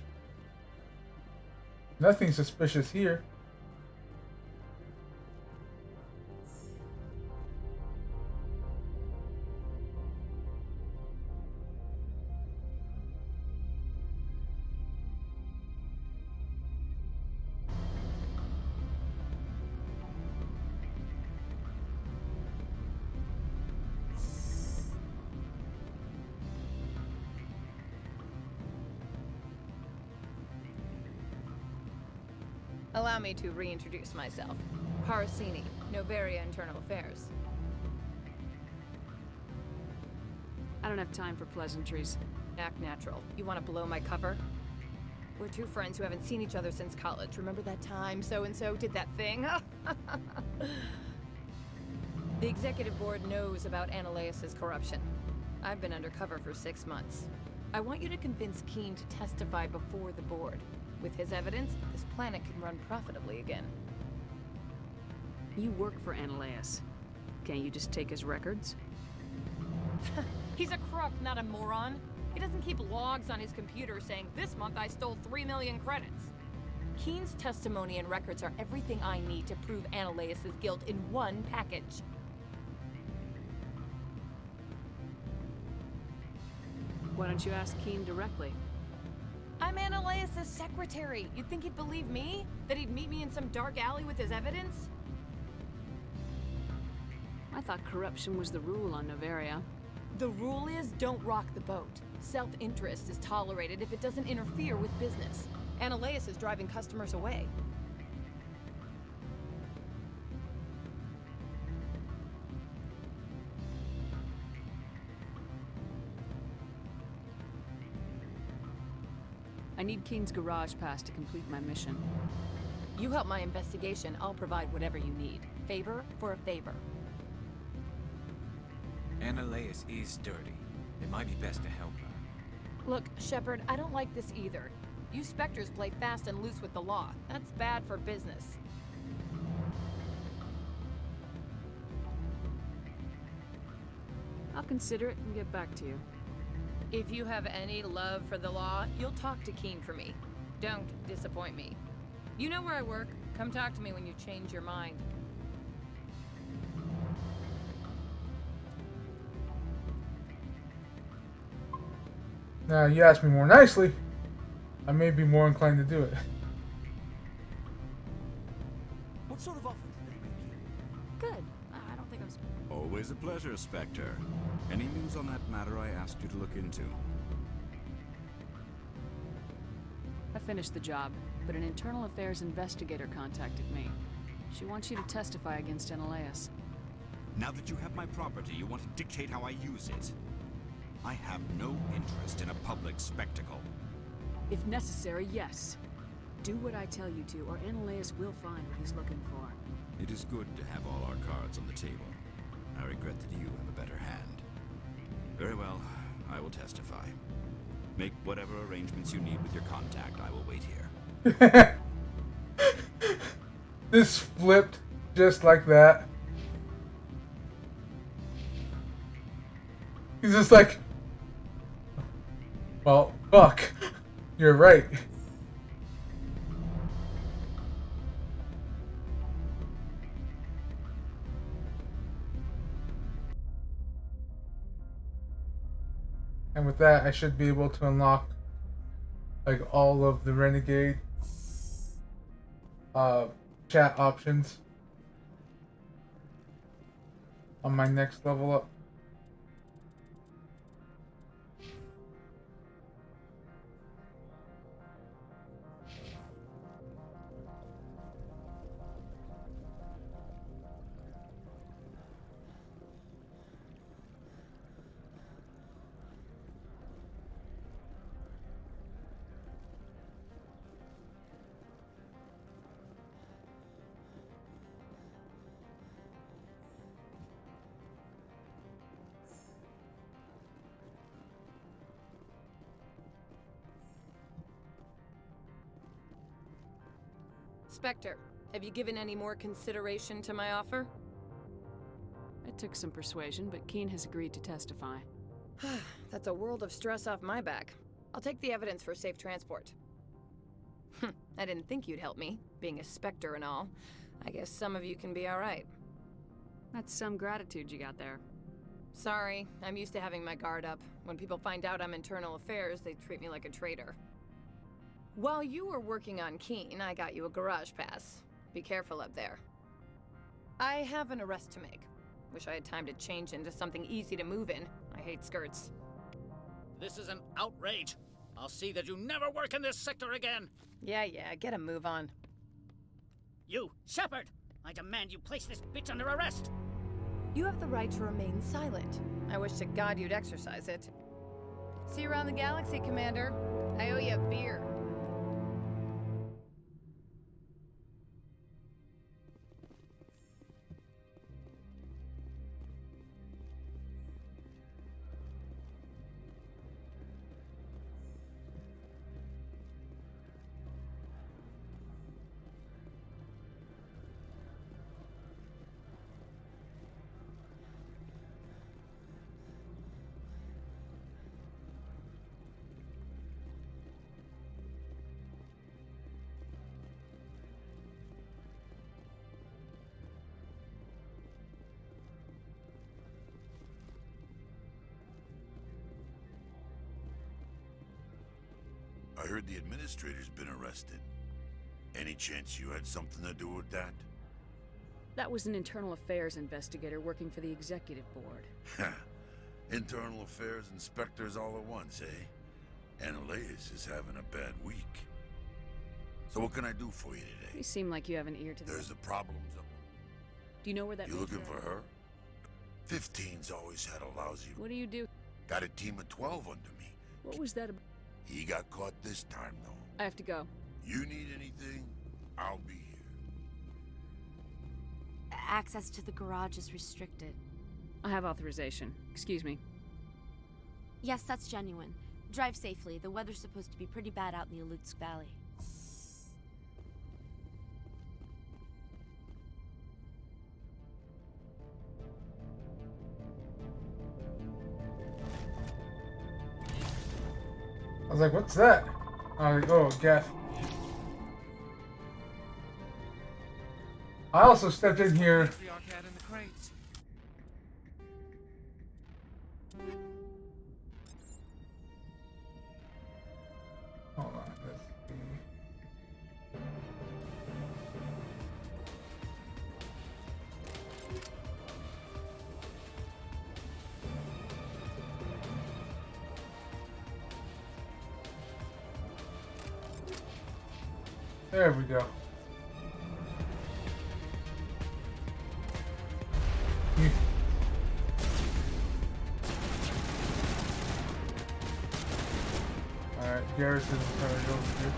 Nothing suspicious here. Allow me to reintroduce myself. Parasini, Noveria Internal Affairs. I don't have time for pleasantries. Act natural. You want to blow my cover? We're two friends who haven't seen each other since college. Remember that time so-and-so did that thing? The executive board knows about Ananias' corruption. I've been undercover for 6 months. I want you to convince Keen to testify before the board. With his evidence, this planet can run profitably again. You work for Ananias. Can't you just take his records? He's a crook, not a moron. He doesn't keep logs on his computer saying, "This month I stole 3 million credits." Keen's testimony and records are everything I need to prove Ananias' guilt in one package. Why don't you ask Keen directly? I'm Ananias' secretary. You'd think he'd believe me? That he'd meet me in some dark alley with his evidence? I thought corruption was the rule on Noveria. The rule is don't rock the boat. Self-interest is tolerated if it doesn't interfere with business. Ananias is driving customers away. I need Keen's garage pass to complete my mission. You help my investigation, I'll provide whatever you need. Favor for a favor. Ananias is dirty. It might be best to help her. Look, Shepard, I don't like this either. You Spectres play fast and loose with the law. That's bad for business. I'll consider it and get back to you. If you have any love for the law, you'll talk to Keen for me. Don't disappoint me. You know where I work. Come talk to me when you change your mind. Now, you asked me more nicely, I may be more inclined to do it. What sort of offer did they make you? Good. I don't think I'm... Always a pleasure, Spectre. Any news on that matter I asked you to look into? I finished the job, but an internal affairs investigator contacted me. She wants you to testify against Ananias. Now that you have my property, you want to dictate how I use it. I have no interest in a public spectacle. If necessary, yes. Do what I tell you to, or Ananias will find what he's looking for. It is good to have all our cards on the table. I regret that you have a better hand. Very well, I will testify. Make whatever arrangements you need with your contact. I will wait here. This flipped just like that. He's just like, well, fuck. You're right. And with that, I should be able to unlock like all of the Renegade chat options on my next level up. Spectre, have you given any more consideration to my offer? It took some persuasion, but Keen has agreed to testify. That's a world of stress off my back. I'll take the evidence for safe transport. I didn't think you'd help me, being a Spectre and all. I guess some of you can be alright. That's some gratitude you got there. Sorry, I'm used to having my guard up. When people find out I'm internal affairs, they treat me like a traitor. While you were working on Keen, I got you a garage pass. Be careful up there. I have an arrest to make. Wish I had time to change into something easy to move in. I hate skirts. This is an outrage. I'll see that you never work in this sector again. Yeah, get a move on. You, Shepard! I demand you place this bitch under arrest! You have the right to remain silent. I wish to God you'd exercise it. See you around the galaxy, Commander. I owe you a beer. I heard the administrator's been arrested. Any chance you had something to do with that? That was an internal affairs investigator working for the executive board. Internal affairs inspectors all at once, eh? Analeas is having a bad week. So what can I do for you today? You seem like you have an ear to There's a problem. Do you know where that You major looking for her? 15's always had a lousy... What do you do? Got a team of 12 under me. What was that about? He got caught this time, though. I have to go. You need anything? I'll be here. Access to the garage is restricted. I have authorization. Excuse me. Yes, that's genuine. Drive safely. The weather's supposed to be pretty bad out in the Alutsk Valley. I was like, what's that? I was like, oh, Geth. I also stepped in here. Hold on, let's see. There we go. Alright, Garrison's trying to go through.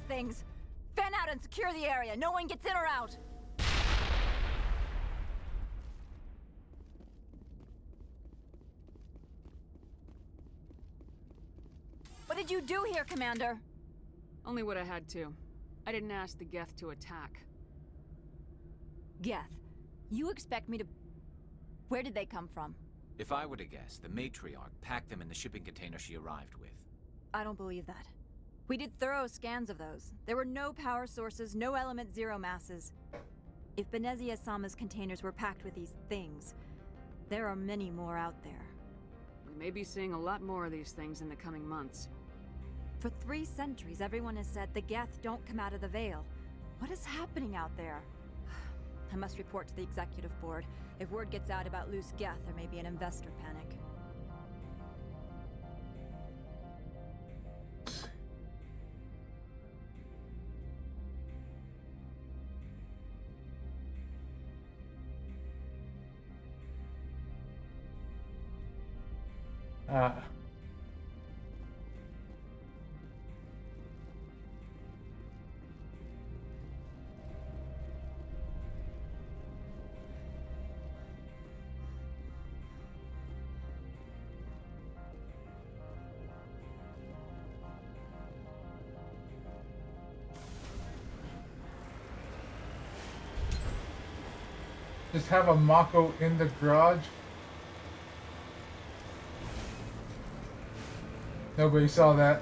Things. Fan out and secure the area. No one gets in or out. did you do here, Commander? Only what I had to. I didn't ask the Geth to attack. Geth, you expect me to... Where did they come from? If I were to guess, the matriarch packed them in the shipping container she arrived with. I don't believe that. We did thorough scans of those. There were no power sources, no element zero masses. If Benezia Sama's containers were packed with these things, there are many more out there. We may be seeing a lot more of these things in the coming months. For 3 centuries, everyone has said the Geth don't come out of the Veil. What is happening out there? I must report to the Executive Board. If word gets out about loose Geth, there may be an investor panic. Just have a Mako in the garage. Nobody saw that.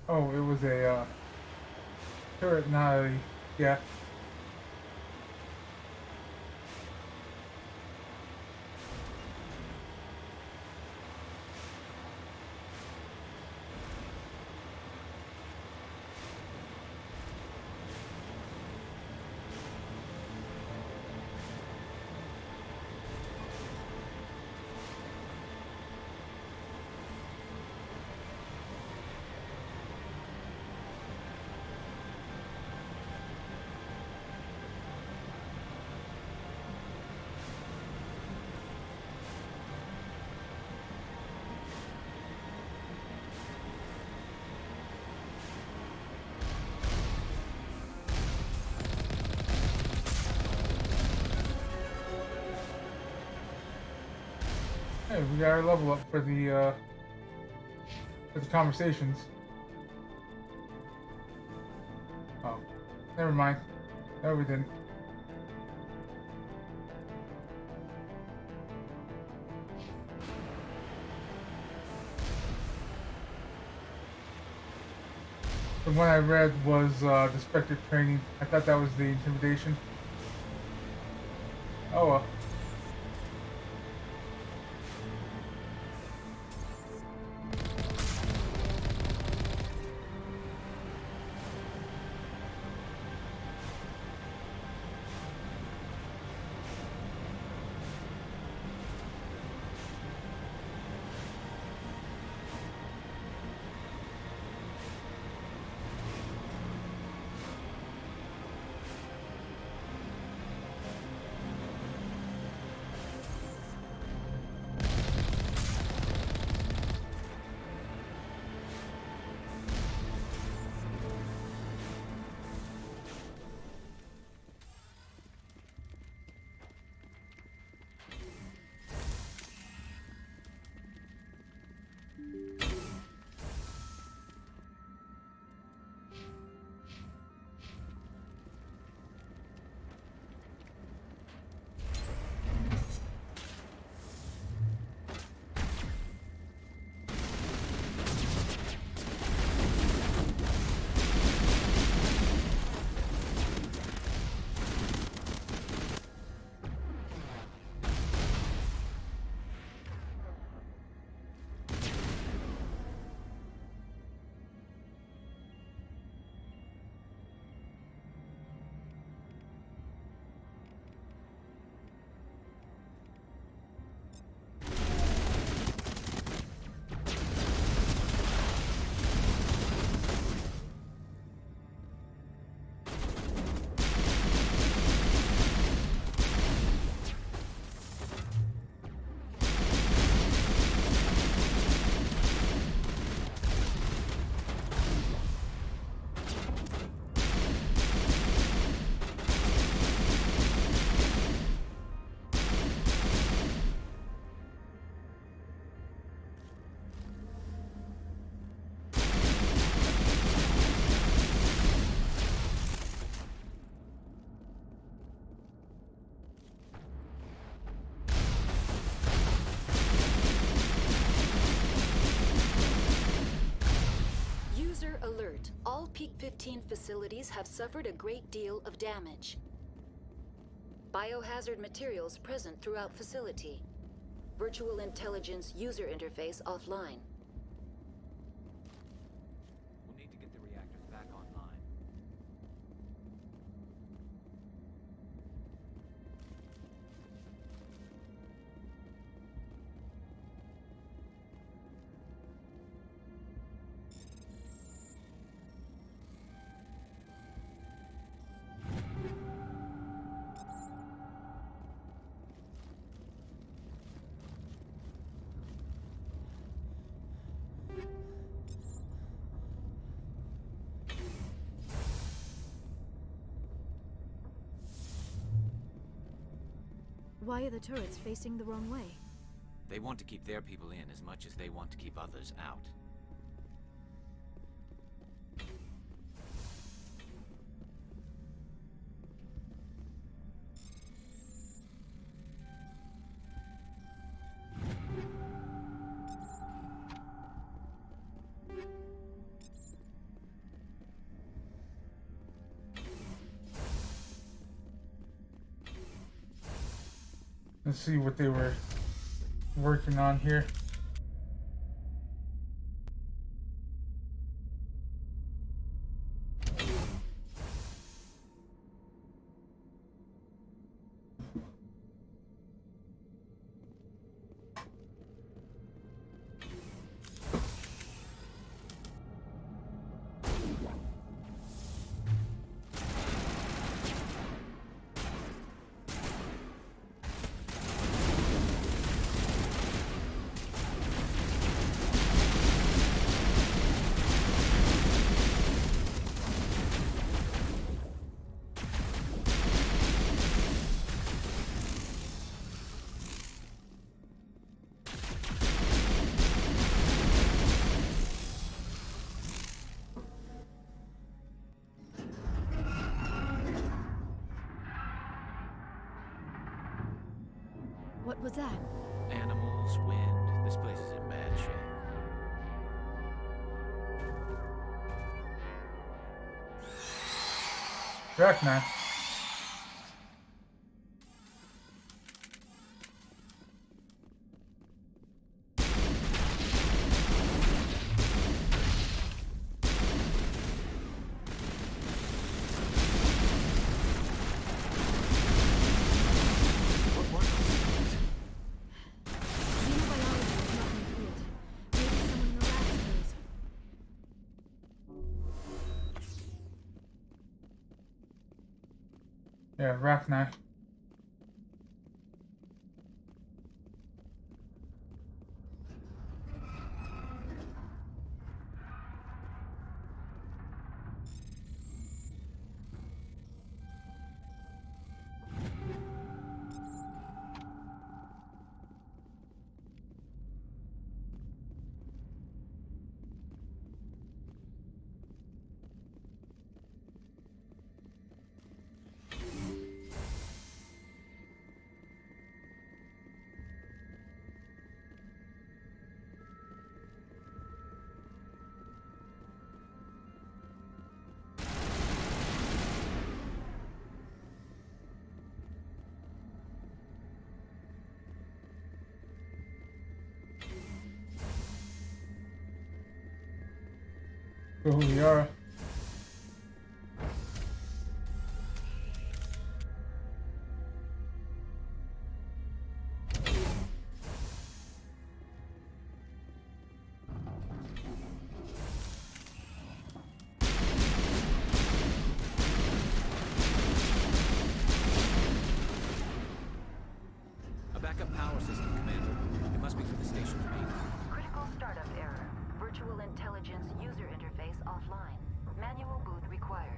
Oh, it was a turret, not a yeah. Hey, we got our level up for the conversations. Oh, never mind. No, we didn't. The one I read was the Spectre training. I thought that was the intimidation. Oh well. Alert. All Peak 15 facilities have suffered a great deal of damage. Biohazard materials present throughout facility. Virtual intelligence user interface offline. We'll need to get the reactors back online. Why are the turrets facing the wrong way? They want to keep their people in as much as they want to keep others out. Let's see what they were working on here. What was that? Animals, wind. This place is in bad shape. Dracna. Yeah, Rachni. Who we are. A backup power system, Commander. It must be from the station's main. Critical startup error. Virtual intelligence user interface offline. Manual boot required.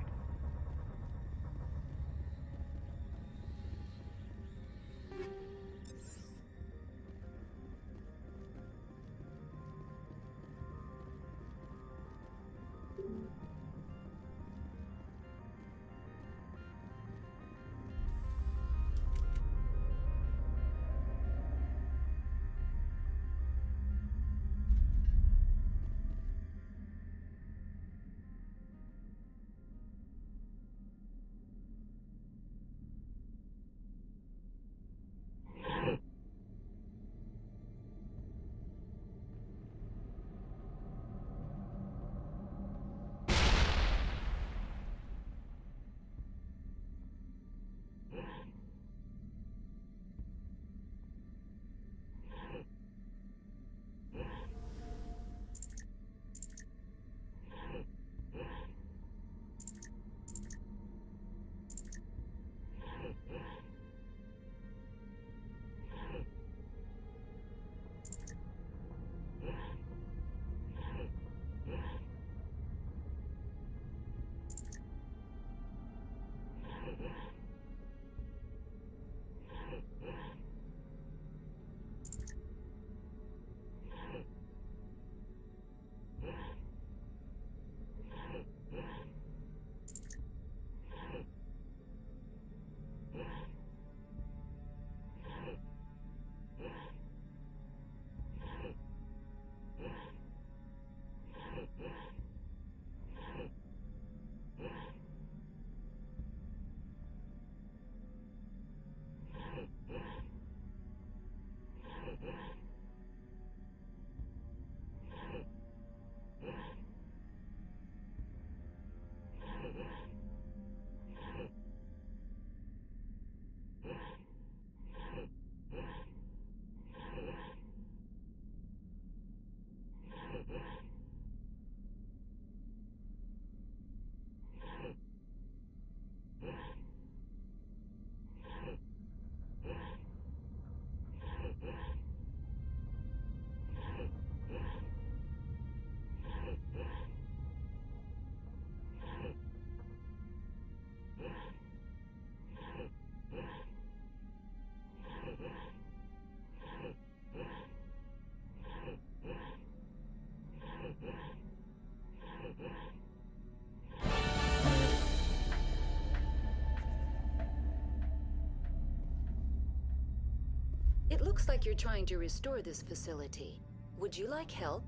It looks like you're trying to restore this facility. Would you like help?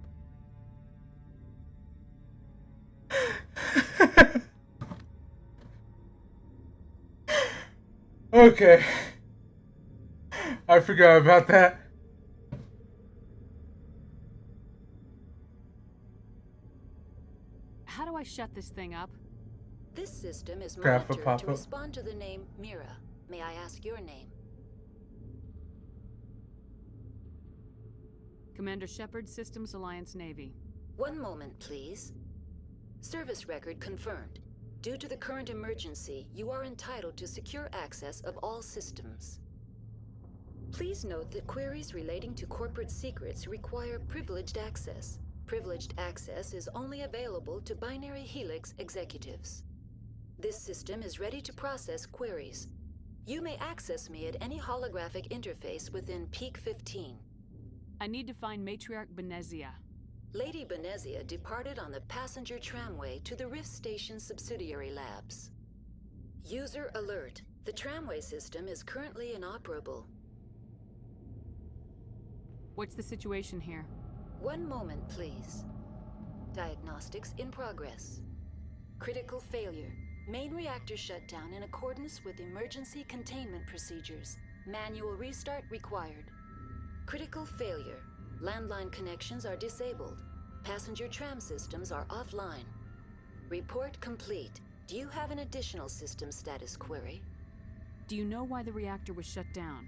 Okay. I forgot about that. How do I shut this thing up? This system is Graph monitored pop to up. respond to the name Mira. May I ask your name? Commander Shepard, Systems Alliance Navy. One moment, please. Service record confirmed. Due to the current emergency, you are entitled to secure access of all systems. Please note that queries relating to corporate secrets require privileged access. Privileged access is only available to Binary Helix executives. This system is ready to process queries. You may access me at any holographic interface within Peak 15. I need to find Matriarch Benezia. Lady Benezia departed on the passenger tramway to the Rift Station subsidiary labs. User alert. The tramway system is currently inoperable. What's the situation here? One moment, please. Diagnostics in progress. Critical failure. Main reactor shut down in accordance with emergency containment procedures. Manual restart required. Critical failure. Landline connections are disabled. Passenger tram systems are offline. Report complete. Do you have an additional system status query? Do you know why the reactor was shut down?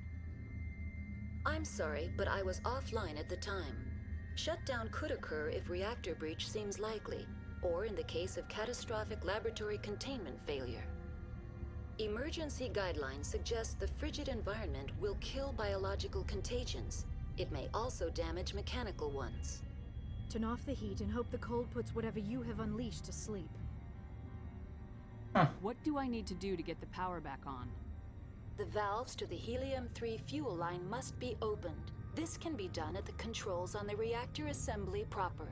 I'm sorry, but I was offline at the time. Shutdown could occur if reactor breach seems likely, or in the case of catastrophic laboratory containment failure. Emergency guidelines suggest the frigid environment will kill biological contagions. It may also damage mechanical ones. Turn off the heat and hope the cold puts whatever you have unleashed to sleep. What do I need to do to get the power back on? The valves to the helium-3 fuel line must be opened. This can be done at the controls on the reactor assembly proper.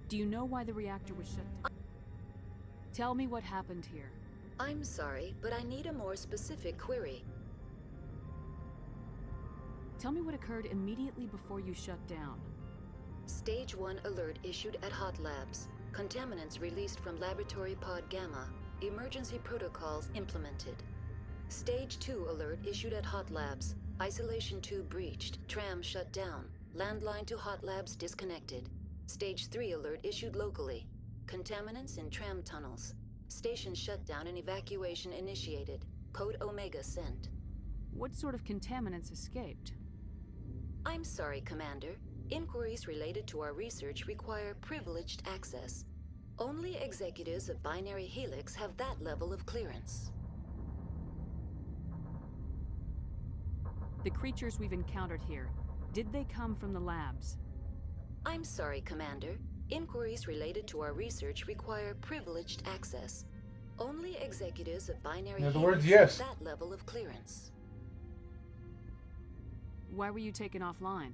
Do you know why the reactor was shut down? Tell me what happened here. I'm sorry, but I need a more specific query. Tell me what occurred immediately before you shut down. Stage 1 alert issued at Hot Labs. Contaminants released from Laboratory Pod Gamma. Emergency protocols implemented. Stage 2 alert issued at Hot Labs. Isolation tube breached. Tram shut down. Landline to Hot Labs disconnected. Stage 3 alert issued locally. Contaminants in tram tunnels. Station shutdown and evacuation initiated. Code Omega sent. What sort of contaminants escaped? I'm sorry, Commander. Inquiries related to our research require privileged access. Only executives of Binary Helix have that level of clearance. The creatures we've encountered here, did they come from the labs? I'm sorry, Commander. Inquiries related to our research require privileged access. Only executives of Binary In other Helix words, yes. have that level of clearance. Why were you taken offline?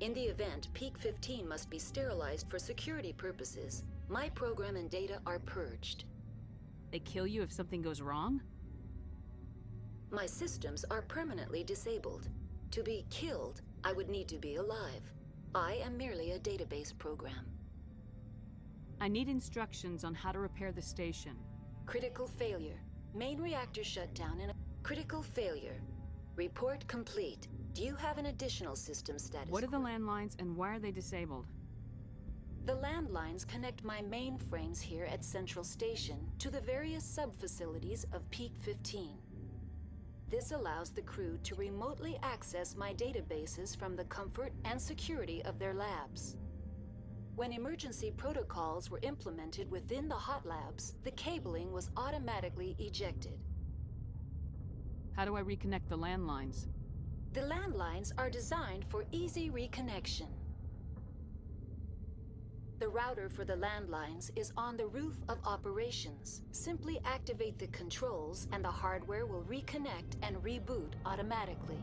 In the event, Peak 15 must be sterilized for security purposes. My program and data are purged. They kill you if something goes wrong? My systems are permanently disabled. To be killed, I would need to be alive. I am merely a database program. I need instructions on how to repair the station. Critical failure. Main reactor shutdown in a critical failure. Report complete. Do you have an additional system status? What are the landlines and why are they disabled? The landlines connect my mainframes here at Central Station to the various sub-facilities of Peak 15. This allows the crew to remotely access my databases from the comfort and security of their labs. When emergency protocols were implemented within the Hot Labs, the cabling was automatically ejected. How do I reconnect the landlines? The landlines are designed for easy reconnection. The router for the landlines is on the roof of operations. Simply activate the controls and the hardware will reconnect and reboot automatically.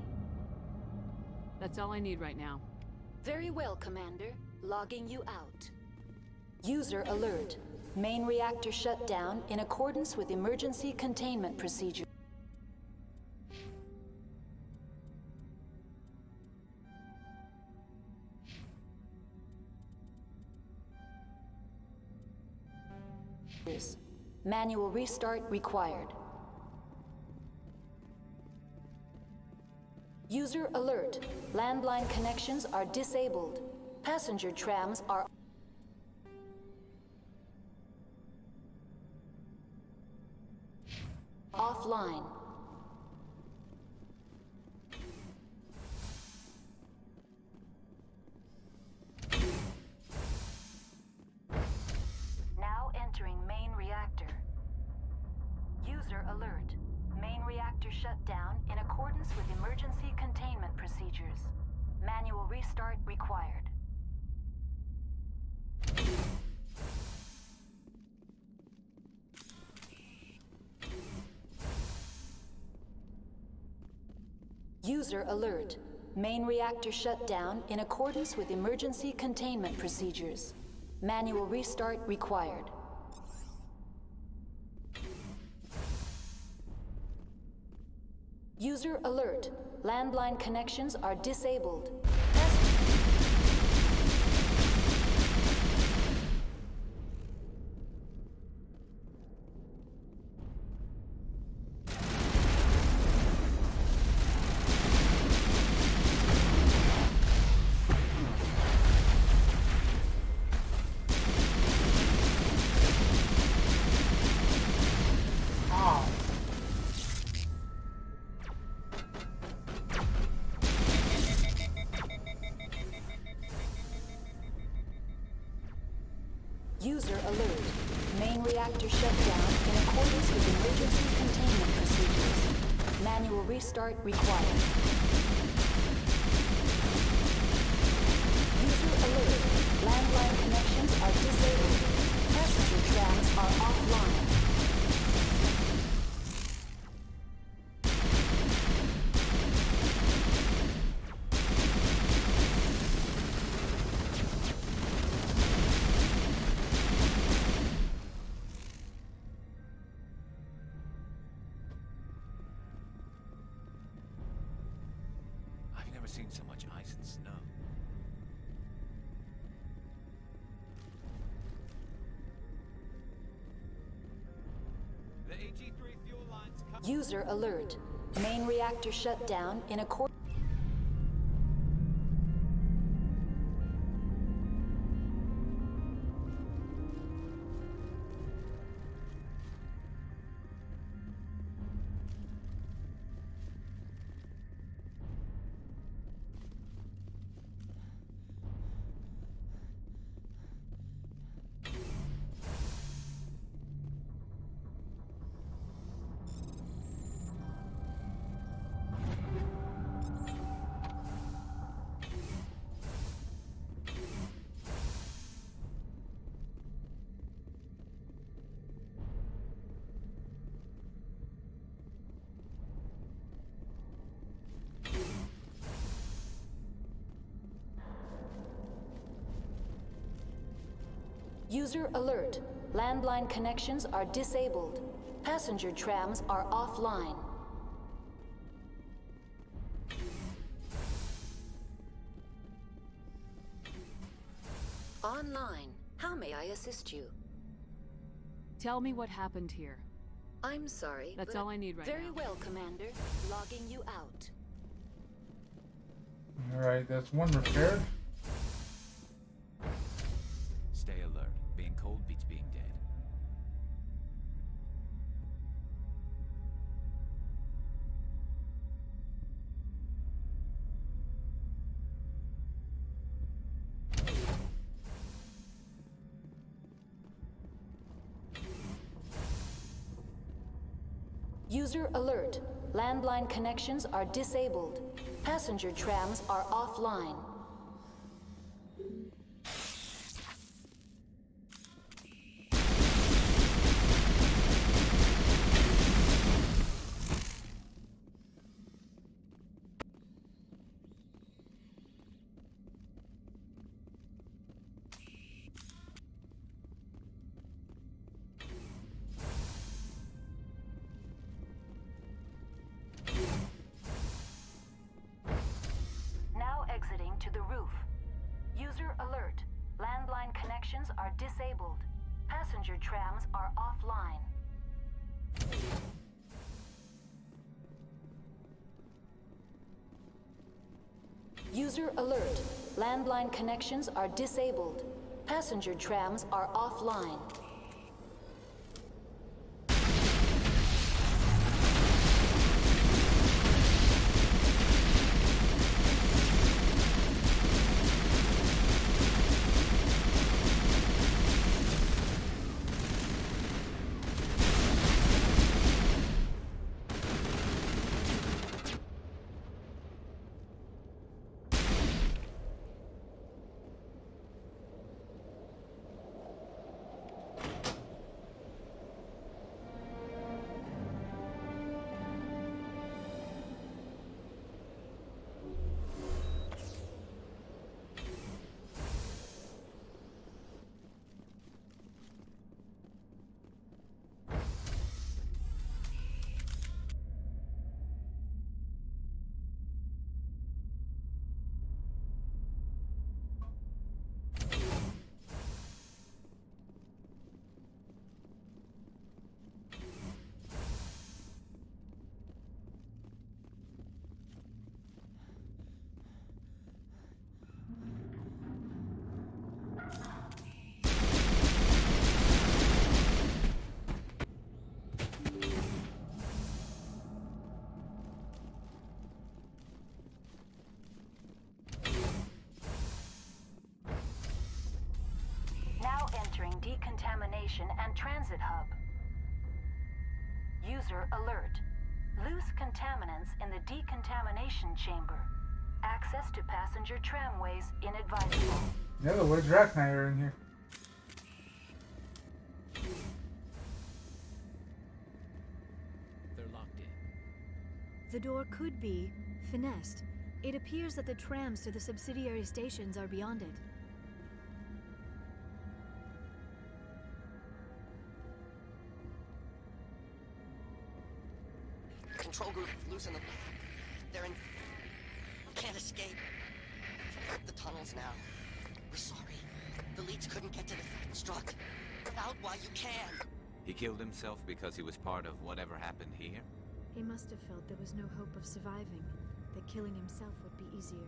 That's all I need right now. Very well, Commander. Logging you out. User alert. Main reactor shut down in accordance with emergency containment procedure. Manual restart required. User alert. Landline connections are disabled. Passenger trams are offline. Now entering main reactor. User alert. Main reactor shut down in accordance with emergency containment procedures. Manual restart required. User alert. Main reactor shut down in accordance with emergency containment procedures. Manual restart required. User alert. Landline connections are disabled. User alert. Main reactor shut down in accordance with emergency containment procedures. Manual restart required. User alert. Landline connections are disabled. Passenger trams are offline. Seen so much ice and snow. The AG3 fuel lines. User alert. Main reactor shut down in accordance. User alert. Landline connections are disabled. Passenger trams are offline. Online. How may I assist you? Tell me what happened here. I'm sorry. That's but all I need right very now. well, Commander. Logging you out. Alright, that's one repaired. Stay alert. Being cold beats being dead. User alert. Landline connections are disabled. Passenger trams are offline. Now exiting to the roof. User alert. Landline connections are disabled. Passenger trams are offline. User alert. Landline connections are disabled. Passenger trams are offline. Now entering decontamination and transit hub. User alert. Loose contaminants in the decontamination chamber. Access to passenger tramways inadvisable. Yeah, the Woods Rat Knight are in here. They're locked in. The door could be finessed. It appears that the trams to the subsidiary stations are beyond it. Control group, loosen them. They're in... Can't escape. The tunnels now. We're sorry. The leads couldn't get to the struck. Get out while you can. He killed himself because he was part of whatever happened here? He must have felt there was no hope of surviving, that killing himself would be easier.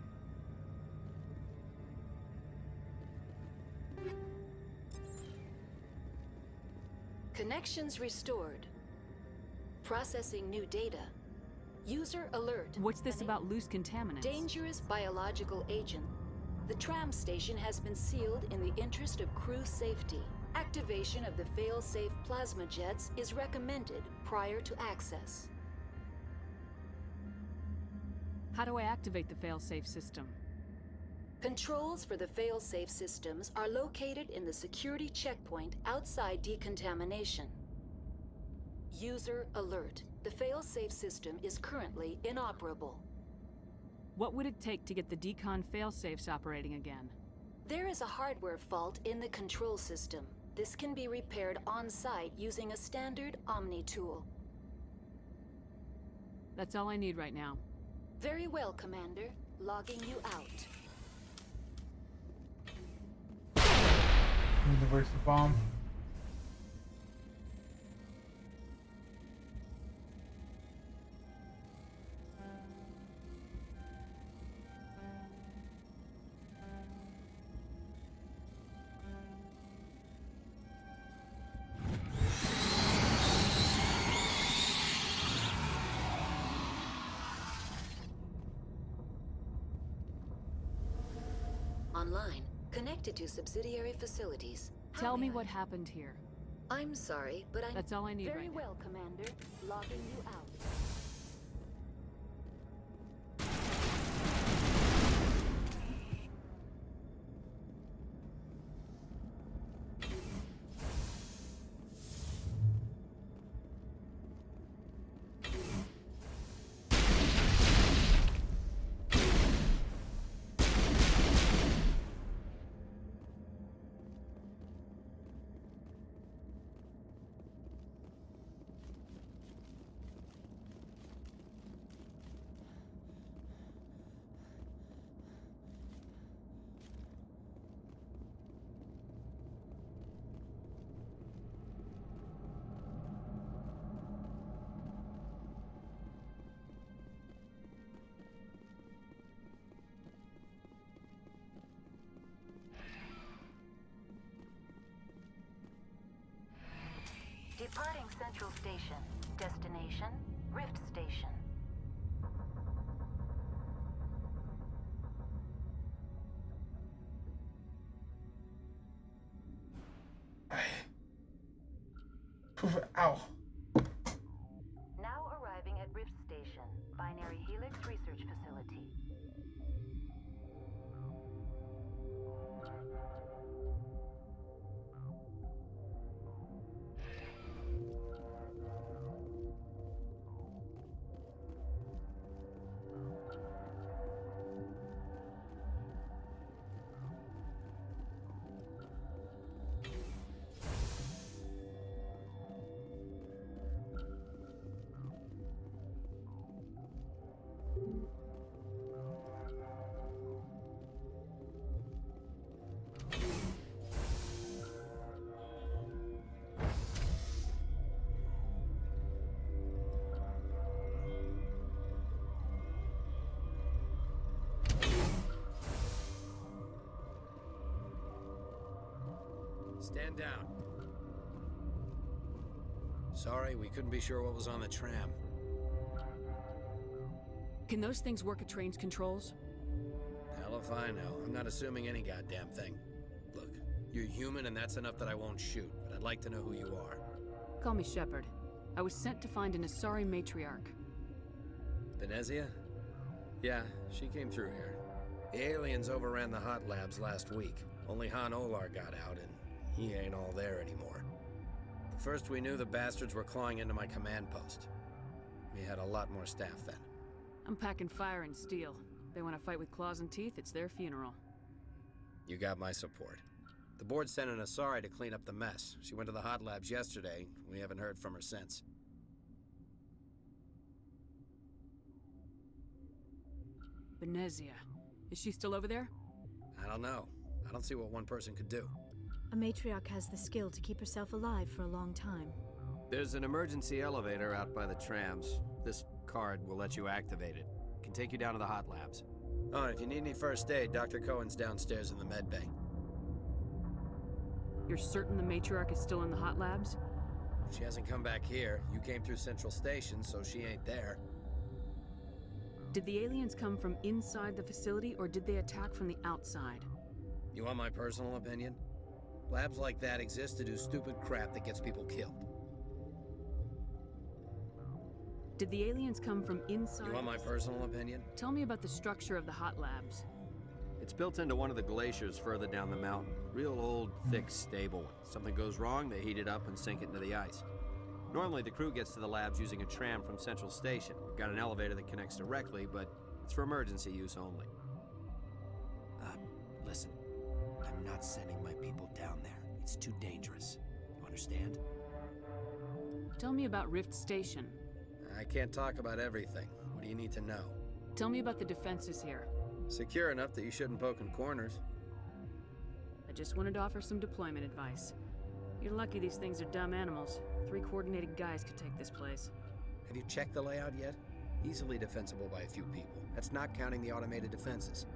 Connections restored. Processing new data. User alert. What's this about loose contaminants? Dangerous biological agent. The tram station has been sealed in the interest of crew safety. Activation of the fail-safe plasma jets is recommended prior to access. How do I activate the fail-safe system? Controls for the fail-safe systems are located in the security checkpoint outside decontamination. User alert. The fail-safe system is currently inoperable. What would it take to get the decon fail-safes operating again? There is a hardware fault in the control system. This can be repaired on-site using a standard Omni tool. That's all I need right now. Very well, Commander. Logging you out. Universal bomb. Online, connected to subsidiary facilities. Tell me what happened here. I'm sorry, but That's all I need Very right now. well, Commander. Logging you out. Central Station. Destination, Rift Station. Ow. Now arriving at Rift Station, Binary Helix Research Facility. Stand down. Sorry, we couldn't be sure what was on the tram. Can those things work at train's controls? Hell if I know. I'm not assuming any goddamn thing. Look, you're human and that's enough that I won't shoot, but I'd like to know who you are. Call me Shepard. I was sent to find an Asari matriarch. Venezia? Yeah, she came through here. The aliens overran the hot labs last week. Only Han Olar got out and he ain't all there anymore. The first we knew, the bastards were clawing into my command post. We had a lot more staff then. I'm packing fire and steel. They want to fight with claws and teeth, it's their funeral. You got my support. The board sent an Asari to clean up the mess. She went to the hot labs yesterday. We haven't heard from her since. Venezia. Is she still over there? I don't know. I don't see what one person could do. A matriarch has the skill to keep herself alive for a long time. There's an emergency elevator out by the trams. This card will let you activate it. Can take you down to the hot labs. Oh, and if you need any first aid, Dr. Cohen's downstairs in the med bay. You're certain the matriarch is still in the hot labs? She hasn't come back here. You came through Central Station, so she ain't there. Did the aliens come from inside the facility, or did they attack from the outside? You want my personal opinion? Labs like that exist to do stupid crap that gets people killed. Did the aliens come from inside? You want my personal opinion? Tell me about the structure of the hot labs. It's built into one of the glaciers further down the mountain. Real old, thick, stable one. Something goes wrong, they heat it up and sink it into the ice. Normally, the crew gets to the labs using a tram from Central Station. We've got an elevator that connects directly, but it's for emergency use only. Listen, I'm not sending my people down there. It's too dangerous. You understand? Tell me about Rift Station. I can't talk about everything. What do you need to know? Tell me about the defenses here. Secure enough that you shouldn't poke in corners. I just wanted to offer some deployment advice. You're lucky these things are dumb animals. 3 coordinated guys could take this place. Have you checked the layout yet? Easily defensible by a few people. That's not counting the automated defenses.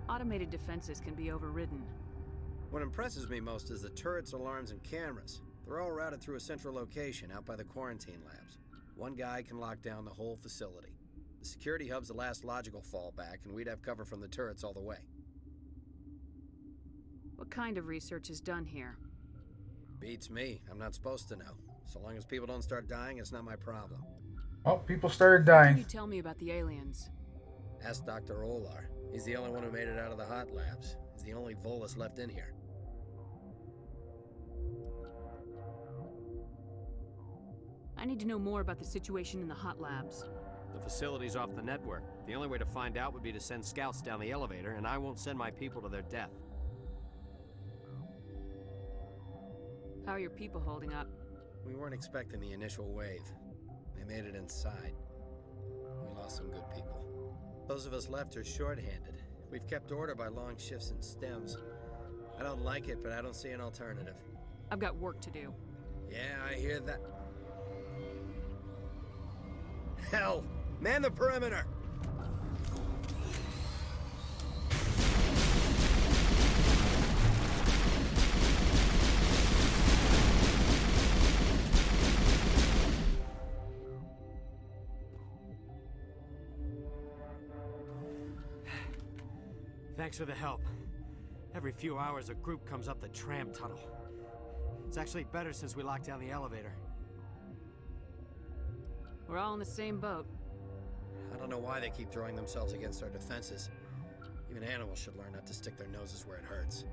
Automated defenses can be overridden. What impresses me most is the turrets, alarms, and cameras. They're all routed through a central location out by the quarantine labs. One guy can lock down the whole facility. The security hub's the last logical fallback, and we'd have cover from the turrets all the way. What kind of research is done here? Beats me. I'm not supposed to know. So long as people don't start dying, it's not my problem. Oh, people started What dying. can you tell me about the aliens? Ask Dr. Olar. He's the only one who made it out of the hot labs. He's the only Volus left in here. I need to know more about the situation in the hot labs. The facility's off the network. The only way to find out would be to send scouts down the elevator, and I won't send my people to their death. How are your people holding up? We weren't expecting the initial wave. They made it inside. We lost some good people. Those of us left are short-handed. We've kept order by long shifts and stems. I don't like it, but I don't see an alternative. I've got work to do. Yeah, I hear that. Hell! Man the perimeter! Thanks for the help. Every few hours, a group comes up the tram tunnel. It's actually better since we locked down the elevator. We're all in the same boat. I don't know why they keep throwing themselves against our defenses. Even animals should learn not to stick their noses where it hurts.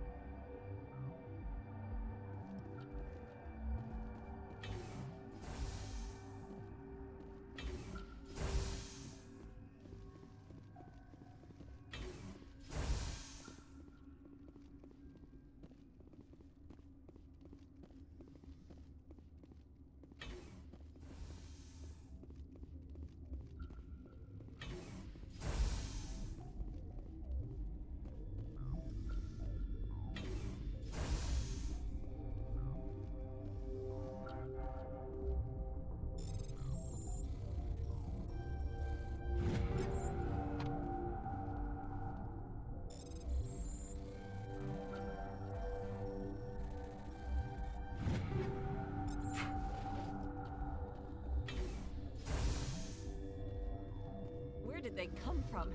Where did they come from?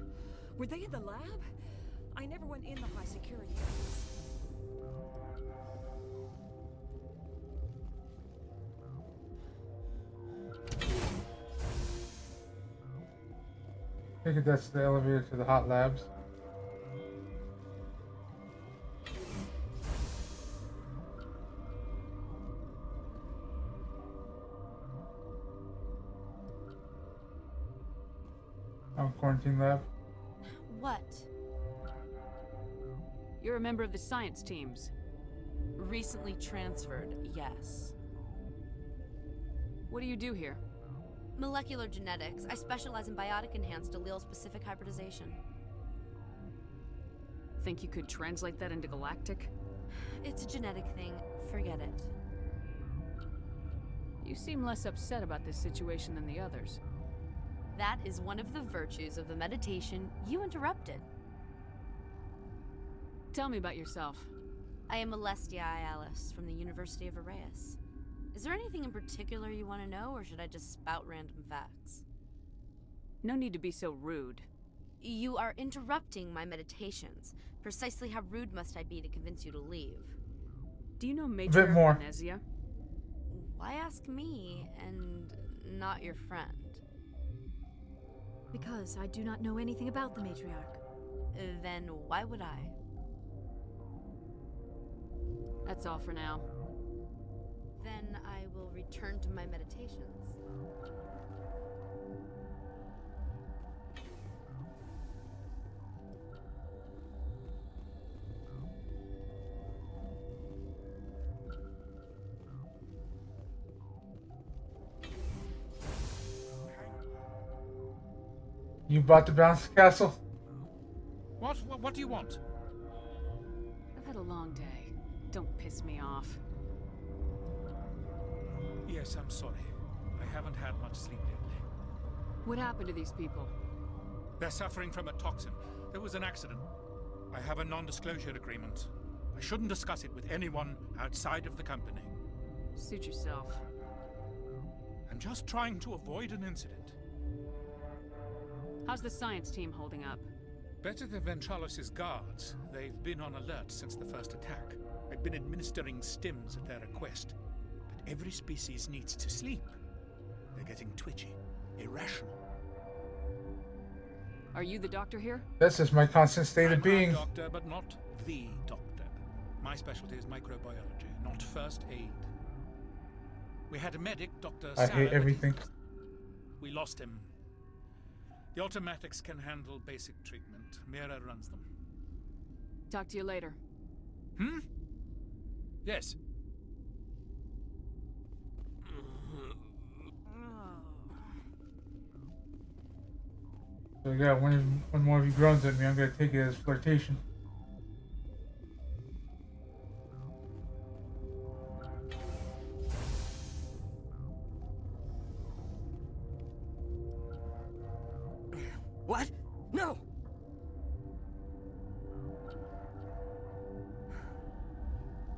Were they in the lab? I never went in the high security areas. I think that's the elevator to the hot labs. Quarantine lab. What? You're a member of the science teams. Recently transferred, yes. What do you do here? Molecular genetics. I specialize in biotic-enhanced allele-specific hybridization. Think you could translate that into galactic? It's a genetic thing. Forget it. You seem less upset about this situation than the others. That is one of the virtues of the meditation you interrupted. Tell me about yourself. I am Alestia Ayalis from the University of Arraeus. Is there anything in particular you want to know, or should I just spout random facts? No need to be so rude. You are interrupting my meditations. Precisely how rude must I be to convince you to leave? Do you know bit more. Matriarch Venezia? Why ask me and not your friend? Because I do not know anything about the matriarch. Then why would I? That's all for now. Then I will return to my meditations. You bought the bounce castle? What do you want? I've had a long day. Don't piss me off. Yes, I'm sorry. I haven't had much sleep lately. What happened to these people? They're suffering from a toxin. There was an accident. I have a non-disclosure agreement. I shouldn't discuss it with anyone outside of the company. Suit yourself. I'm just trying to avoid an incident. How's the science team holding up? Better than Ventralos' guards. They've been on alert since the first attack. I've been administering stims at their request. But every species needs to sleep. They're getting twitchy, irrational. Are you the doctor here? This is my constant state of being. I'm a doctor, but not the doctor. My specialty is microbiology, not first aid. We had a medic, Dr. I Sarah, hate but everything. we lost him. The automatics can handle basic treatment. Mira runs them. Talk to you later. Yes. So yeah, when more of you groans at me, I'm gonna take it as flirtation. What? No!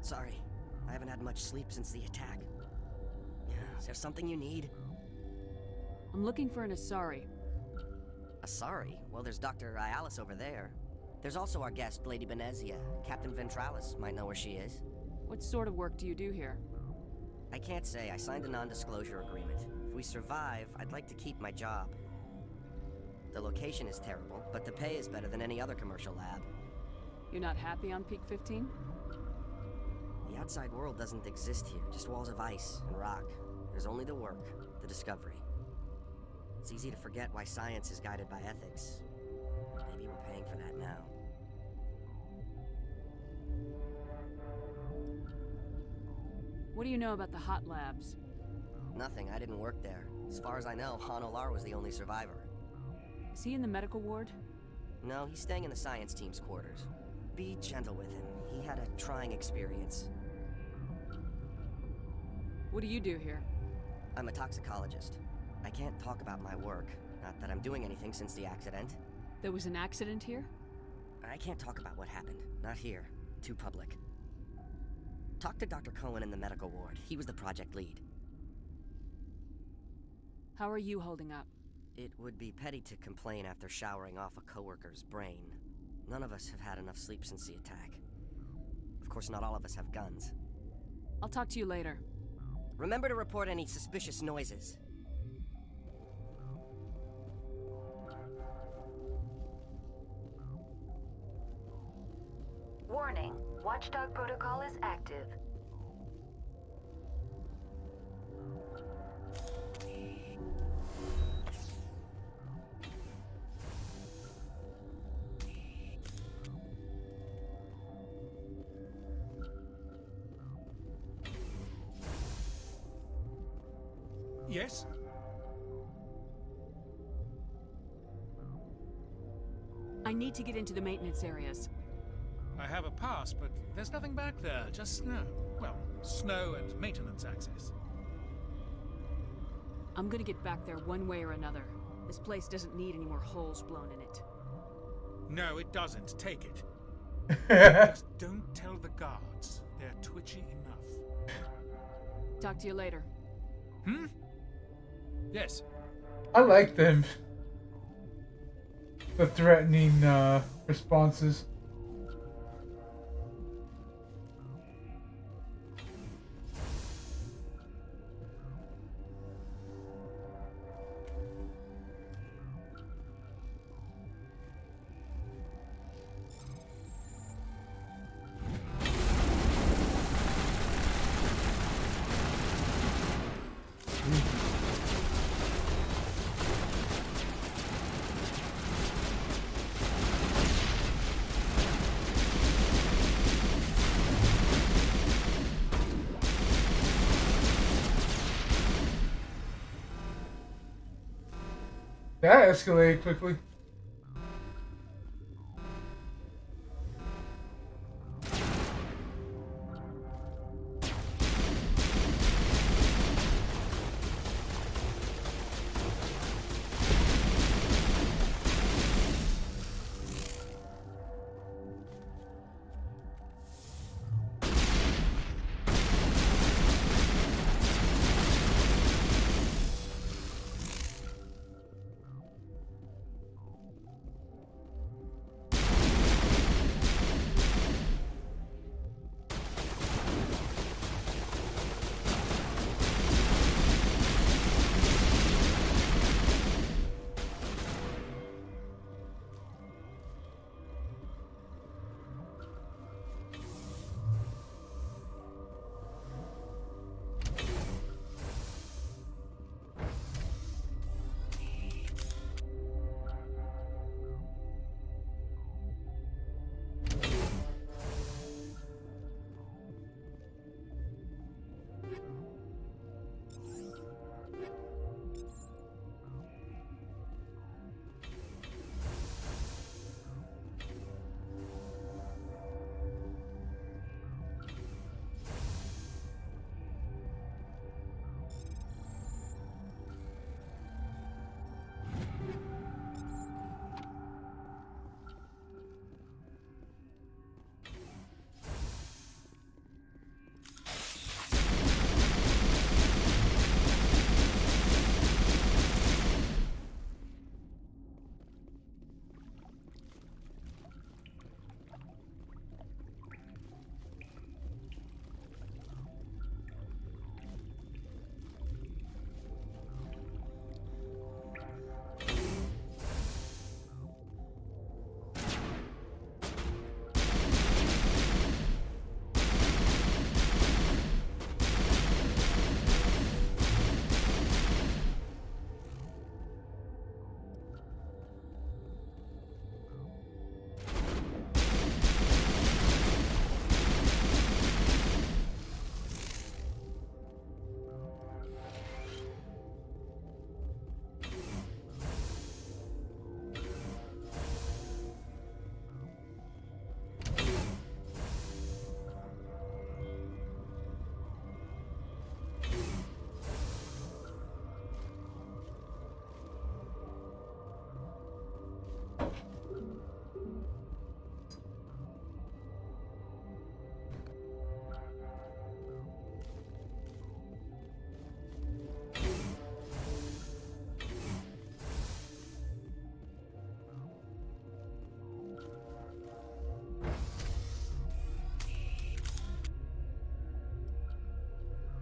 Sorry. I haven't had much sleep since the attack. Is there something you need? I'm looking for an Asari. Asari? Well, there's Dr. Ayalis over there. There's also our guest, Lady Benezia. Captain Ventralis might know where she is. What sort of work do you do here? I can't say. I signed a non-disclosure agreement. If we survive, I'd like to keep my job. The location is terrible, but the pay is better than any other commercial lab. You're not happy on Peak 15? The outside world doesn't exist here, just walls of ice and rock. There's only the work, the discovery. It's easy to forget why science is guided by ethics. Maybe we're paying for that now. What do you know about the hot labs? Nothing, I didn't work there. As far as I know, Han Olar was the only survivor. Is he in the medical ward? No, he's staying in the science team's quarters. Be gentle with him. He had a trying experience. What do you do here? I'm a toxicologist. I can't talk about my work. Not that I'm doing anything since the accident. There was an accident here? I can't talk about what happened. Not here. Too public. Talk to Dr. Cohen in the medical ward. He was the project lead. How are you holding up? It would be petty to complain after showering off a coworker's brain. None of us have had enough sleep since the attack. Of course, not all of us have guns. I'll talk to you later. Remember to report any suspicious noises. Warning, Watchdog protocol is active. Yes? I need to get into the maintenance areas. I have a pass, but there's nothing back there, just snow. Well, snow and maintenance access. I'm gonna get back there one way or another. This place doesn't need any more holes blown in it. No, it doesn't. Take it. Just don't tell the guards. They're twitchy enough. Talk to you later. Hmm? Yes. I like them. The threatening responses. That escalated quickly.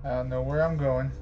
I don't know where I'm going.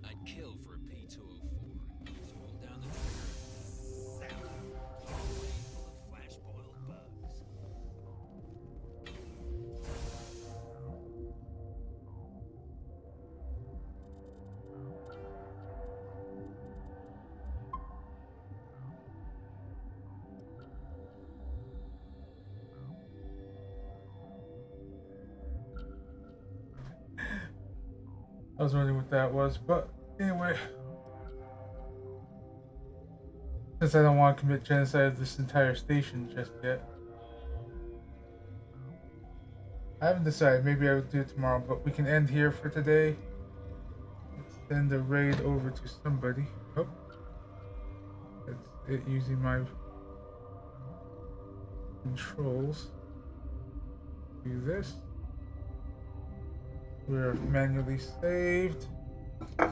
I'd kill for a P-204. So hold down the trigger. Zap! Hallway full of flash-boiled bugs. I was wondering what that was, but anyway. Since I don't want to commit genocide of this entire station just yet. I haven't decided, maybe I will do it tomorrow, but we can end here for today. Let's send the raid over to somebody. Oh. That's it using my controls. Do this. We're manually saved. Go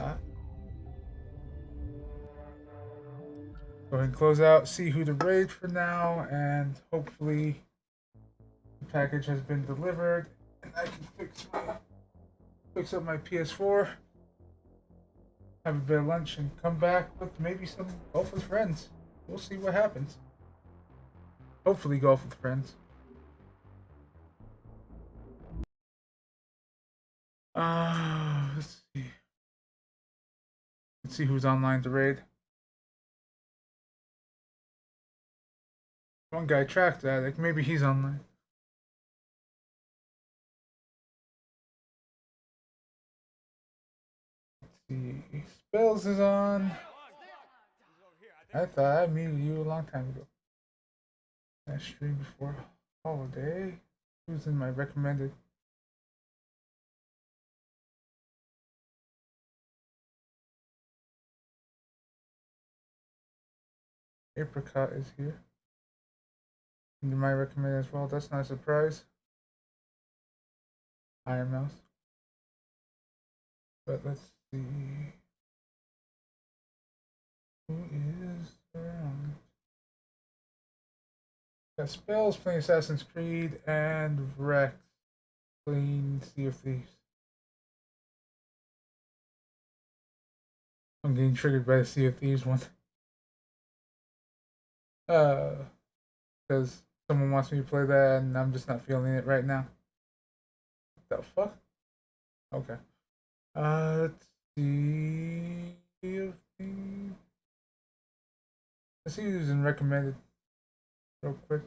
ahead and close out, see who to raid for now, and hopefully the package has been delivered and I can fix up my PS4, have a bit of lunch, and come back with maybe some golf with friends. We'll see what happens. Hopefully golf with friends. Let's see. Let's see who's online to raid. One guy tracked that, like maybe he's online. Let's see. Spells is on. I thought I muted you a long time ago. I streamed before holiday. Who's in my recommended? Apricot is here. And you might recommend as well. That's not a surprise. Iron Mouse. But let's see. Who is around? Got Spells playing Assassin's Creed and Rex playing Sea of Thieves. I'm getting triggered by the Sea of Thieves one. Because someone wants me to play that and I'm just not feeling it right now. What the fuck? Okay. Let's see. of things. Let's see who's in recommended real quick.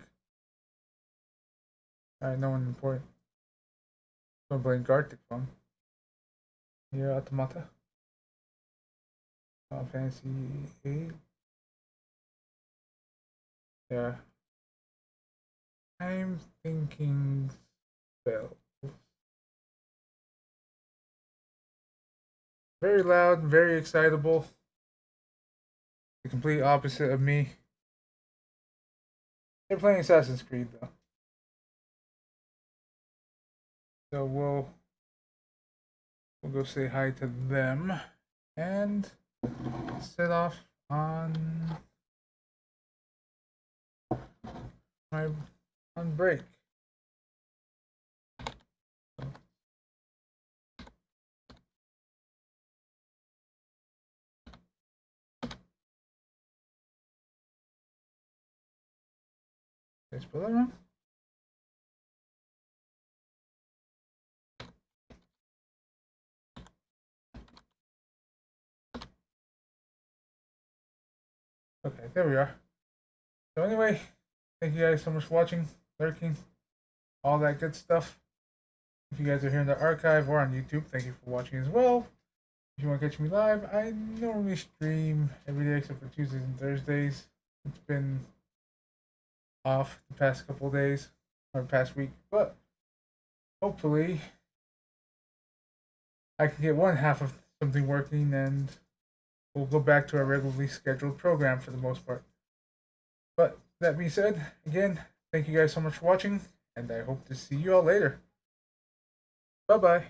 Alright, no one important. I'm playing Gartic Phone. Nier Automata. Final Fantasy 8. Yeah. I'm thinking spell. Very loud, very excitable. The complete opposite of me. They're playing Assassin's Creed though. So we'll go say hi to them and set off on break. Did I spell that wrong? Okay, there we are. So anyway, thank you guys so much for watching, lurking, all that good stuff. If you guys are here in the archive or on YouTube, thank you for watching as well. If you want to catch me live, I normally stream every day except for Tuesdays and Thursdays. It's been off the past couple of days, or past week, but hopefully I can get one half of something working and we'll go back to our regularly scheduled program for the most part. But that being said, again, thank you guys so much for watching, and I hope to see you all later. Bye-bye.